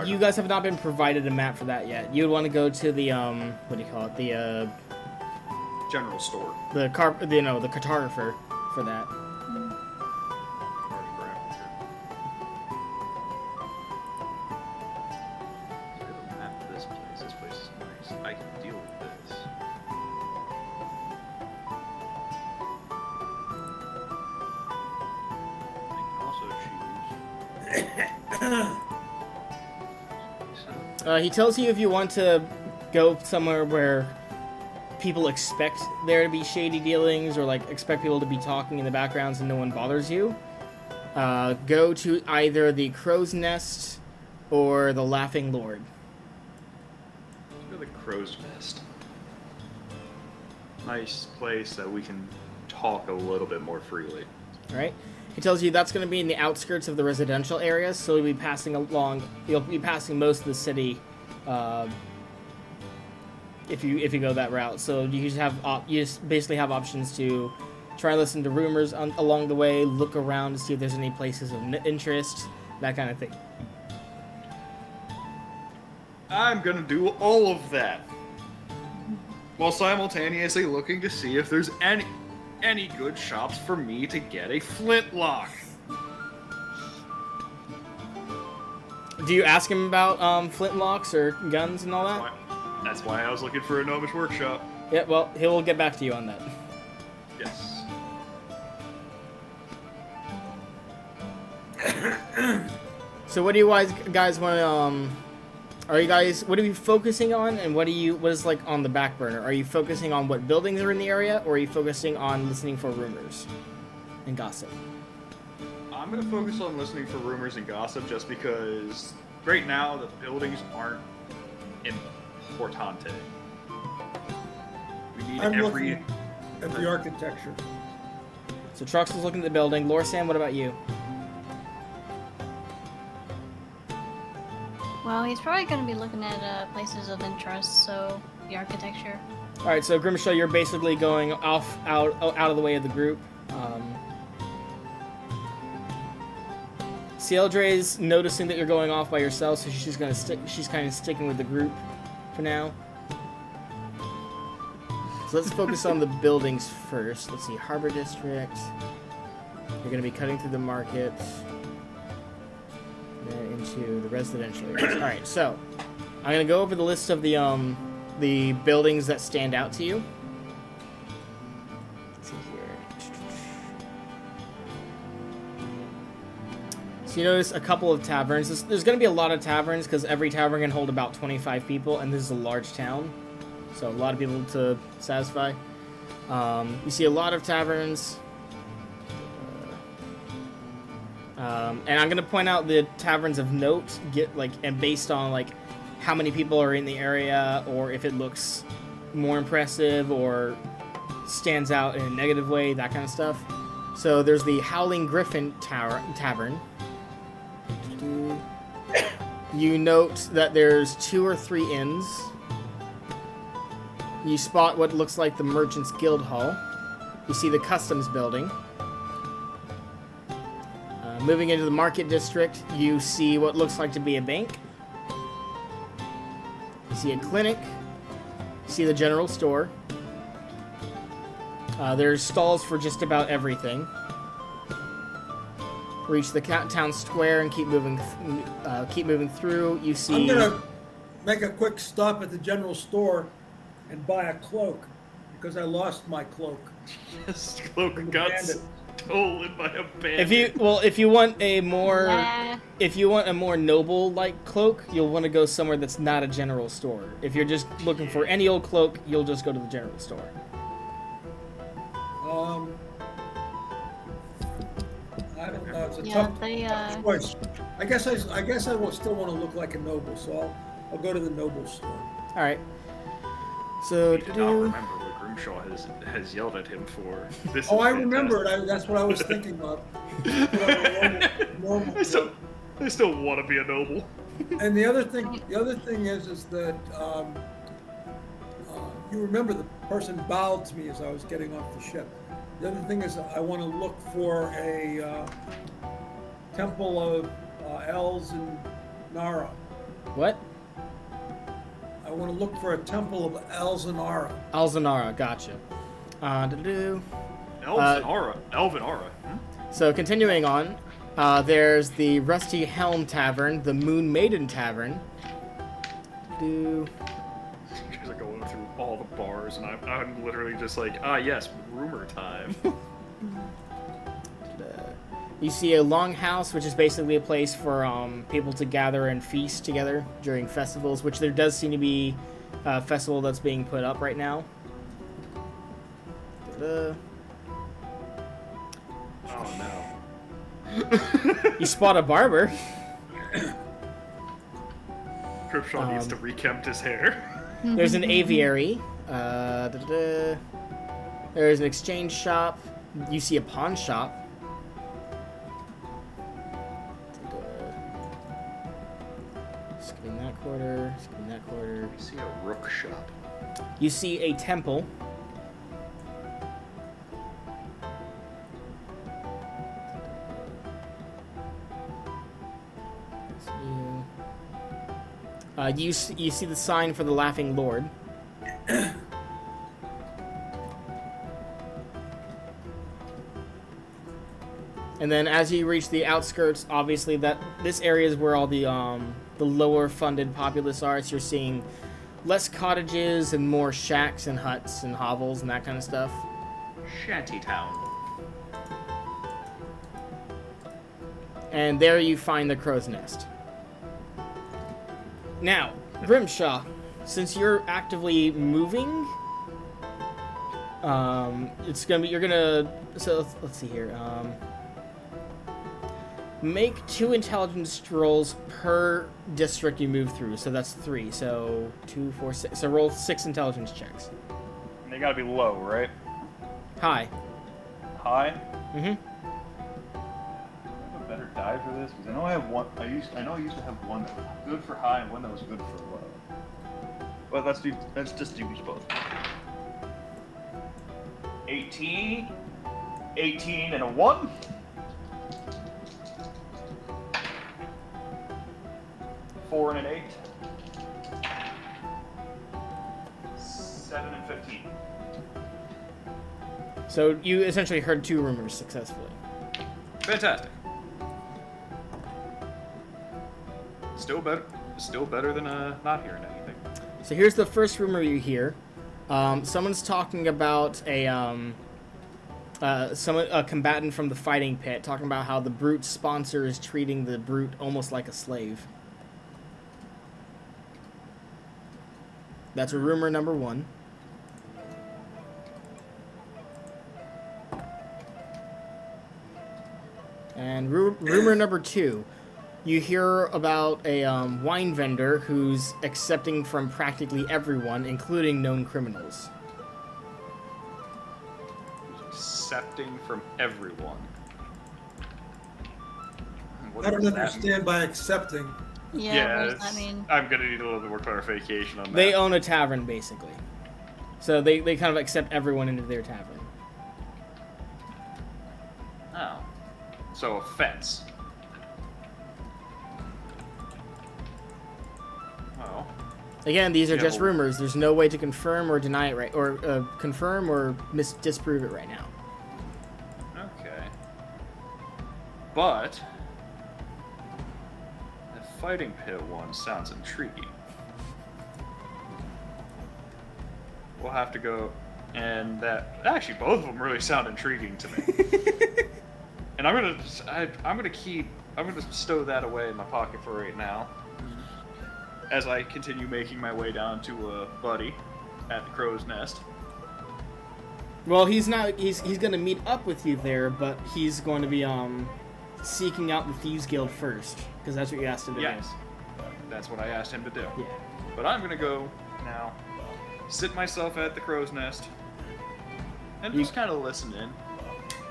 You guys have not been provided a map for that yet. You would want to go to the what do you call it? The general store. The cartographer for that. This place is nice. I can deal with this. I can also choose. He tells you if you want to go somewhere where people expect there to be shady dealings or like expect people to be talking in the backgrounds and no one bothers you, go to either the Crow's Nest or the Laughing Lord. Let's go to the Crow's Nest. Nice place that we can talk a little bit more freely. All right. He tells you that's going to be in the outskirts of the residential areas, so you'll be passing most of the city if you go that route. So you just basically have options to try and listen to rumors along the way, look around to see if there's any places of interest, that kind of thing. I'm gonna do all of that while simultaneously looking to see if there's any good shops for me to get a flintlock. Do you ask him about flintlocks or guns and all that? That's why I was looking for a gnomish workshop. Yeah, well, he'll get back to you on that. Yes. So what do you guys want to what are you focusing on, and what is like on the back burner? Are you focusing on what buildings are in the area, or are you focusing on listening for rumors and gossip? I'm gonna focus on listening for rumors and gossip, just because right now the buildings aren't importante. We need I'm every. looking at the architecture. So Trux is looking at the building. Lorsan, what about you? Well, he's probably going to be looking at places of interest, so the architecture. All right, so Grimshaw, you're basically going out of the way of the group. Cieldre's noticing that you're going off by yourself, so she's gonna she's kind of sticking with the group for now. So let's focus on the buildings first. Let's see, Harbor District. You're gonna be cutting through the market, then into the residential areas. All right, so I'm gonna go over the list of the buildings that stand out to you. Let's see here. So you notice a couple of taverns. There's going to be a lot of taverns because every tavern can hold about 25 people, and this is a large town, so a lot of people to satisfy. You see a lot of taverns, and I'm going to point out the taverns of note, and based on like how many people are in the area, or if it looks more impressive or stands out in a negative way, that kind of stuff. So there's the Howling Griffin Tavern. You note that there's 2 or 3 inns. You spot what looks like the Merchants Guild Hall. You see the Customs Building. Moving into the Market District, you see what looks like to be a bank. You see a clinic. You see the general store. There's stalls for just about everything. Reach the town square and keep moving through. You see. I'm gonna make a quick stop at the general store and buy a cloak because I lost my cloak. This cloak got bandit. stolen by a bandit. If you want a more Nah. if you want a more noble like cloak, you'll want to go somewhere that's not a general store. If you're just looking for any old cloak, you'll just go to the general store. I don't know. It's a Yeah, tough they, choice. I guess I will still want to look like a noble, so I'll go to the noble store. All right. So He did not remember what Grimshaw has yelled at him for. This Oh, is I remember fantastic. it. That's what I was thinking of. Normal I still want to be a noble. And the other thing is that you remember the person bowed to me as I was getting off the ship. The other thing is I want to look for a temple of Els and Nara. what? I want to look for a temple of Els and Nara. Alzanara, gotcha. Elvenara. So continuing on, there's the Rusty Helm Tavern, the Moon Maiden Tavern. You guys are going through all the bars, and I'm literally just like, yes, rumor time. You see a longhouse, which is basically a place for people to gather and feast together during festivals, which there does seem to be a festival that's being put up right now. Oh no. You spot a barber. Grimshaw needs to rekempt his hair. There's an aviary. There's an exchange shop. You see a pawn shop. Skipping that quarter. Skipping that quarter. I see a rook shop. You see a temple. You see the sign for the Laughing Lord. And then as you reach the outskirts, obviously this area is where all the lower funded populace are. So you're seeing less cottages and more shacks and huts and hovels and that kind of stuff. Shantytown. And there you find the crow's nest. Now, Grimshaw, since you're actively moving, let's see here. Make 2 intelligence rolls per district you move through. So that's 3. So 2, 4, 6. So roll 6 intelligence checks. They gotta be low, right? High. High? Mm-hmm. A better die for this? Because I know I have one. I know I used to have one that was good for high and one that was good for low. But let's just do both. 18, 18 and a 1. 4 and an 8. 7 and 15. So you essentially heard 2 rumors successfully. Fantastic. Still better than not hearing anything. So here's the first rumor you hear. Someone's talking about a combatant from the fighting pit, talking about how the Brute's sponsor is treating the Brute almost like a slave. That's rumor number 1. And rumor number 2. You hear about a wine vendor who's accepting from practically everyone, including known criminals. Accepting from everyone. What I don't does that understand by accepting. Yeah, what does that mean? I'm gonna need a little bit more clarification on that. They own a tavern, basically. So they kind of accept everyone into their tavern. Oh. So a fence. Well. Again, these are Yeah, just well- rumors. There's no way to confirm or deny it right, or confirm or disprove it right now. Okay. But the fighting pit one sounds intriguing. We'll have to go, and that actually both of them really sound intriguing to me. And I'm gonna stow that away in my pocket for right now, as I continue making my way down to a buddy at the Crow's Nest. Well, he's not. He's gonna meet up with you there, but he's going to be seeking out the Thieves Guild first, because that's what you asked him to Yes, that's what I asked him to do. do. Yeah. But I'm gonna go now, sit myself at the Crow's Nest, and just kind of listen in.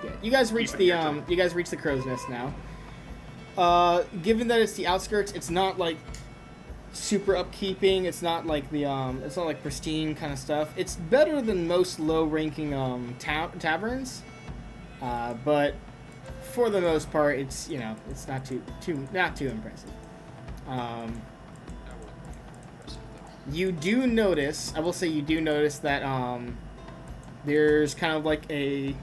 Yeah. You guys reach Keep it the here, you guys reach the Crow's Nest now. Given that it's the outskirts, it's not like super upkeeping. It's not like it's not like pristine kind of stuff. It's better than most low-ranking taverns, but for the most part, it's it's not too impressive. You do notice, I will say, you do notice that there's kind of like a.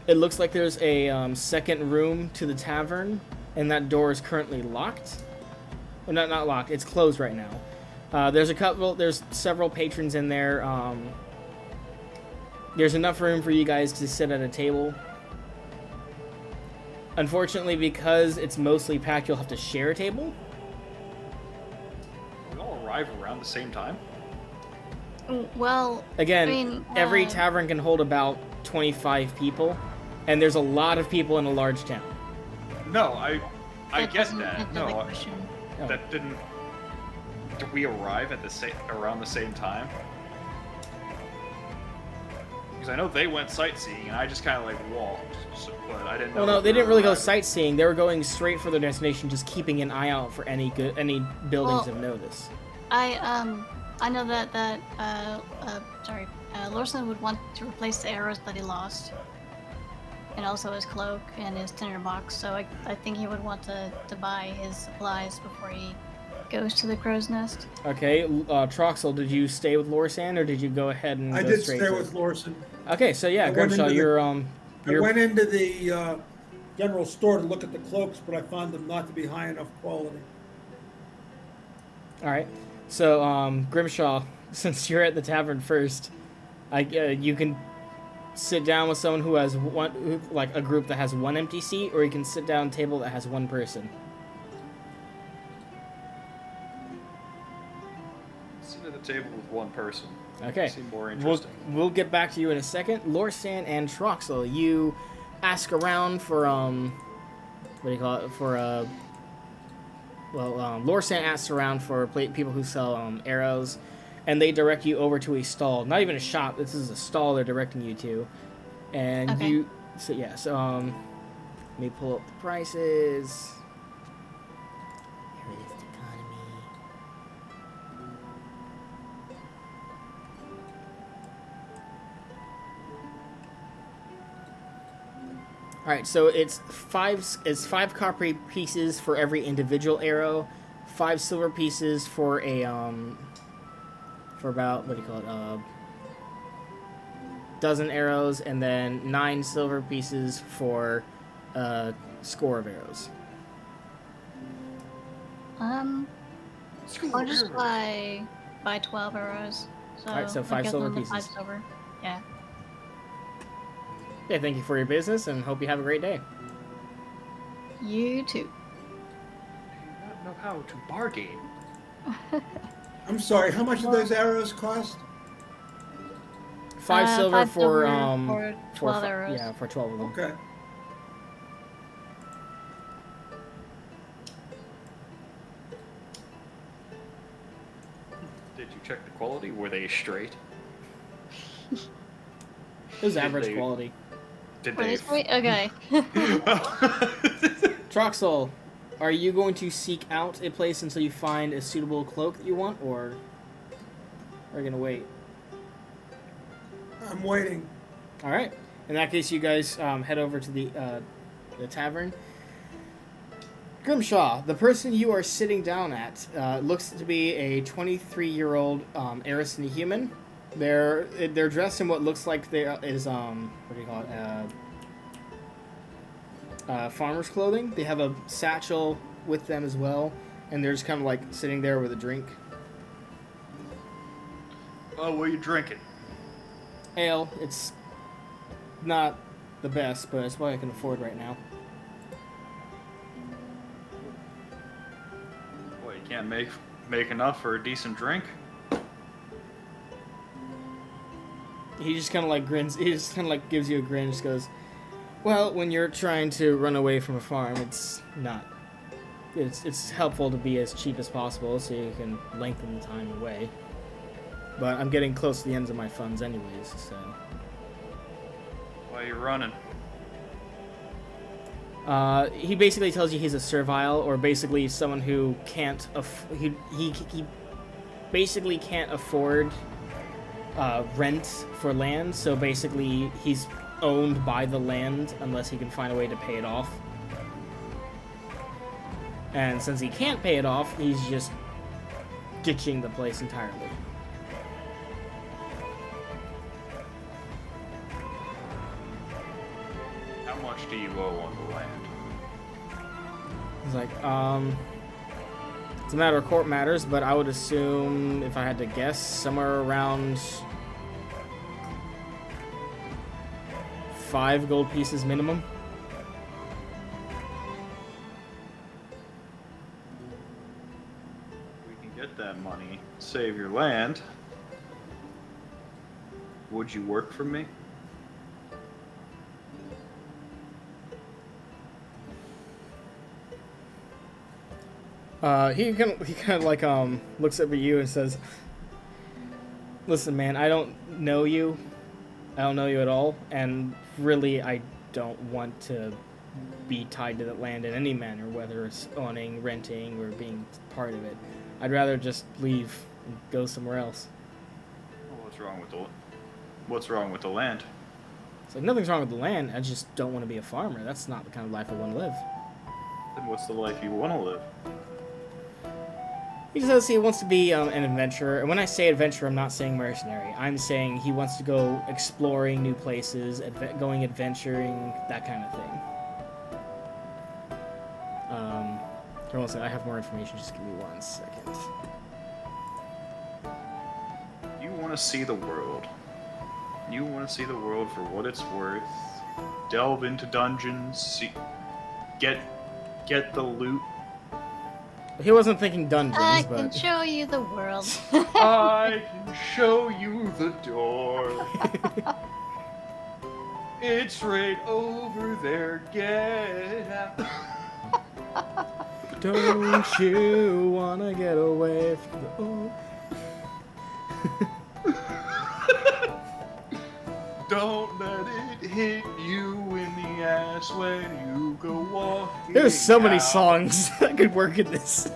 It looks like there's a second room to the tavern, and that door is currently locked. Well, not locked. It's closed right now. There's several patrons in there. There's enough room for you guys to sit at a table. Unfortunately, because it's mostly packed, you'll have to share a table. We all arrive around the same time. Well, Again, I mean, every tavern can hold about 25 people, and there's a lot of people in a large town. No, I that get doesn't that. answer No, the question. Oh. that didn't. Did we arrive at around the same time? Because I know they went sightseeing, and I just kind of like walked. But I didn't know. Well, no, if they we didn't were really go arriving. sightseeing. They were going straight for their destination, just keeping an eye out for any buildings Well, of notice. I know that Lorson would want to replace the arrows that he lost, and also his cloak and his tinderbox. So I think he would want to buy his supplies before he goes to the Crow's Nest. Okay, Troxel, did you stay with Lorsan, or did you go ahead and I go did straight stay to... with Lorson. Okay, so yeah, I went Grimshaw, into I you're went into the general store to look at the cloaks, but I found them not to be high enough quality. all right. So Grimshaw, since you're at the tavern first, you can sit down with someone who has like a group that has one empty seat, or you can sit down at a table that has one person. Sit at the table with one person. Okay. Seem more interesting. We'll get back to you in a second. Lorsan and Troxel, you ask around for what do you call it, for Lorsan asks around for people who sell arrows, and they direct you over to a stall. Not even a shop. This is a stall they're directing you to, and Okay. So let me pull up the prices. Here it is, economy. All right, so it's five copper pieces for every individual arrow, 5 silver pieces for a for about, what do you call it, dozen arrows, and then 9 silver pieces for a score of arrows. I'll just buy 12 arrows. So, Alright, so I'll 5 give silver them the pieces. 5 silver. Yeah. Yeah, thank you for your business, and hope you have a great day. You too. Do you not know how to bargain? I'm sorry, how much do those arrows cost? 5 silver 5 for silver for 12 fi- arrows. Yeah, for 12 of them. Okay. Did you check the quality? Were they straight? It was average they- quality. Did Were they? they straight? Okay. Troxel, are you going to seek out a place until you find a suitable cloak that you want, or are you gonna wait? I'm waiting. All right. In that case, you guys head over to the tavern. Grimshaw, the person you are sitting down at looks to be a 23-year-old Arison human. They're dressed in what looks like what do you call it? Farmer's clothing. They have a satchel with them as well, and they're just kind of like sitting there with a drink. Oh, what are you drinking? Ale. It's not the best, but it's what I can afford right now. What, you can't make enough for a decent drink? He just kind of like grins. He just kind of like gives you a grin. Just goes, "Well, when you're trying to run away from a farm, it's not. It's helpful to be as cheap as possible, so you can lengthen the time away. But I'm getting close to the ends of my funds, anyways. So." Why are you running? He basically tells you he's a servile, or basically someone who can't. He basically can't afford rent for land. So basically, he's owned by the land unless he can find a way to pay it off. And since he can't pay it off, he's just ditching the place entirely. How much do you owe on the land? He's like, it's a matter of court matters, but I would assume, if I had to guess, somewhere around 5 gold pieces minimum. We can get that money, save your land. Would you work for me? He kind of like looks up at you and says, "Listen, man, I don't know you. I don't know you at all, and really, I don't want to be tied to that land in any manner, whether it's owning, renting, or being part of it. I'd rather just leave and go somewhere else." Well, what's wrong with the land? It's like, nothing's wrong with the land. I just don't want to be a farmer. That's not the kind of life I want to live. Then what's the life you want to live? He says he wants to be an adventurer. And when I say adventurer, I'm not saying mercenary. I'm saying he wants to go exploring new places, going adventuring, that kind of thing. Hold on a second, I have more information. Just give me 1 second. You want to see the world. You want to see the world for what it's worth. Delve into dungeons. Get the loot. He wasn't thinking dungeons, I but can show you the world. I can show you the door. It's right over there. Get out. Don't you wanna get away from the... Oh. Don't let it hit you in the ass when you go walking. There's so many out. songs that could work in this.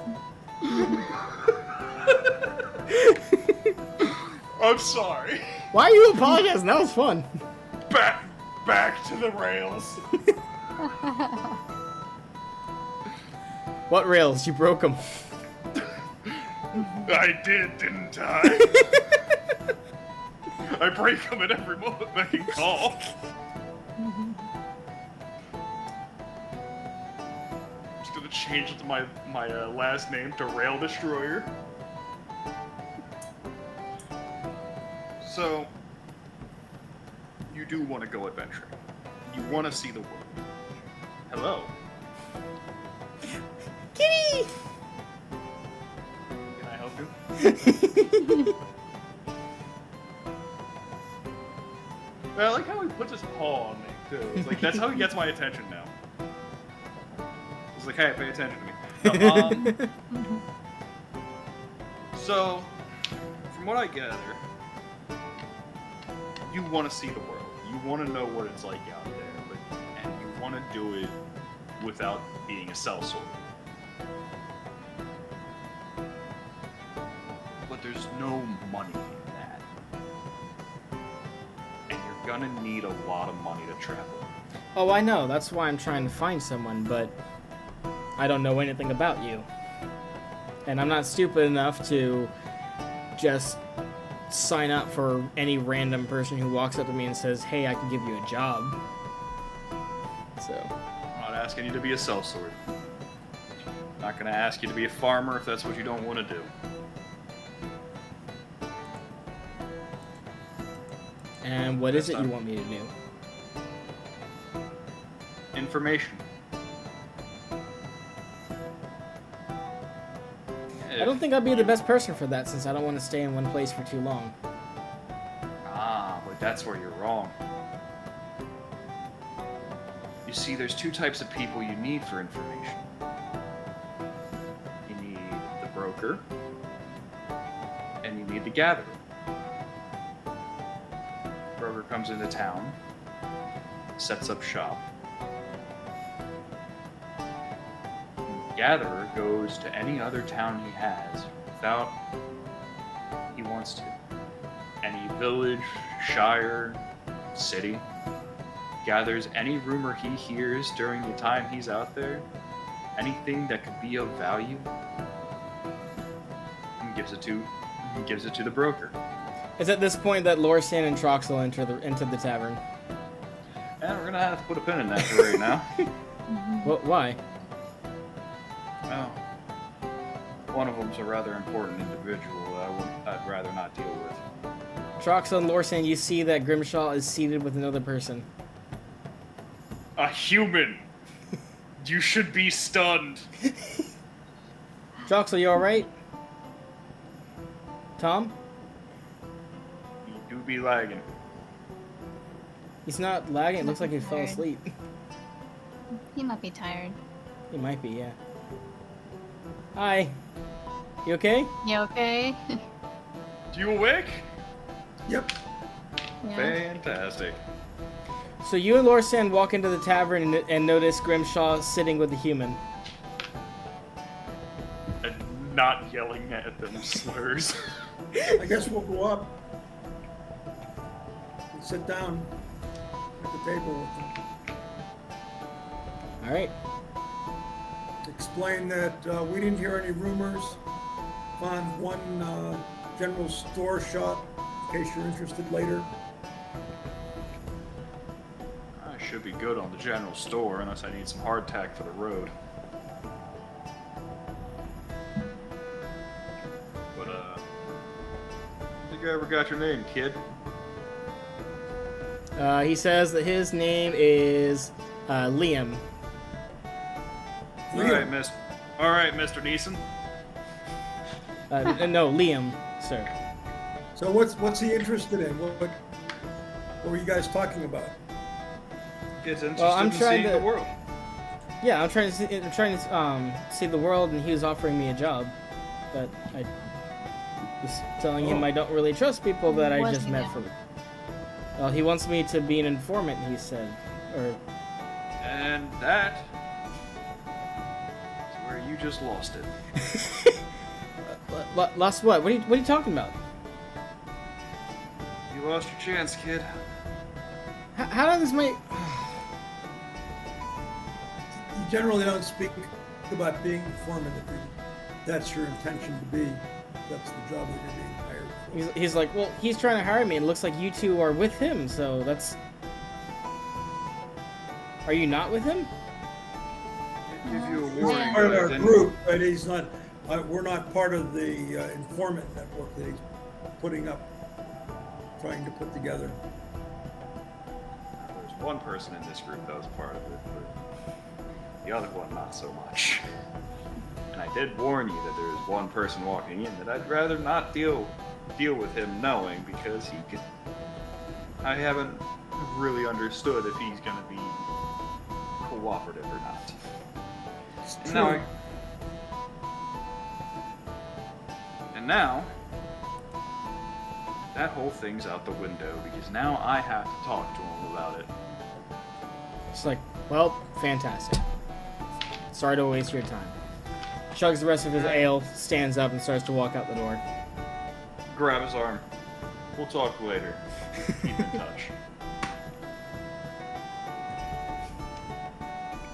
I'm sorry. Why are you apologizing? That was fun. Back to the rails. What rails? You broke them. I did, didn't I? I break them at every moment I can call. I'm just gonna change it to my last name to Rail Destroyer. So, you do want to go adventuring. You want to see the world. Hello. Kitty! Can I help you? I like how he puts his paw on me, too. It's like, that's how he gets my attention now. He's like, hey, pay attention to me. No, so, from what I gather, you want to see the world. You want to know what it's like out there, and you want to do it without being a sellsword. But there's no money in that. And you're gonna need a lot of money to travel. Oh, I know. That's why I'm trying to find someone, but I don't know anything about you. And I'm not stupid enough to just sign up for any random person who walks up to me and says, hey, I can give you a job. So. I'm not asking you to be a sellsword. I'm not gonna ask you to be a farmer if that's what you don't want to do. And what is it you want me to do? Information. I don't think I'd be the best person for that since I don't want to stay in one place for too long. Ah, but that's where you're wrong. You see, there's two types of people you need for information. You need the broker, and you need the gatherer. Broker comes into town, sets up shop. Gatherer goes to any other town he has without he wants to. Any village, shire, city. Gathers any rumor he hears during the time he's out there, anything that could be of value, and gives it to the broker. It's at this point that Lorsan and Troxel enter the tavern. And we're gonna have to put a pin in that for right now. What? Why? Well, one of them's a rather important individual that I'd rather not deal with. Troxel and Lorsan, you see that Grimshaw is seated with another person. A human! You should be stunned! Troxel, you alright? Tom? You do be lagging. He's not lagging, it looks like he fell Tired. asleep. He might be tired. He might be, yeah. Hi. You okay? You okay? You awake? Yep. Yeah. Fantastic. So you and Lorsan walk into the tavern and notice Grimshaw sitting with a human. And not yelling at them slurs. I guess we'll go up and sit down at the table with them. Alright. Explain that we didn't hear any rumors. Found one general store shop, in case you're interested later. I should be good on the general store unless I need some hardtack for the road. But think I ever got your name, kid? He says that his name is Liam. Liam. All right, Mr. Neeson. No, Liam, sir. So what's he interested in? What were you guys talking about? Gets interested Well, I'm in trying seeing to- the world. Yeah, I'm trying to see the world, and he was offering me a job, but I was telling him I don't really trust people that I What's just he met doing? for. Well, he wants me to be an informant. He said, or And that is where you just lost it. lost what? What are you talking about? You lost your chance, kid. How does my You generally don't speak about being informant if that's your intention to be. That's the job that you're being hired for. he's like, well, he's trying to hire me, and it looks like you two are with him, so that's. Are you not with him? I give you a He's warning, part of but I our didn't. group, but he's not. We're not part of the informant network that he's putting up, trying to put together. There's one person in this group that was part of it, but the other one not so much. And I did warn you that there is one person walking in that I'd rather not deal with him knowing, because he could. I haven't really understood if he's gonna be cooperative or not. It's And true. now, that whole thing's out the window, because now I have to talk to him about it. It's like, well, fantastic. Sorry to waste your time. Chugs the rest of his ale, stands up, and starts to walk out the door. Grab his arm. We'll talk later. Keep in touch.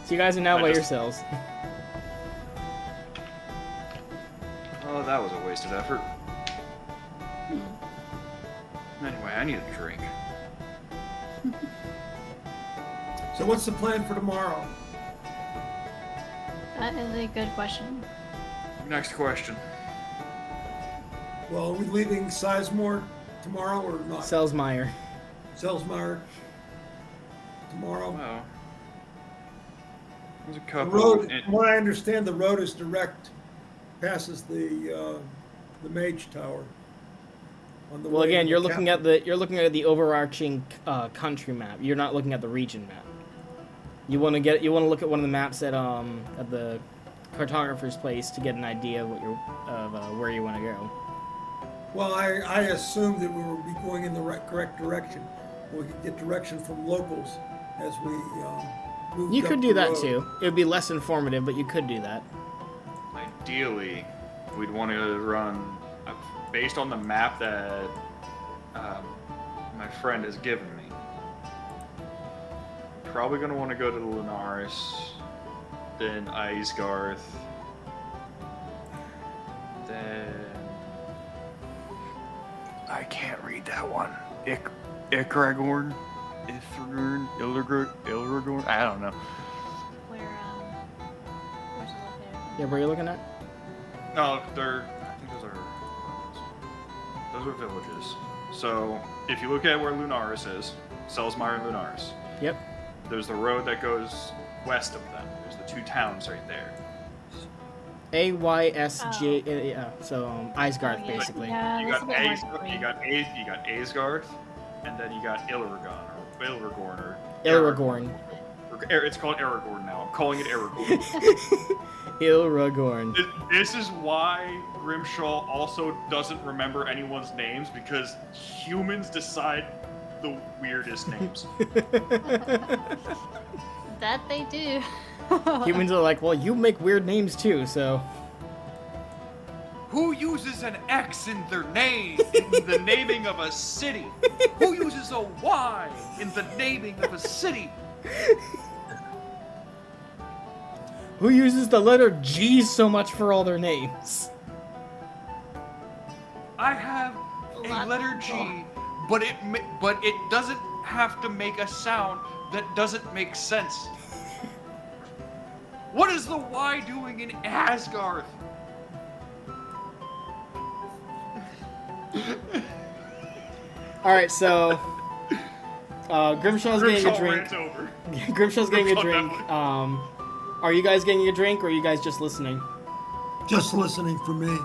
So you guys are now I by just- yourselves. Oh, that was a wasted effort. Anyway, I need a drink. So what's the plan for tomorrow? That is a good question. Next question. Well, are we leaving Sizemore tomorrow or not? Selsmeyer. Selsmeyer tomorrow. Well, there's a The couple. road, from what I understand, the road is direct, passes the Mage Tower. On the Well, way to again, the you're looking at capital. the overarching country map. You're not looking at the region map. You want to look at one of the maps at the cartographer's place to get an idea of where you want to go. Well, I assumed that we would be going in the correct direction. We could get direction from locals as we move. You could do that too. It would be less informative, but you could do that. Ideally, we'd want to run based on the map that my friend has given me. Probably going to want to go to the Lunaris, then Isgarth, then I can't read that one. Ikragorn, Ilragorn. I don't know. Where's it located? Yeah, where are you looking at? No, I think those are villages. So if you look at where Lunaris is, Selsmeyer and Lunaris, Yep. there's the road that goes west of them. There's the two towns right there. AYSJ. Yeah. So Isgarth, Oh, yeah. basically. Yeah, You that's got a bit more green. you got Asgarth, and then you got Ilragon or Ilragorn or Ilragorn. It's called Aragorn now. I'm calling it Aragorn. Ilragorn. This is why Grimshaw also doesn't remember anyone's names, because humans decide the weirdest names. That they do. Humans are like, well, you make weird names too, so. Who uses an X in their name in the naming of a city? Who uses a Y in the naming of a city? Who uses the letter G so much for all their names? I have Lots a of letter people. G, but it doesn't have to make a sound that doesn't make sense. What is the Y doing in Asgarth? Alright, so. Grimshaw's getting a Grimshaw drink. rants over. Grimshaw's getting a Grimshaw drink. definitely- Are you guys getting a drink, or are you guys just listening? Just listening for me.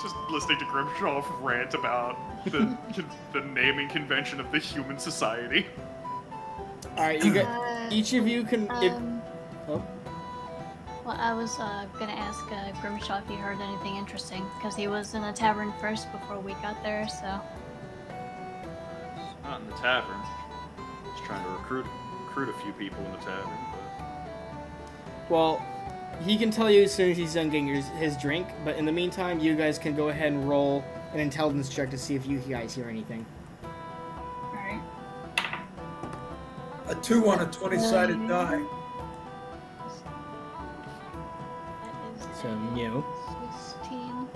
Just listening to Grimshaw rant about the naming convention of the human society. Alright, you got. Each of you can. If, oh. Well, I was gonna ask Grimshaw if he heard anything interesting, because he was in the tavern first before we got there, so... Not in the tavern. Just trying to recruit a few people in the tavern. Well, he can tell you as soon as he's done getting his drink, but in the meantime, you guys can go ahead and roll an intelligence check to see if you guys hear anything. Alright. A 2 on a 20-sided die. That is So, no. 16.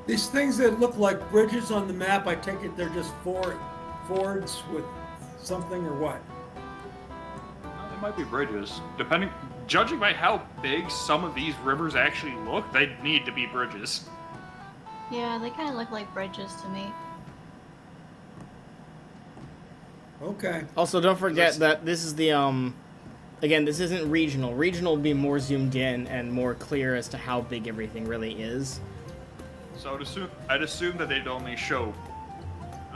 These things that look like bridges on the map, I take it they're just fords with something or what? They might be bridges. Judging by how big some of these rivers actually look, they need to be bridges. Yeah, they kind of look like bridges to me. Okay. Also, don't forget that this is the, again, this isn't regional. Regional will be more zoomed in and more clear as to how big everything really is. So I'd assume that they'd only show,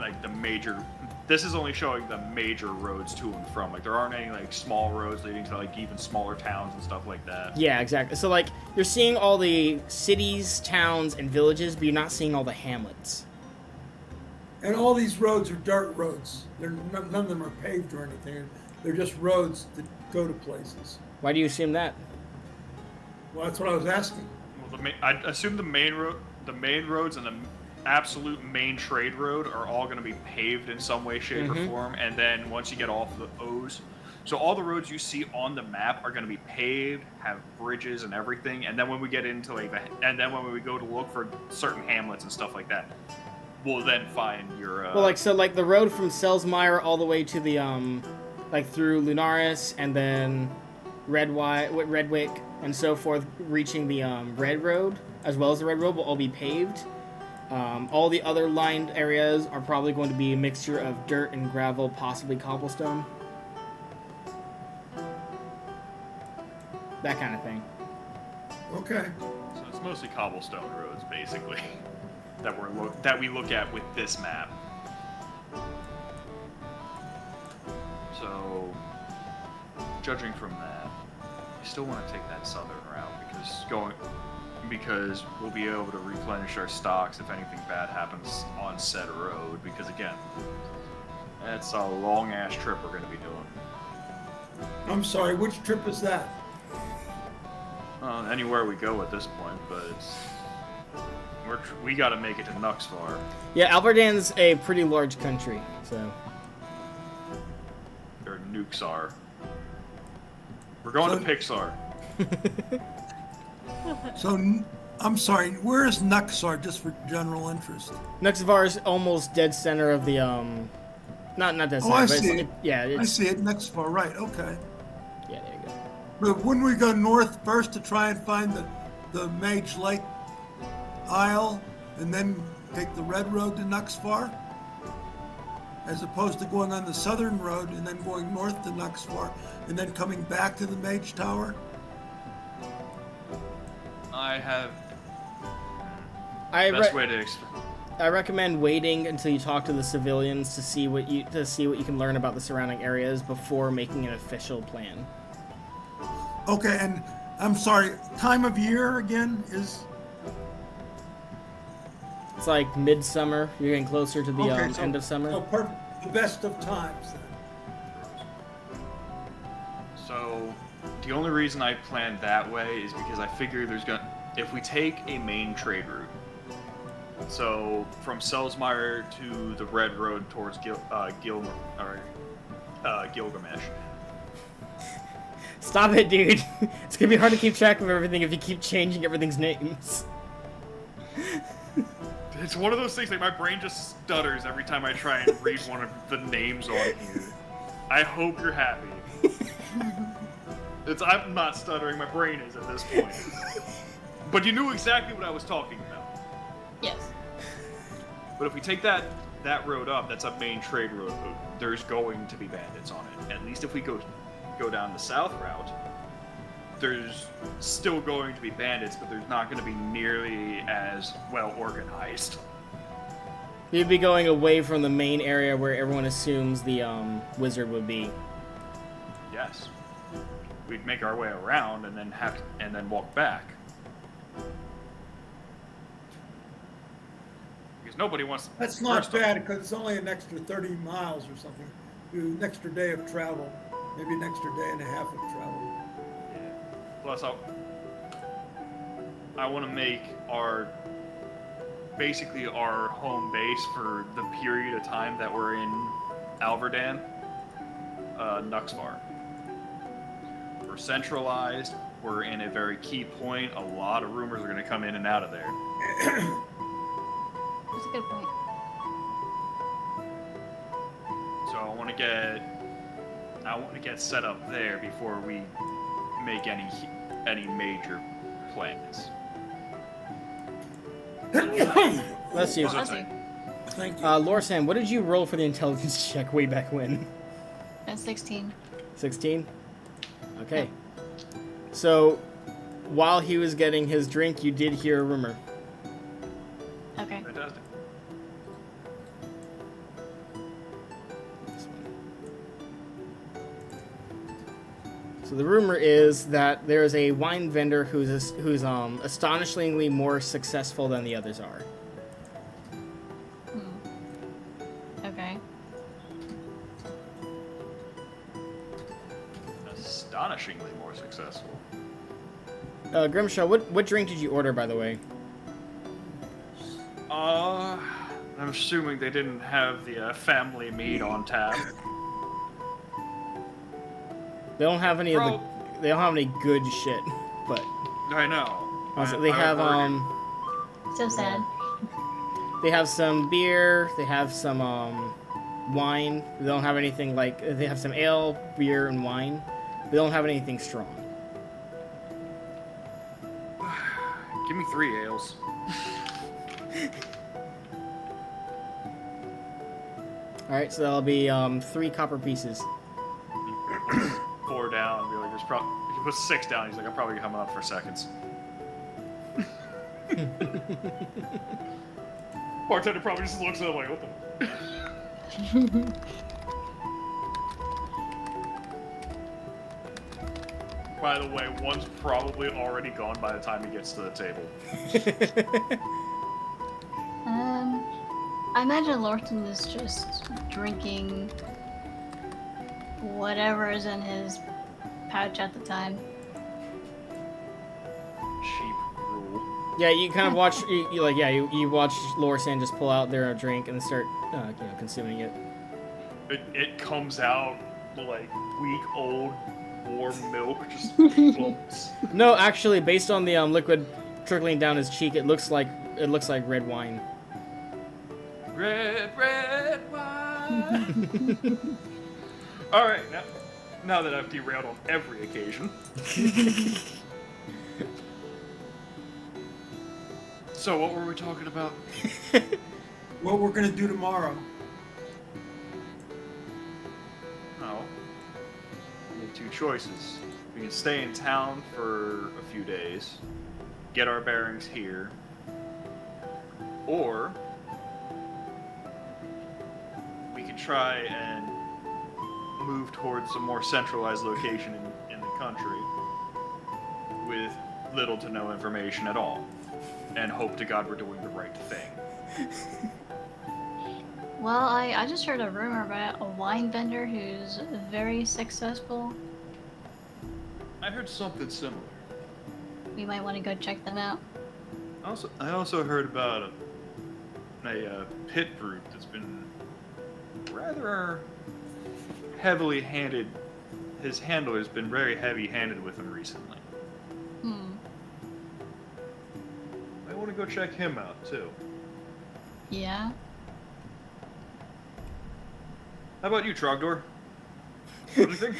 like, the major... This is only showing the major roads to and from. Like, there aren't any, like, small roads leading to, like, even smaller towns and stuff like that. Yeah, exactly. So, like, you're seeing all the cities, towns, and villages, but you're not seeing all the hamlets. And all these roads are dirt roads. None of them are paved or anything. They're just roads that go to places. Why do you assume that? Well, that's what I was asking. Well, I'd assume the main roads and the absolute main trade road are all going to be paved in some way, shape, or form. And then once you get off the O's, so all the roads you see on the map are going to be paved, have bridges and everything. And then when we get into like when we go to look for certain hamlets and stuff like that, we'll then find your. Well, like the road from Selsmire all the way to the like through Lunaris and then Redwick and so forth, reaching the Red Road as well as the Red Road will all be paved. All the other lined areas are probably going to be a mixture of dirt and gravel, possibly cobblestone. That kind of thing. Okay. So it's mostly cobblestone roads, basically, that we look at with this map. So, judging from that, I still want to take that southern route because we'll be able to replenish our stocks if anything bad happens on said road. Because again, that's a long ass trip we're going to be doing. I'm sorry, which trip is that? Anywhere we go at this point, but we got to make it to Nuxvar. Yeah, Alberdan's a pretty large country, so. Or Nuxar. We're going to Pixar. So, I'm sorry, where is Nuxar, just for general interest? Nuxvar is almost dead center of the, not dead center, I but see it's, it. yeah, I see it, Nuxar, right, okay. Yeah, there you go. But wouldn't we go north first to try and find the Mage Lake Isle, and then take the Red Road to Nuxvar? As opposed to going on the southern road and then going north to Nuxvar, and then coming back to the Mage Tower? I recommend waiting until you talk to the civilians to see what you can learn about the surrounding areas before making an official plan. Okay, and I'm sorry, time of year again is? It's like midsummer. You're getting closer to the end of summer. So perfect, the best of times then. So, the only reason I planned that way is because I figure if we take a main trade route, so from Selsmire to the Red Road towards Gilgamesh. Stop it, dude. It's gonna be hard to keep track of everything if you keep changing everything's names. It's one of those things, like, my brain just stutters every time I try and read one of the names on here. I hope you're happy. I'm not stuttering, my brain is at this point. But you knew exactly what I was talking about. Yes. But if we take that road up, that's a main trade road. There's going to be bandits on it. At least if we go down the south route, there's still going to be bandits, but there's not going to be nearly as well organized. You'd be going away from the main area where everyone assumes the wizard would be. Yes. We'd make our way around and then walk back. Because nobody wants to. That's not bad because it's only an extra 30 miles or something. An extra day of travel, maybe an extra day and a half of travel. Yeah. Plus, I want to make basically our home base for the period of time that we're in Alverdan, Nuxvar. We're centralized. We're in a very key point. A lot of rumors are going to come in and out of there. That's a good point. So I want to get set up there before we make any major plans. Bless you. Bless you. Thank you. Lorsan, what did you roll for the intelligence check way back when? That's 16. 16? Okay. So, while he was getting his drink, you did hear a rumor. Okay. Fantastic. So the rumor is that there is a wine vendor who's astonishingly more successful than the others are. Okay. Astonishingly more successful. Grimshaw, what drink did you order, by the way? I'm assuming they didn't have the family mead on tap. They don't have any they don't have any good shit, but I know. also, they have So sad. they have some beer, they have some wine. They don't have anything like they have some ale, beer, and wine. They don't have anything strong. Give me 3 ales. All right, so that'll be 3 copper pieces. 4 down. Be like, there's probably. If you put 6 down, he's like, I'm probably coming up for seconds. Bartender probably just looks at him like, what the. By the way, one's probably already gone by the time he gets to the table. I imagine Lorton is just drinking whatever is in his pouch at the time. Cheap rule. Yeah, you kind of watch you watch Lorsan just pull out their drink and start consuming it. It comes out like week-old warm milk, just clumps. No, actually, based on the liquid trickling down his cheek, it looks like red wine. Red wine. All right, now that I've derailed on every occasion. So what were we talking about? What we're gonna do tomorrow? Oh, we have 2 choices. We can stay in town for a few days, get our bearings here, or we could try and move towards a more centralized location in the country with little to no information at all, and hope to God we're doing the right thing. Well, I just heard a rumor about a wine vendor who's very successful. I heard something similar. We might want to go check them out. I also heard about a pit group that's been rather heavily handed. His handler's been very heavy-handed with him recently. I want to go check him out too. Yeah. How about you, Trogdor? What do you think?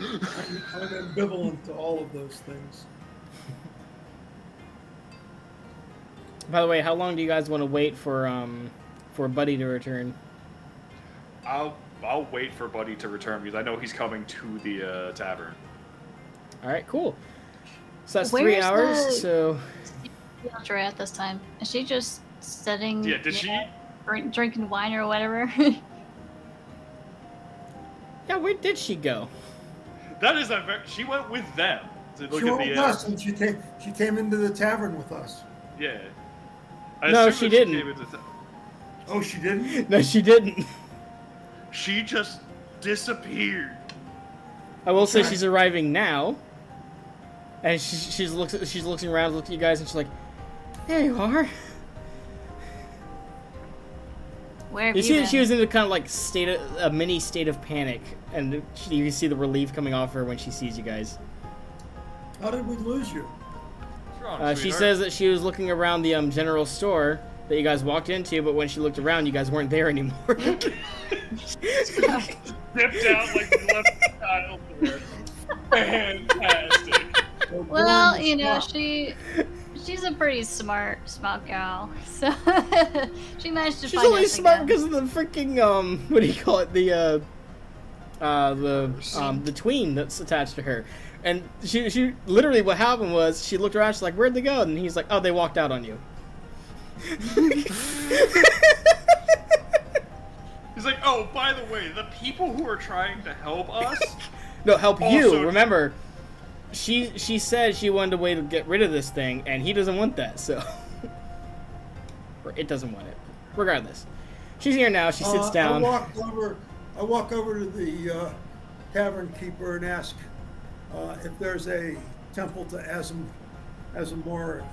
I I'm ambivalent to all of those things. By the way, how long do you guys want to wait for Buddy to return? I'll wait for Buddy to return because I know he's coming to the tavern. All right, cool. So that's Where's 3 hours. the- So Fielder at this time. Is she just sitting? Yeah, did she? Drinking wine or whatever? yeah, where did she go? That is a she went with them to look She at went with the. us, and she came into the tavern with us. Yeah. No, assume she that didn't. came into Oh, she didn't? No, she didn't. She just disappeared. I will say she's arriving now, and she's looking around, looking at you guys, and she's like, "There you are." Where have You you see been? that she was in a kind of like a mini state of panic, and you can see the relief coming off her when she sees you guys. How did we lose you? What's wrong, She sweetheart? says that she was looking around the general store that you guys walked into, but when she looked around, you guys weren't there anymore. Dipped out like we left the child there. Fantastic. Well, you know, she's a pretty smart gal, so she managed to She's find only us smart again. because of the freaking what do you call it? The tween that's attached to her. And she literally what happened was she looked around, she's like, "Where'd they go?" And he's like, "Oh, they walked out on you." He's like, oh, by the way, the people who are trying to help us. No, help you. Also- Remember, she said she wanted a way to get rid of this thing, and he doesn't want that, so or it doesn't want it. Regardless, she's here now. She sits down. I walk over to the tavern keeper and ask if there's a temple to Azamara.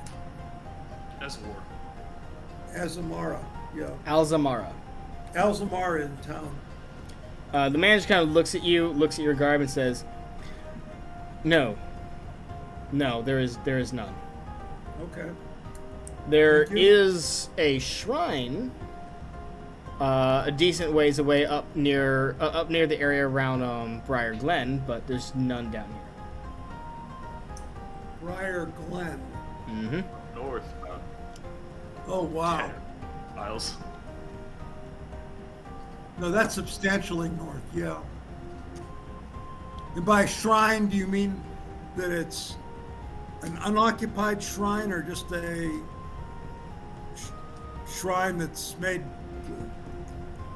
Azamara, yeah. Alzamara. Alzamara in town. The man just kind of looks at you, looks at your garb, and says, "No, there is none. Okay. There Thank you. is a shrine, a decent ways away up near the area around Briar Glen, but there's none down here." Briar Glen. Mm-hmm. North. Oh, wow. Miles. No, that's substantially north, yeah. And by shrine, do you mean that it's an unoccupied shrine or just a shrine that's made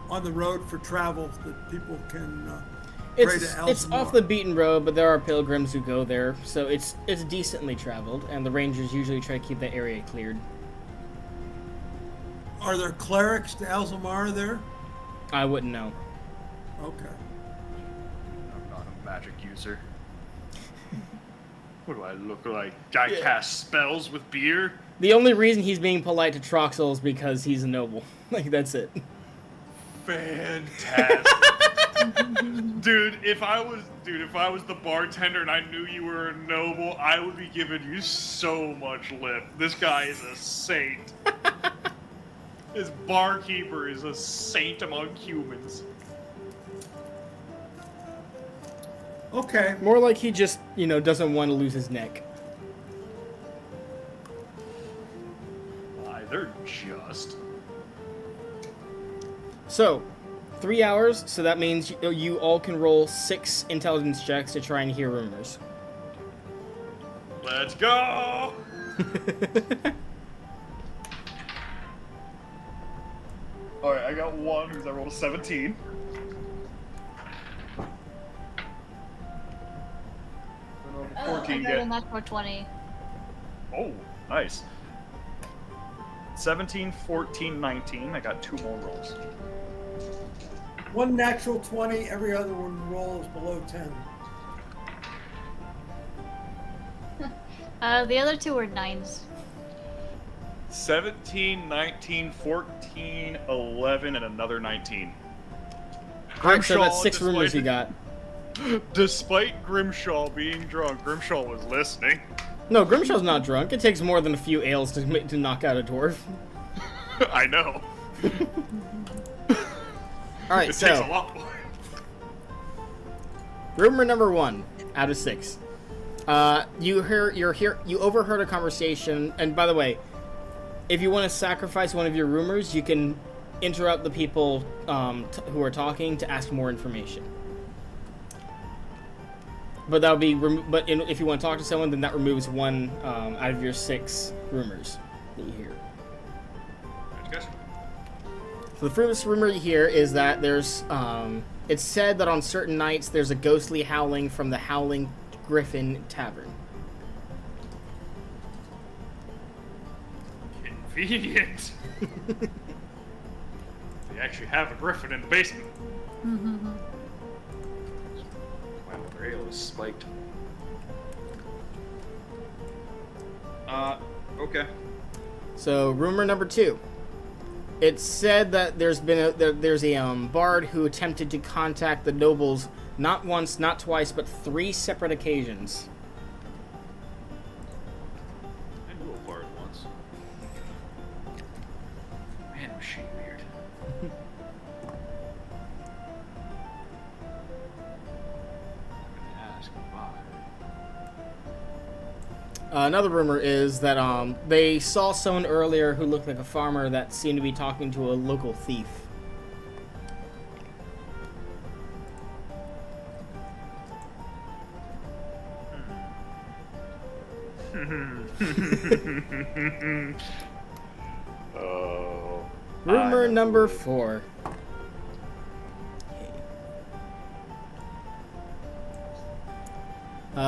on the road for travel that people can pray to It's Alzamara? off the beaten road, but there are pilgrims who go there, so it's decently traveled, and the rangers usually try to keep that area cleared. Are there clerics to Alzamara there? I wouldn't know. Okay. I'm not a magic user. What do I look like? I cast spells with beer? The only reason he's being polite to Troxel is because he's a noble. Like, that's it. Fantastic. Dude, if I was the bartender and I knew you were a noble, I would be giving you so much lip. This guy is a saint. This barkeeper is a saint among humans. Okay. More like he just, doesn't want to lose his neck. They're just. So, 3 hours, so that means you all can roll 6 intelligence checks to try and hear rumors. Let's go! Alright, I got one because I rolled a 17. I 14 got a get. natural 20. Oh, nice. 17, 14, 19. I got 2 more rolls. One natural 20, every other one roll is below 10. The other two were 9s. 17, 19, 14, 11, and another 19. Alright, so that's Grimshaw, 6 rumors you got. Despite Grimshaw being drunk, Grimshaw was listening. No, Grimshaw's not drunk. It takes more than a few ales to knock out a dwarf. I know. Alright, It so takes a lot more. rumor number 1. out of 6. You overheard a conversation, and by the way, if you want to sacrifice one of your rumors, you can interrupt the people who are talking to ask more information. But that would be, if you want to talk to someone, then that removes 1 out of your 6 rumors that you hear. So the first rumor you hear is that there's, it's said that on certain nights there's a ghostly howling from the Howling Griffin Tavern. Convenient. They actually have a griffin in the basement. Wow, their ale is spiked. Okay. So rumor number 2. It's said that there's a bard who attempted to contact the nobles not once, not twice, but 3 separate occasions. I knew a bard once. Man, was she weird. I'm gonna ask why. Another rumor is that they saw someone earlier who looked like a farmer that seemed to be talking to a local thief. Oh. Rumor number 4.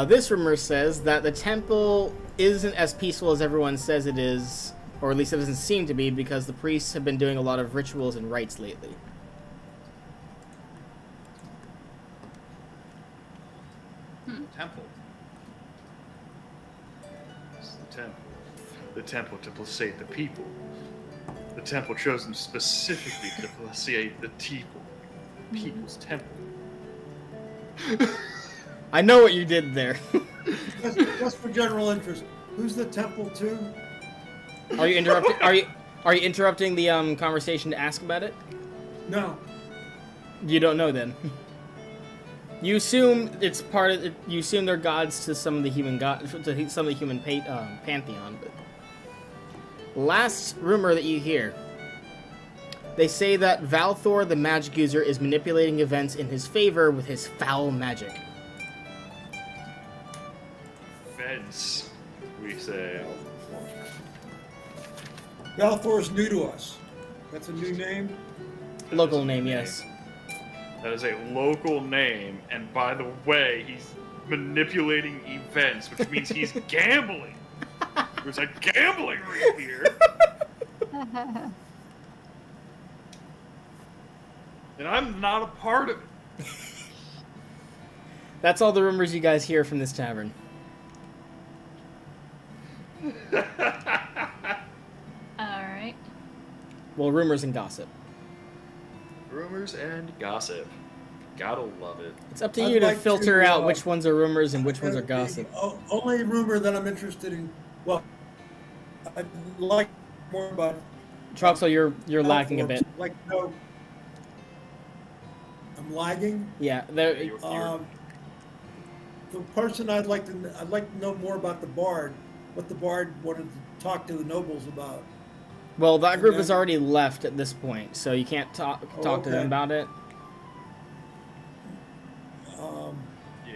This rumor says that the temple isn't as peaceful as everyone says it is, or at least it doesn't seem to be, because the priests have been doing a lot of rituals and rites lately. Temple. It's the temple. The temple to placate the people. The temple chosen specifically to placate the people. People's temple. I know what you did there. Just for general interest, who's the temple to? Are you interrupting? Are you interrupting the conversation to ask about it? No. You don't know then. You assume it's part of. You assume they're gods to some of the human pantheon. But last rumor that you hear, they say that Valthor, the magic user, is manipulating events in his favor with his foul magic. Fence, we say. Balthor's new to us. That's a new name? Local name, yes. That is a local name, and by the way, he's manipulating events, which means he's gambling. There's a gambling ring here. And I'm not a part of it. That's all the rumors you guys hear from this tavern. Alright. Well, rumors and gossip. Rumors and gossip. Gotta love it. It's up to I'd you to like filter to, out which ones are rumors and which ones are The gossip. only rumor that I'm interested in, well, I'd like more about. Troxel, you're lagging a bit. Like to know. I'm lagging. Yeah, there. The person I'd like to know more about the bard. What the bard wanted to talk to the nobles about. Well, that group then- has already left at this point, so you can't talk to okay. them about it.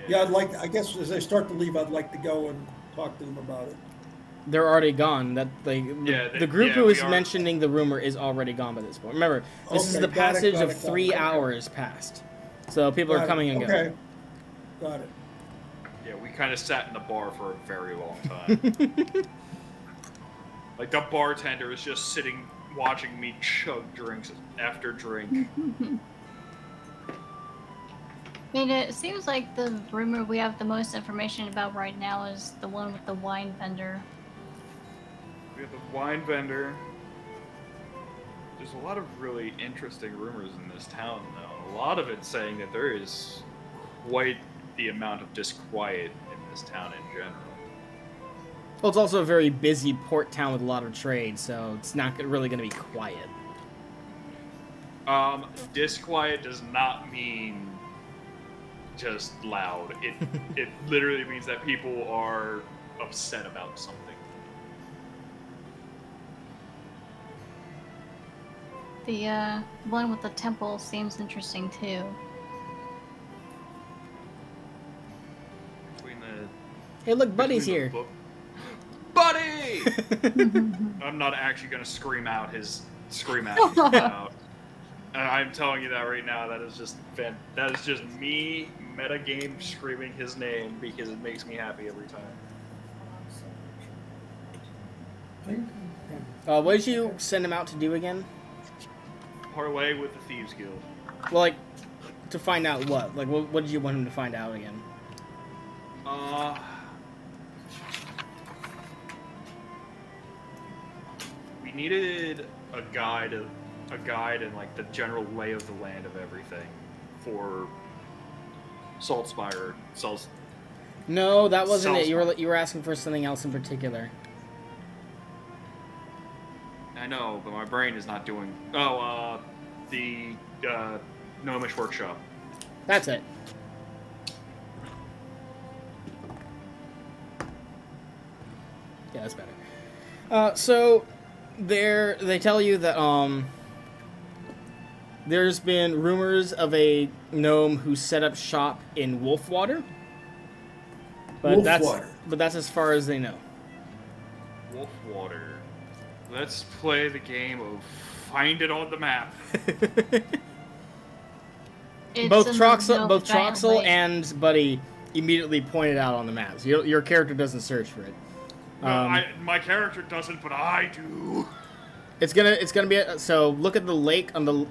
Yeah, I guess as they start to leave, I'd like to go and talk to them about it. They're already gone. The group who we is are- mentioning the rumor is already gone by this point. Remember, this is Okay, the got it, passage got of it, got it. 3 Okay. hours past, so people are Got it. coming and going. Okay, got it. Yeah, we kind of sat in the bar for a very long time. Like, the bartender is just sitting, watching me chug drinks after drink. I mean, it seems like the rumor we have the most information about right now is the one with the wine vendor. We have the wine vendor. There's a lot of really interesting rumors in this town, though. A lot of it saying that there is quite the amount of disquiet in this town in general. Well, it's also a very busy port town with a lot of trade, so it's not really going to be quiet. Disquiet does not mean just loud. It literally means that people are upset about something. The one with the temple seems interesting too. Between the Hey, look, Buddy's between the here. book- Buddy! I'm not actually gonna scream out his out. And I'm telling you that right now. That is just me metagame screaming his name because it makes me happy every time. What did you send him out to do again? Parlay with the Thieves Guild. Well, like, to find out what? Like, what did you want him to find out again? We needed a guide and like the general lay of the land of everything for Saltspire. No, that wasn't it. Saltspire. You were asking for something else in particular. I know, but my brain is not doing. Oh, the Gnomish Workshop. That's it. Yeah, that's better. So they tell you that there's been rumors of a gnome who set up shop in Wolfwater. But Wolfwater. that's as far as they know. Wolfwater. Let's play the game of find it on the map. It's both in the Troxel, middle both of the giant Troxel lake. and Buddy immediately pointed out on the maps. Your character doesn't search for it. My character doesn't, but I do. It's gonna be so. Look at the lake on the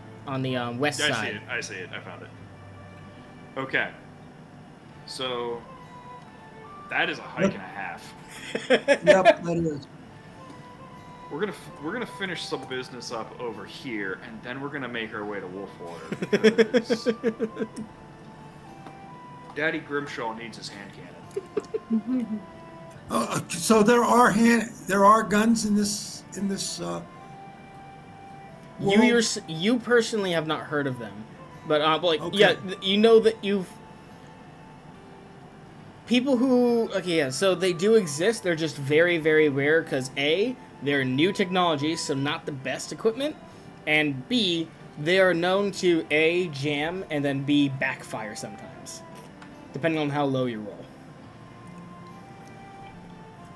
west I side. see it. I found it. Okay. So that is a hike and a half. Yep, that is. We're gonna finish some business up over here, and then we're gonna make our way to Wolfwater because Daddy Grimshaw needs his hand cannon. So there are guns in this. You personally have not heard of them, but like Okay. yeah, you know that people who so they do exist. They're just very, very rare because A, they're new technology, so not the best equipment, and B, they are known to A, jam, and then B, backfire sometimes, depending on how low you roll.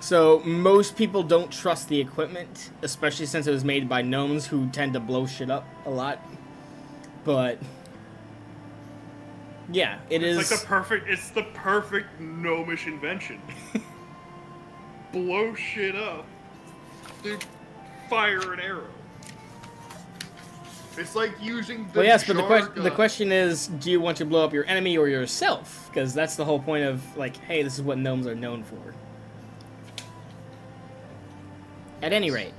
So most people don't trust the equipment, especially since it was made by gnomes who tend to blow shit up a lot. But yeah, It's the perfect gnomish invention. Blow shit up. Dude, fire an arrow. It's like using the Well, yes, but the jargon. question is, do you want to blow up your enemy or yourself? Because that's the whole point of, like, hey, this is what gnomes are known for. At any rate.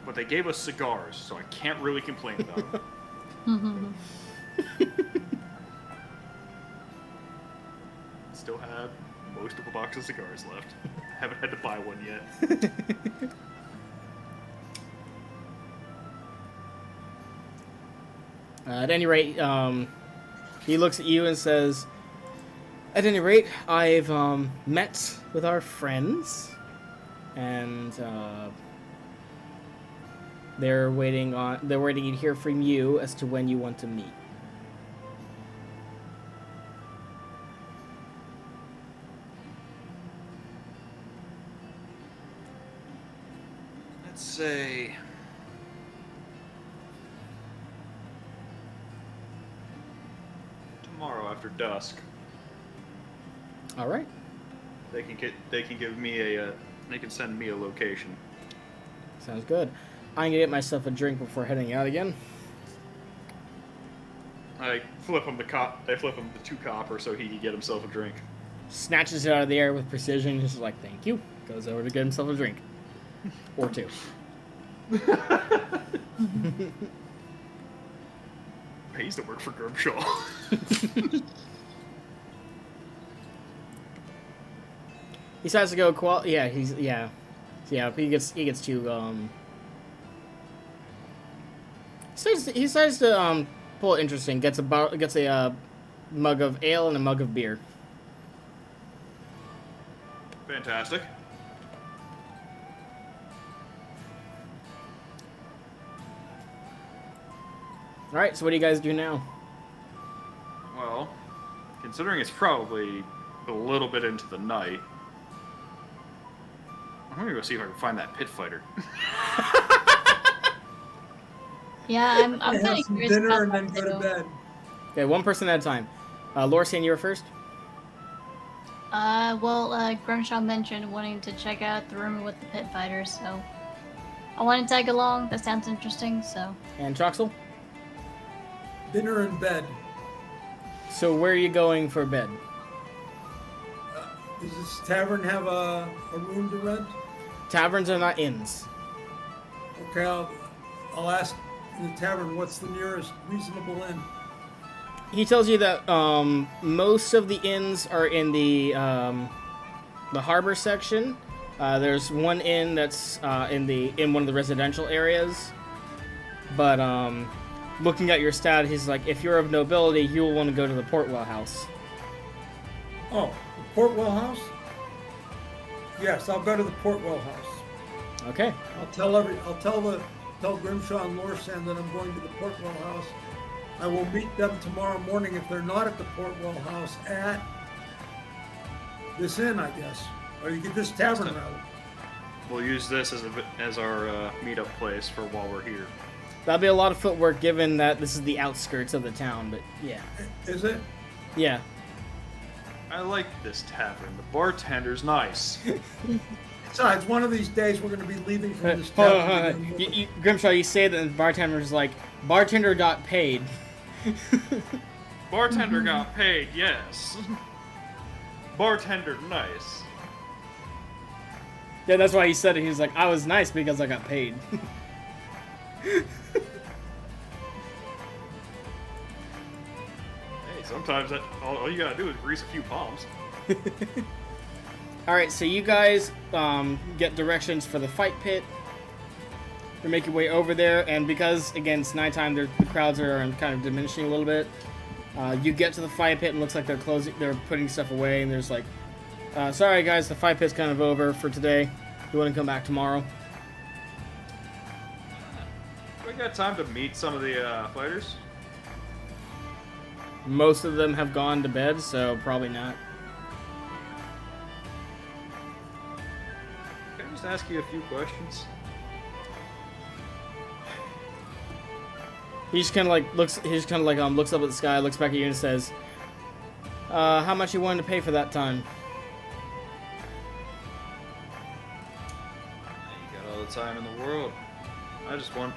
But they gave us cigars, so I can't really complain about it. Still have most of a box of cigars left. Haven't had to buy one yet. At any rate, he looks at you and says, at any rate, I've met with our friends, and they're waiting to hear from you as to when you want to meet. Let's say tomorrow after dusk. All right. They can give me they can send me a location. Sounds good. I'm gonna get myself a drink before heading out again. I flip him the 2 copper so he can get himself a drink. Snatches it out of the air with precision, just like, thank you. Goes over to get himself a drink. Or 2. Pays to work for Grimshaw. He decides to go he gets 2 he decides to Pull interesting. Gets a mug of ale and a mug of beer. Fantastic. All right. So what do you guys do now? Well, considering it's probably a little bit into the night, I'm gonna go see if I can find that pit fighter. Yeah, I'm Have kind of some curious dinner about and then that go to too. bed. Okay, one person at a time. Lorsian, you were first. Well, Grimshaw mentioned wanting to check out the room with the pit fighters, so I want to tag along. That sounds interesting, so. And Troxel. Dinner and bed. So where are you going for bed? Does this tavern have a room to rent? Taverns are not inns. Okay, I'll ask the tavern what's the nearest reasonable inn. He tells you that most of the inns are in the harbor section. There's one inn that's in one of the residential areas. But looking at your stat, he's like, if you're of nobility, you will want to go to the Portwell House. Oh, the Portwell House? Yes, I'll go to the Portwell House. Okay. Tell Grimshaw and Lorsan that I'm going to the Portwell House. I will meet them tomorrow morning if they're not at the Portwell House at this inn, I guess, or you get this tavern rather. We'll use this as our meetup place for while we're here. That'll be a lot of footwork given that this is the outskirts of the town, but yeah. Is it? Yeah. I like this tavern. The bartender's nice. Besides, one of these days we're going to be leaving from this Hold tavern. on. Grimshaw, you say that and the bartender's like, bartender got paid. Bartender got paid, yes. Bartender nice. Yeah, that's why he said it. He was like, I was nice because I got paid. Hey, sometimes all you gotta do is grease a few palms. Alright, so you guys get directions for the fight pit. You make your way over there, and because, again, it's nighttime, the crowds are kind of diminishing a little bit. You get to the fight pit, and it looks like they're putting stuff away, and there's like, sorry guys, the fight pit's kind of over for today. You want to come back tomorrow? We got time to meet some of the fighters. Most of them have gone to bed, so probably not. Can I just ask you a few questions? He just kind of like looks. He just kind of like looks up at the sky, looks back at you, and says, "How much you wanted to pay for that time?" You got all the time in the world. I just want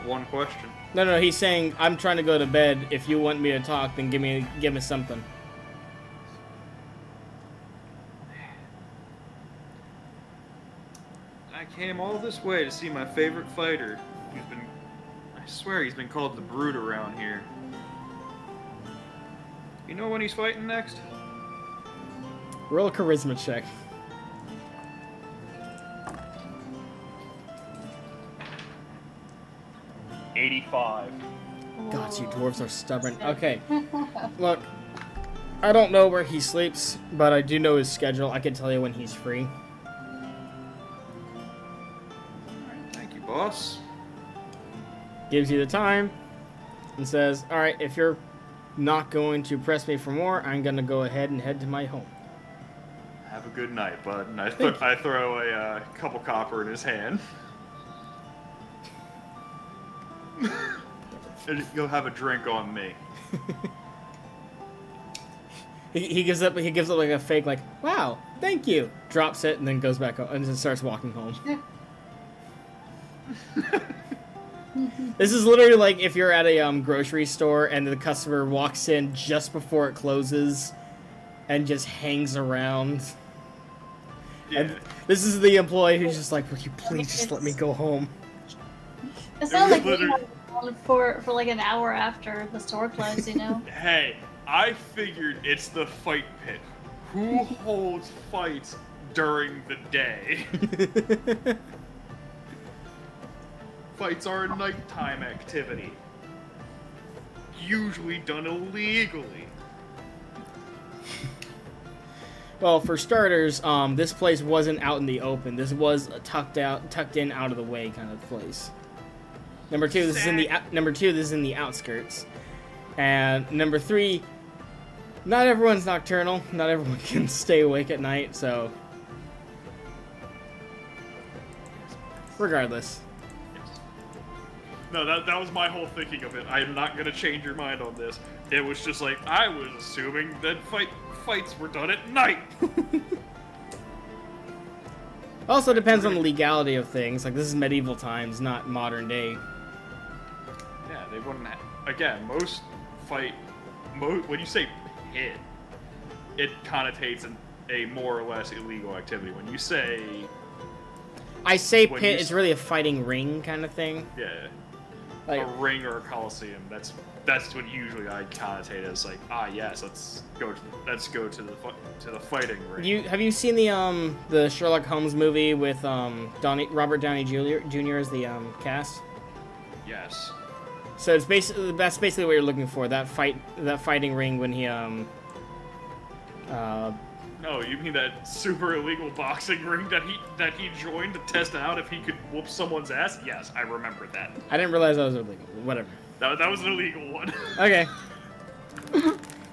one question. No, he's saying, "I'm trying to go to bed. If you want me to talk, then give me something." I came all this way to see my favorite fighter. I swear he's been called the Brute around here. You know when he's fighting next? Roll a charisma check. $85. God, you dwarves are stubborn. Okay, look, I don't know where he sleeps, but I do know his schedule. I can tell you when he's free. Thank you, boss. Gives you the time and says, "All right, if you're not going to press me for more, I'm gonna go ahead and head to my home." Have a good night, bud. And I throw a couple copper in his hand. And you'll have a drink on me. He gives up like a fake like, "Wow, thank you." Drops it and then goes back home and then starts walking home. This is literally like if you're at a grocery store and the customer walks in just before it closes and just hangs around. Yeah. And this is the employee who's just like, "Would you please just let me go home?" It sounds like literally- we had for like an hour after the store closed, you know? Hey, I figured it's the fight pit. Who holds fights during the day? Fights are a nighttime activity. usually done illegally. Well, for starters, this place wasn't out in the open. This was a tucked in, out of the way kind of place. Number two, this is in the outskirts, and number three, not everyone's nocturnal. Not everyone can stay awake at night, so regardless. No, that was my whole thinking of it. I'm not gonna change your mind on this. It was just like I was assuming that fights were done at night. Also depends on the legality of things. Like, this is medieval times, not modern day. Yeah, they wouldn't. Again, when you say pit, it connotates a more or less illegal activity. When you say, I say pit, it's really a fighting ring kind of thing. Yeah, like a ring or a coliseum. That's what usually I connotate as like, yes, let's go to the fighting ring. Have you seen the Sherlock Holmes movie with Robert Downey Jr. as the cast? Yes. So that's basically what you're looking for. That fighting ring when he No, you mean that super illegal boxing ring that he joined to test out if he could whoop someone's ass? Yes, I remember that. I didn't realize that was illegal. Whatever. That was an illegal one. Okay.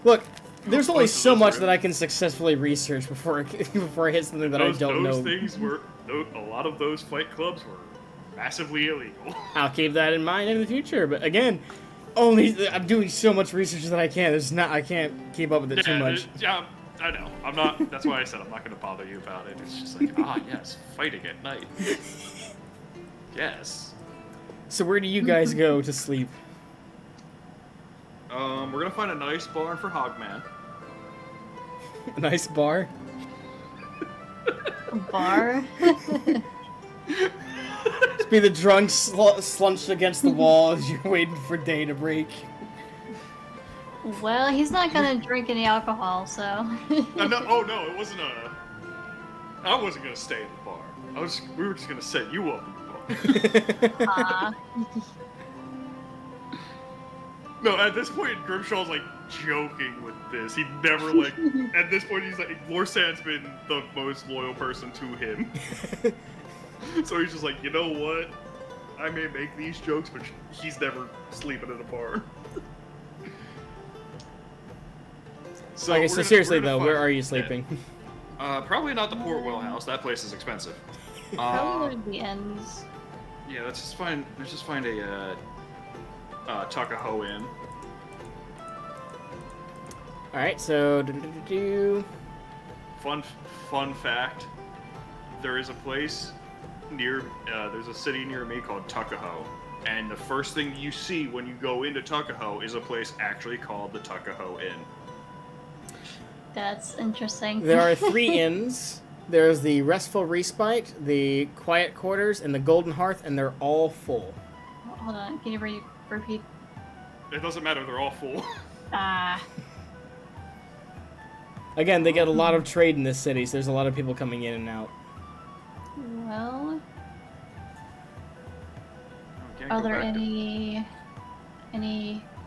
Look, there's only so much that I can successfully research before I hit something that I don't know. A lot of those fight clubs were massively illegal. I'll keep that in mind in the future. But again, I'm doing so much research that I can't. I can't keep up with it too much. Yeah, I know. I'm not. That's why I said I'm not going to bother you about it. It's just like, yes, fighting at night. Yes. So where do you guys go to sleep? We're gonna find a nice barn for Hogman. A nice bar? A bar? Just be the drunk slunched against the wall as you're waiting for day to break. Well, he's not gonna drink any alcohol, so. No, it wasn't I wasn't gonna stay in the bar. We were just gonna set you up in the bar. No, at this point, Grimshaw's like joking with this. He never like. At this point, he's like, Lorsand's been the most loyal person to him. So he's just like, you know what? I may make these jokes, but he's never sleeping in a bar. So okay, so seriously though, where are you sleeping? Probably not the Portwell house. That place is expensive. Probably the ends. Yeah, let's just find a Tuckahoe Inn. All right, so Fun fact: there is a place there's a city near me called Tuckahoe, and the first thing you see when you go into Tuckahoe is a place actually called the Tuckahoe Inn. That's interesting. There are 3 inns. There's the Restful Respite, the Quiet Quarters, and the Golden Hearth, and they're all full. Hold on, can you repeat? It doesn't matter; they're all full. Again, they get a lot of trade in this city, so there's a lot of people coming in and out. Well, are there any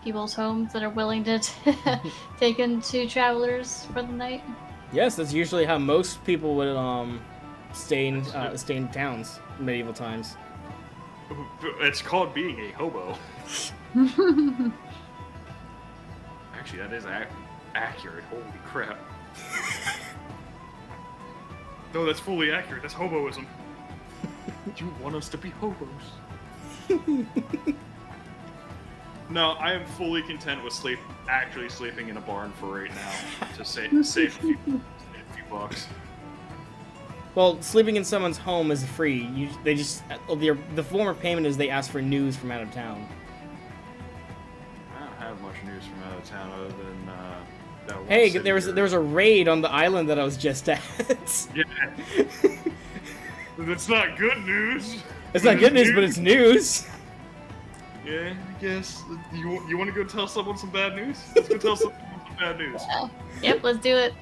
people's homes that are willing to take into travelers for the night? Yes, that's usually how most people would stay in towns in medieval times. It's called being a hobo. Actually, that is accurate. Holy crap. No, that's fully accurate. That's hoboism. You want us to be hobos. No, I am fully content with actually sleeping in a barn for right now to save a few bucks. Well, sleeping in someone's home is free. The form of payment is they ask for news from out of town. I don't have much news from out of town other than that one. Hey, there was a raid on the island that I was just at. Yeah. That's not good news. It's not good news, but it's news. Yeah, I guess. You want to go tell someone some bad news? Let's go tell someone some bad news. Yep, let's do it.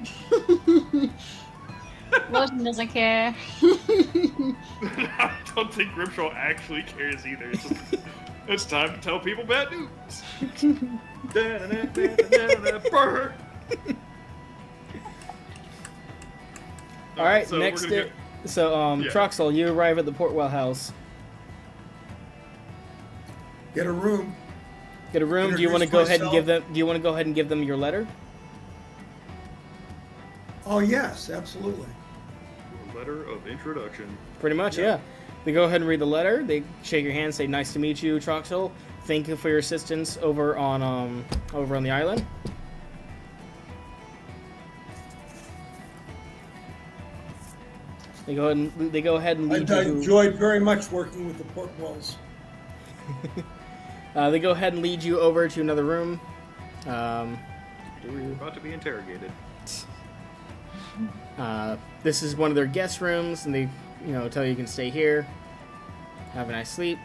Lotion doesn't care. I don't think Grimshaw actually cares either. It's just, It's time to tell people bad news. Burr. All right, so next we're gonna day. So, Yeah. Troxel, you arrive at the Portwell house. Get a room. Get a room. Do you want to Introduce go ahead and give them? myself. Do you want to go ahead and give them your letter? Oh, yes, absolutely. Letter of introduction. Pretty much, Yeah. yeah. They go ahead and read the letter. They shake your hand, say, "Nice to meet you, Troxel. Thank you for your assistance over on the island." They go ahead and lead I you. enjoyed very much working with the Portwells. They go ahead and lead you over to another room. You're about to be interrogated. This is one of their guest rooms, and they, tell you can stay here. Have a nice sleep.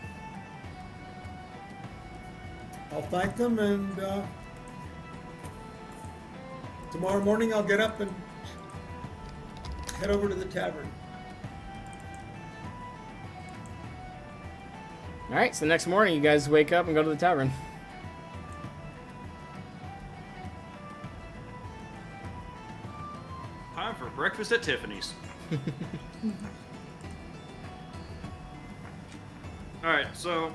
I'll thank them, and tomorrow morning I'll get up and head over to the tavern. All right, so the next morning, you guys wake up and go to the tavern. Time for breakfast at Tiffany's. Alright, so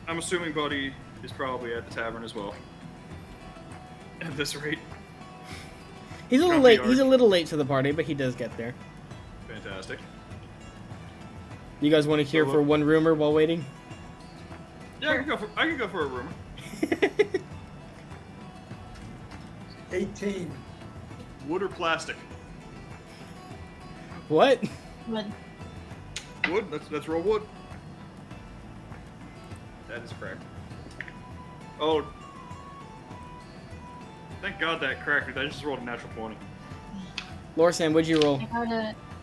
I'm assuming Buddy is probably at the tavern as well. At this rate. He's a little Grumpy late. He's a Ark. little late to the party, but he does get there. Fantastic. You guys want to hear So, for one rumor while waiting? Yeah, I can go for a rumor. 18. Wood or plastic? What? But Wood? Let's roll wood. That is correct. Oh. Thank God that cracked. I just rolled a natural 20. Lorsan, what'd you roll?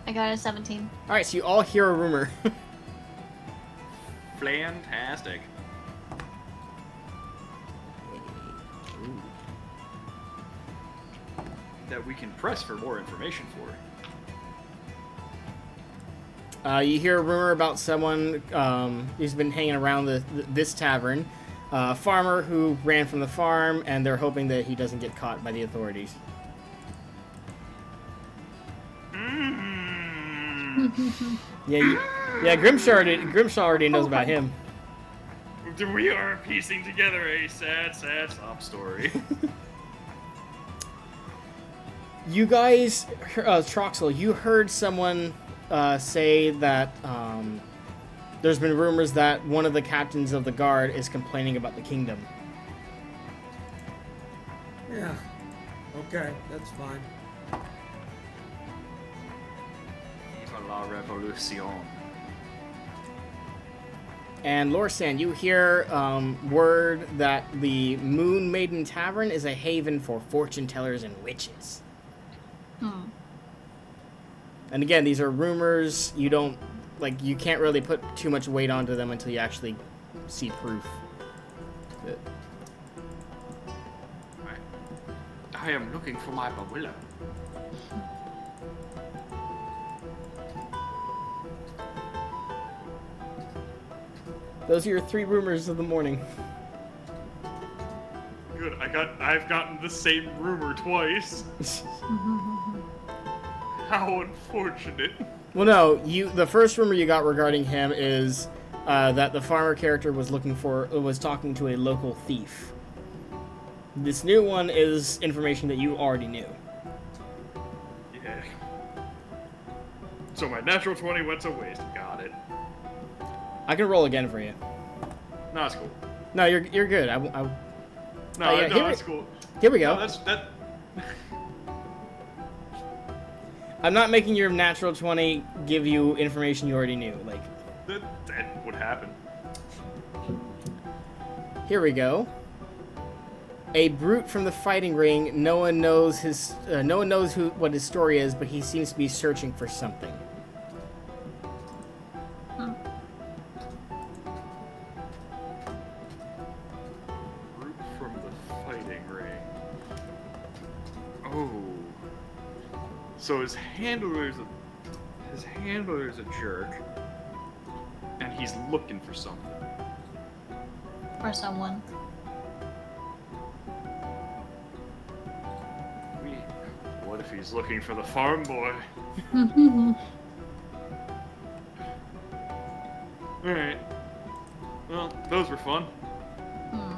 I got a 17. All right, so you all hear a rumor. Fantastic. That we can press for more information for. You hear a rumor about someone who's been hanging around this tavern. A farmer who ran from the farm, and they're hoping that he doesn't get caught by the authorities. Yeah, Grimshaw already knows about him. We are piecing together a sad, sad sob story. You guys, Troxel, you heard someone say that there's been rumors that one of the captains of the guard is complaining about the kingdom. Yeah. Okay, that's fine. Viva la revolution. And Lorsan, you hear word that the Moon Maiden Tavern is a haven for fortune tellers and witches. And again, these are rumors. You can't really put too much weight onto them until you actually see proof. I am looking for my Bawilla. Those are your 3 rumors of the morning. Good. I've gotten the same rumor twice. How unfortunate. Well, no, the first rumor you got regarding him is that the farmer character was talking to a local thief. This new one is information that you already knew. Yeah. So my natural 20 went to waste. Got it. I can roll again for you. No, it's cool. No, you're good. No, yeah, no, here that's cool. Here we go. No, that. I'm not making your natural 20 give you information you already knew. That would happen. Here we go. A brute from the fighting ring. No one knows what his story is, but he seems to be searching for something. Brute from the fighting ring. Oh. So his handler's a jerk, and he's looking for something. or someone. What if he's looking for the farm boy? Alright. Well, those were fun. Hmm.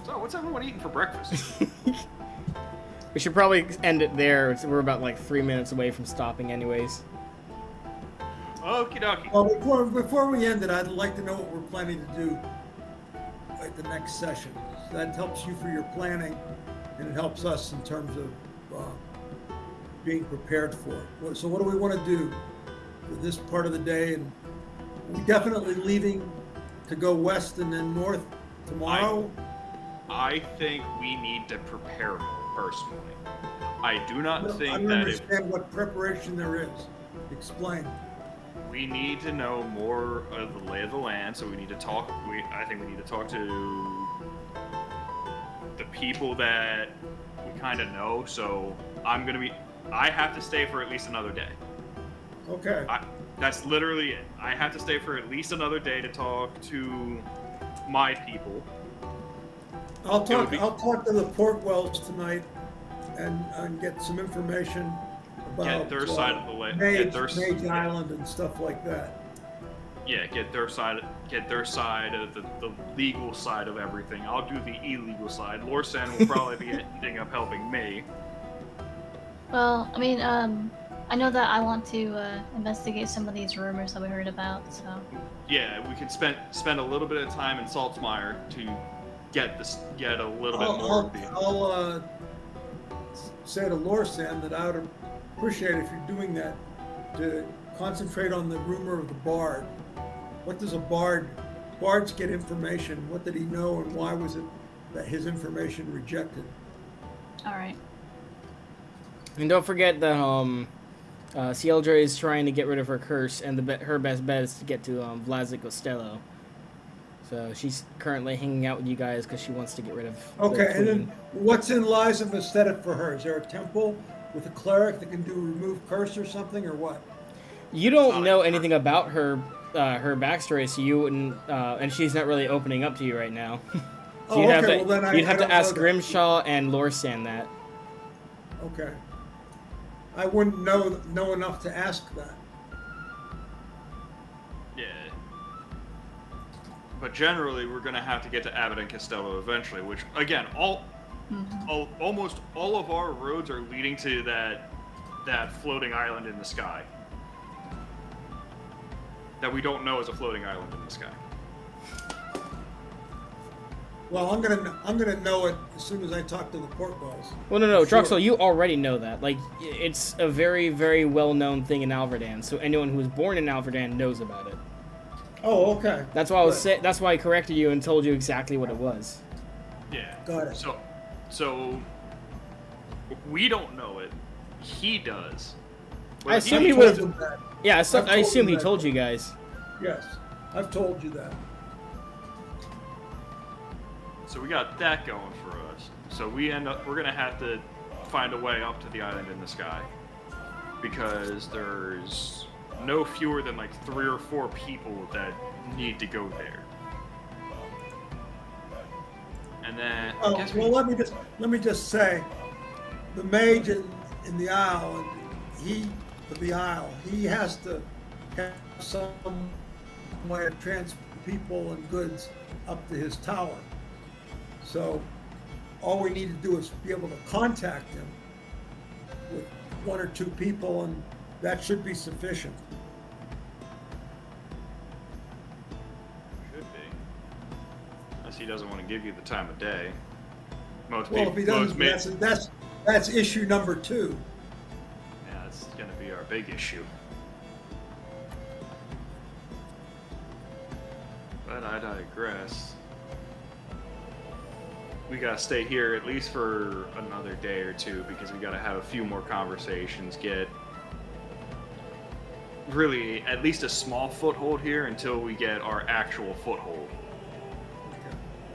So, what's everyone eating for breakfast? We should probably end it there. We're about like 3 minutes away from stopping anyways. Okie dokie. Well, before we end it, I'd like to know what we're planning to do at the next session. That helps you for your planning, and it helps us in terms of being prepared for it. So what do we want to do for this part of the day? And we definitely leaving to go west and then north tomorrow? I think we need to prepare more, personally. I do not think I don't that if understand what preparation there is. Explain. we need to know more of the lay of the land, so we need to talk. I think we need to talk to the people that we kind of know. So I have to stay for at least another day. Okay. That's literally it. I have to stay for at least another day to talk to my people. I'll talk to the Portwells tonight and get some information about Get their side of the land. Mage Island and stuff like that. Yeah, get their side of the legal side of everything. I'll do the illegal side. Lorsan will probably be ending up helping me. Well, I mean, I know that I want to investigate some of these rumors that we heard about, so. Yeah, we can spend a little bit of time in Saltzmire to get a little bit more of the. I'll say to Lorsan that I would appreciate if you're doing that to concentrate on the rumor of the bard. What does bards get information? What did he know, and why was it that his information rejected? All right. And don't forget that Cieldra is trying to get rid of her curse, and her best bet is to get to Vlasic Costello. So she's currently hanging out with you guys because she wants to get rid of. Okay, and then what's in Lies of Aesthetic for her? Is there a temple with a cleric that can do remove curse or something, or what? You don't know anything about her backstory, so you wouldn't, and she's not really opening up to you right now. So you'd have to ask Grimshaw and Lorsan that. Okay. I wouldn't know enough to ask that. Yeah. But generally, we're gonna have to get to Abbott and Costello eventually. Which, again, almost all of our roads are leading to that floating island in the sky. That we don't know is a floating island in the sky. Well, I'm gonna know it as soon as I talk to the Portwells. Well, no, Sure. Druxel, you already know that. Like, it's a very, very well-known thing in Alverdan. So anyone who was born in Alverdan knows about it. Oh, okay. That's why that's why I corrected you and told you exactly what it was. Yeah. Got it. So we don't know it. He does. I assume I've he told would. them that. Yeah, I've I assume told he them told that. you guys. Yes, I've told you that. So we got that going for us. So we're gonna have to find a way up to the island in the sky, because there's no fewer than like 3 or 4 people that need to go there. And then I Oh, guess well, let me just say, the mage in the Isle, he has to have some way to transport people and goods up to his tower. So all we need to do is be able to contact him with 1 or 2 people, and that should be sufficient. should be, unless he doesn't want to give you the time of day. Most Well, people, if he doesn't, that's issue number 2. yeah, that's gonna be our big issue. But I digress. We gotta stay here at least for another day or 2, because we gotta have a few more conversations, get really at least a small foothold here until we get our actual foothold.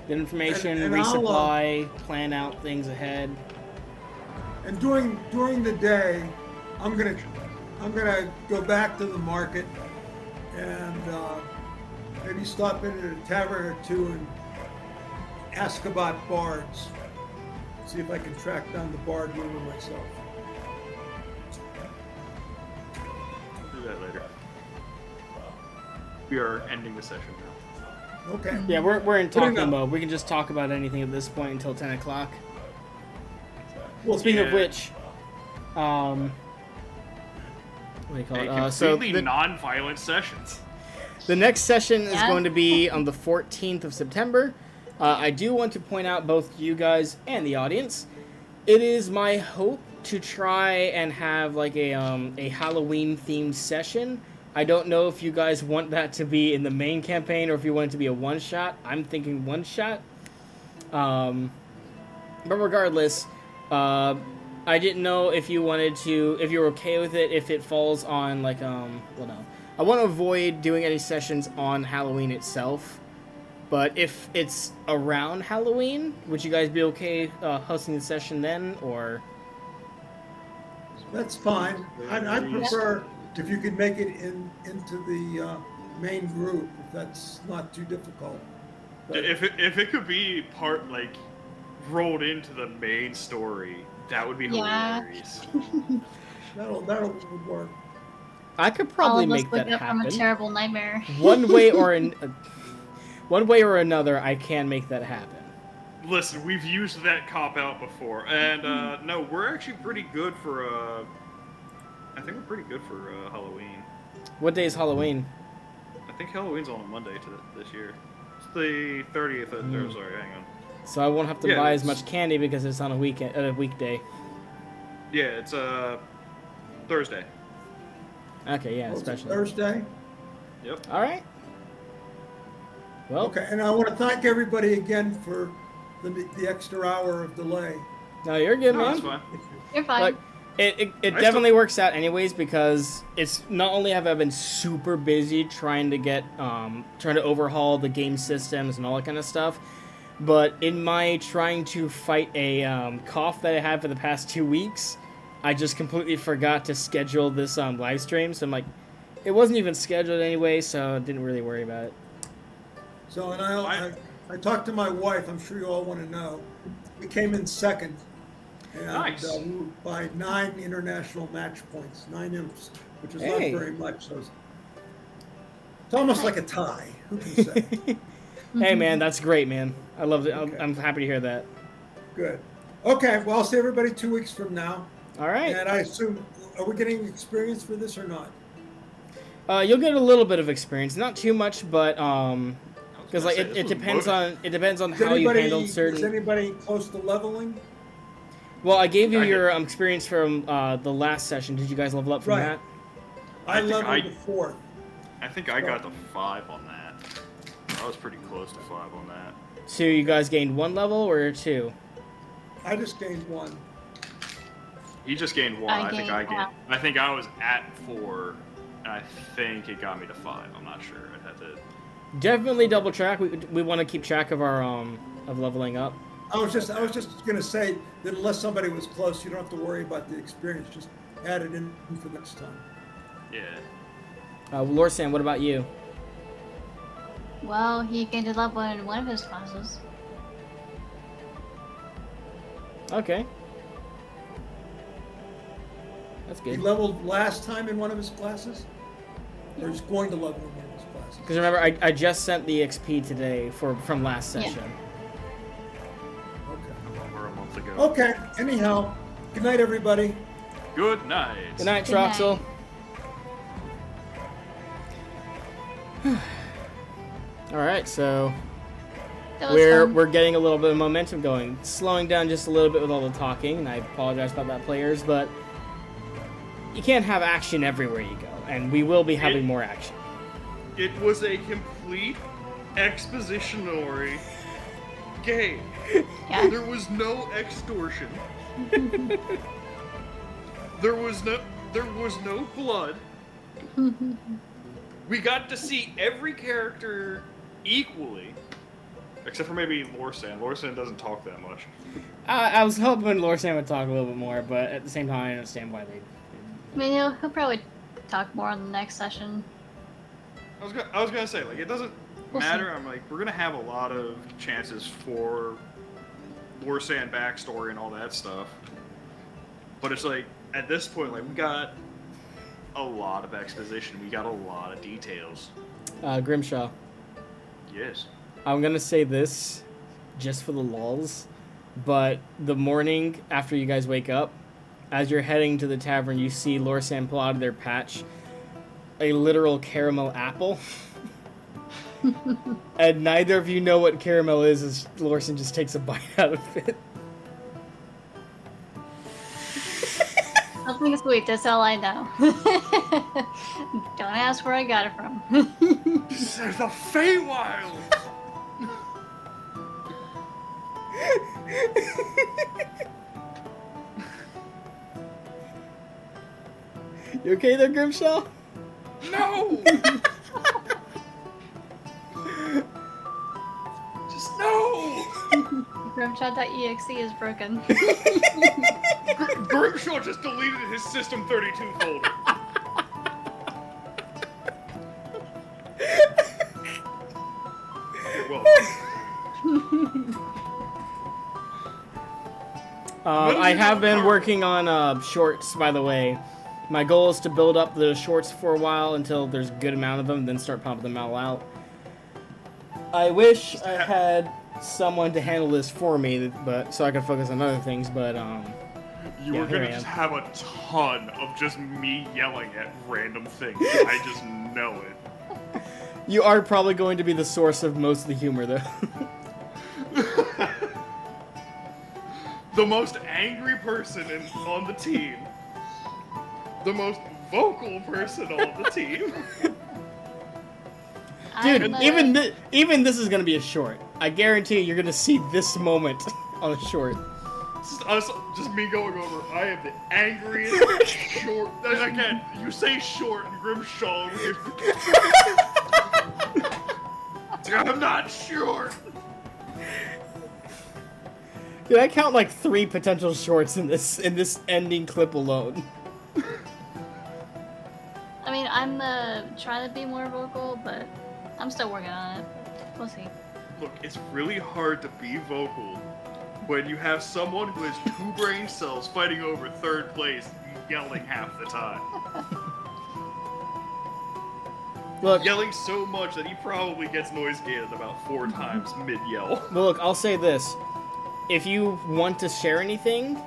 Get information, And I'll, resupply, plan out things ahead. And during the day, I'm I'm gonna go back to the market and maybe stop in at a tavern or two and ask about bards. See if I can track down the bard rumor myself. Do that later. We are ending the session now. Okay. Yeah, we're in Putting talking up- mode. We can just talk about anything at this point until 10 o'clock. Well, Speaking of Yeah. which, what do you call A it? So completely non-violent sessions. the next session is Yeah. going to be on the 14th of September. I do want to point out, both you guys and the audience, it is my hope to try and have like a Halloween themed session. I don't know if you guys want that to be in the main campaign or if you want it to be a one shot. I'm thinking one shot. But regardless, I didn't know if you wanted to, if you're okay with it, if it falls on like well, no, I want to avoid doing any sessions on Halloween itself. But if it's around Halloween, would you guys be okay hosting the session then, or? That's fine. I prefer if you could make it into the main group, if that's not too difficult. But If it could be part like rolled into the main story, that would be Yeah. hilarious. that'll work. I could All probably of us make wake that up from a happen. terrible nightmare. One way or one way or another, I can make that happen. Listen, we've used that cop out before, and no, we're actually pretty good for. I think we're pretty good for Halloween. What day is Halloween? I think Halloween's on a Monday this year. It's the 30th. Sorry, hang on. So I won't have to Yeah, buy as it's- much candy because it's on a weekday. Yeah, it's Thursday. Okay, yeah, Oh, it's especially. Thursday. Yep. All right. Well, Okay, and I want to thank everybody again for the extra hour of delay. no, you're good, No, man. that's fine. You're fine. Like, it definitely works out anyways, because it's not only have I been super busy trying to overhaul the game systems and all that kind of stuff, but in my trying to fight a cough that I had for the past 2 weeks, I just completely forgot to schedule this live stream. So I'm like, it wasn't even scheduled anyway, so I didn't really worry about it. So, and I talked to my wife. I'm sure you all want to know. We came in second, and Nice. we were by 9 international match points, 9 imps, which is Hey. not very much. So it's almost like a tie. Who can say? Hey, man, that's great, man. I love it. Okay. I'm happy to hear that. Good. Okay, well, I'll see everybody 2 weeks from now. All right. And I assume, are we getting experience for this or not? You'll get a little bit of experience, not too much, but because like gonna say, it this was depends on Is how you handle is certain. anybody close to leveling? Well, I gave you I your experience from the last session. Did you guys level up from Right. that? I think leveled I- to 4th. I think I got to 5 on that. I was pretty close to 5 on that. So you guys gained 1 level or 2? I just gained 1. He just gained 1. I I think gained I gained. half. I think I was at 4, and I think it got me to 5. I'm not sure. I'd have to. Definitely double track. We want to keep track of our of leveling up. I was just gonna say that unless somebody was close, you don't have to worry about the experience. Just add it in for next time. Yeah. Lorsan, what about you? Well, he gained a level in one of his classes. Okay. That's He good. leveled last time in one of his classes, or he's going to level in one of his classes. Because remember, I just sent the XP today from last Yeah. session. Okay. Over a month ago. Okay. Anyhow, good night, everybody. Good night. Good night, Good night. Troxel. All right, so That was fun. we're getting a little bit of momentum going, slowing down just a little bit with all the talking, and I apologize about that, players, but you can't have action everywhere you go, and we will be having more action. It was a complete expositionary game. Yeah. There was no extortion. There was no blood. We got to see every character equally, except for maybe Lorsan. Lorsan doesn't talk that much. I was hoping Lorsan would talk a little bit more, but at the same time, I understand why they I mean, he'll probably talk more on the next session. I was gonna say, like, it doesn't We'll matter. see. I'm like, we're gonna have a lot of chances for Lorsan backstory and all that stuff. But it's like, at this point, like, we got a lot of exposition. We got a lot of details. Grimshaw, Yes. I'm gonna say this just for the lulz, but the morning after you guys wake up, as you're heading to the tavern, you see Lorsan pull out of their patch a literal caramel apple. And neither of you know what caramel is as Lorsan just takes a bite out of it. Something sweet, that's all I know. Don't ask where I got it from. They're the Feywild! You okay there, Grimshaw? No! Just no! Grimshot.exe is broken. Grimshaw just deleted his System 32 folder. You're welcome. I have been working on shorts, by the way. My goal is to build up the shorts for a while until there's a good amount of them, then start pumping them all out. I wish I had someone to handle this for me, but so I could focus on other things. But You yeah, were here gonna I just am. have a ton of just me yelling at random things. I just know it. You are probably going to be the source of most of the humor, though. The most angry person on the team. The most vocal person on the team. Dude, even this is gonna be a short. I guarantee you're gonna see this moment on a short. Just me going over. I am the angriest short. Again, you say short and Grimshaw. I'm not short. Dude, I count like 3 potential shorts in this ending clip alone. I mean, I'm trying to be more vocal, but I'm still working on it. We'll see. Look, it's really hard to be vocal when you have someone who has 2 brain cells fighting over 3rd place, yelling half the time. Look, Yelling so much that he probably gets noise gated about 4 times mid-yell. but look, I'll say this. If you want to share anything,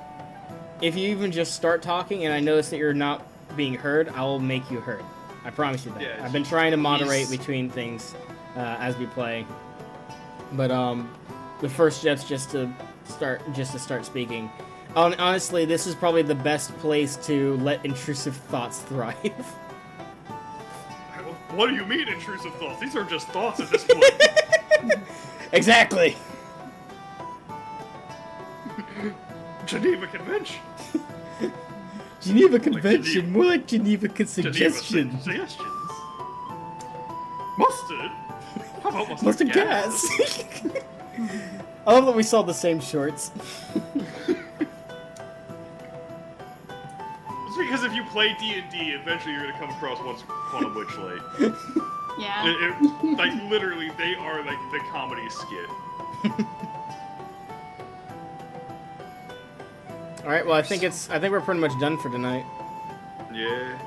if you even just start talking and I notice that you're not being heard, I will make you heard. I promise you that. Yeah, I've been trying to moderate he's- between things as we play. But the first step's just to start speaking. Honestly, this is probably the best place to let intrusive thoughts thrive. What do you mean intrusive thoughts? These are just thoughts at this point. Exactly. Geneva Convention. Geneva Convention, Geneva- more like Geneva Geneva Suggestion. suggestions. Mustard? How about mustard, Mustard gas. I love that we saw the same shorts. It's because if you play D&D, eventually you're gonna come across one of which late. Yeah. Like literally, they are like the comedy skit. All right, well I think we're pretty much done for tonight. Yeah.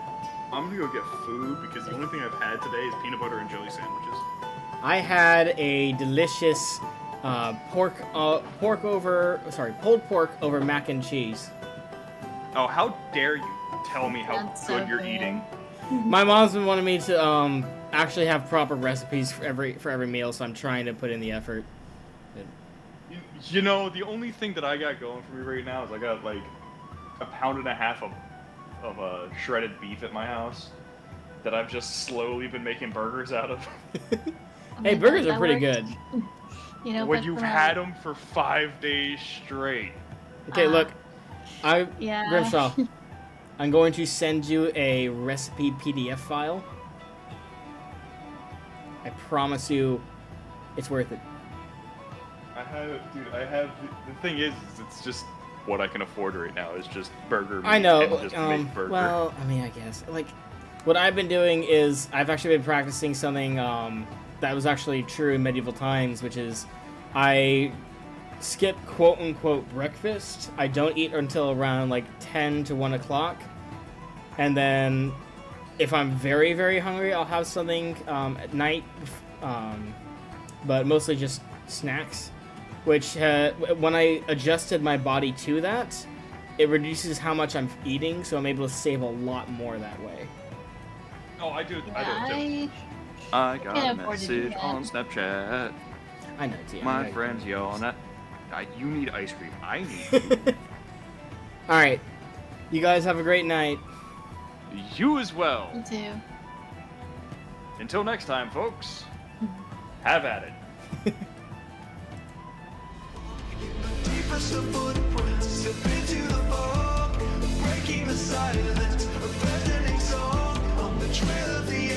I'm gonna go get food because the only thing I've had today is peanut butter and jelly sandwiches. I had a delicious pulled pork over mac and cheese. Oh, how dare you tell me how That's so good you're good. eating? My mom's been wanting me to actually have proper recipes for every meal, so I'm trying to put in the effort. You know, the only thing that I got going for me right now is I got like 1.5 pounds of shredded beef at my house that I've just slowly been making burgers out of. Hey, burgers that are pretty worked. good. You know, When but you've for had them for 5 days straight. Okay, look, Yeah. Grimshaw, I'm going to send you a recipe PDF file. I promise you, it's worth it. I have, dude. The thing is it's just what I can afford right now is just burger meat I know. and just make burger. Well, I mean, I guess like what I've been doing is I've actually been practicing something that was actually true in medieval times, which is I skip quote unquote breakfast. I don't eat until around like 10 to 1 o'clock, and then if I'm very, very hungry, I'll have something at night, but mostly just snacks, which when I adjusted my body to that, it reduces how much I'm eating, so I'm able to save a lot more that way. Oh, I do it too. I got a can't afford to do message that. on Snapchat. I know, T. My friend's yelling at. You need ice cream. I need food. All right, you guys have a great night. You as well. Me too. Until next time, folks. Have at it. Deepest of footprints, step into the fog, breaking the silence, abandoning song on the trail of the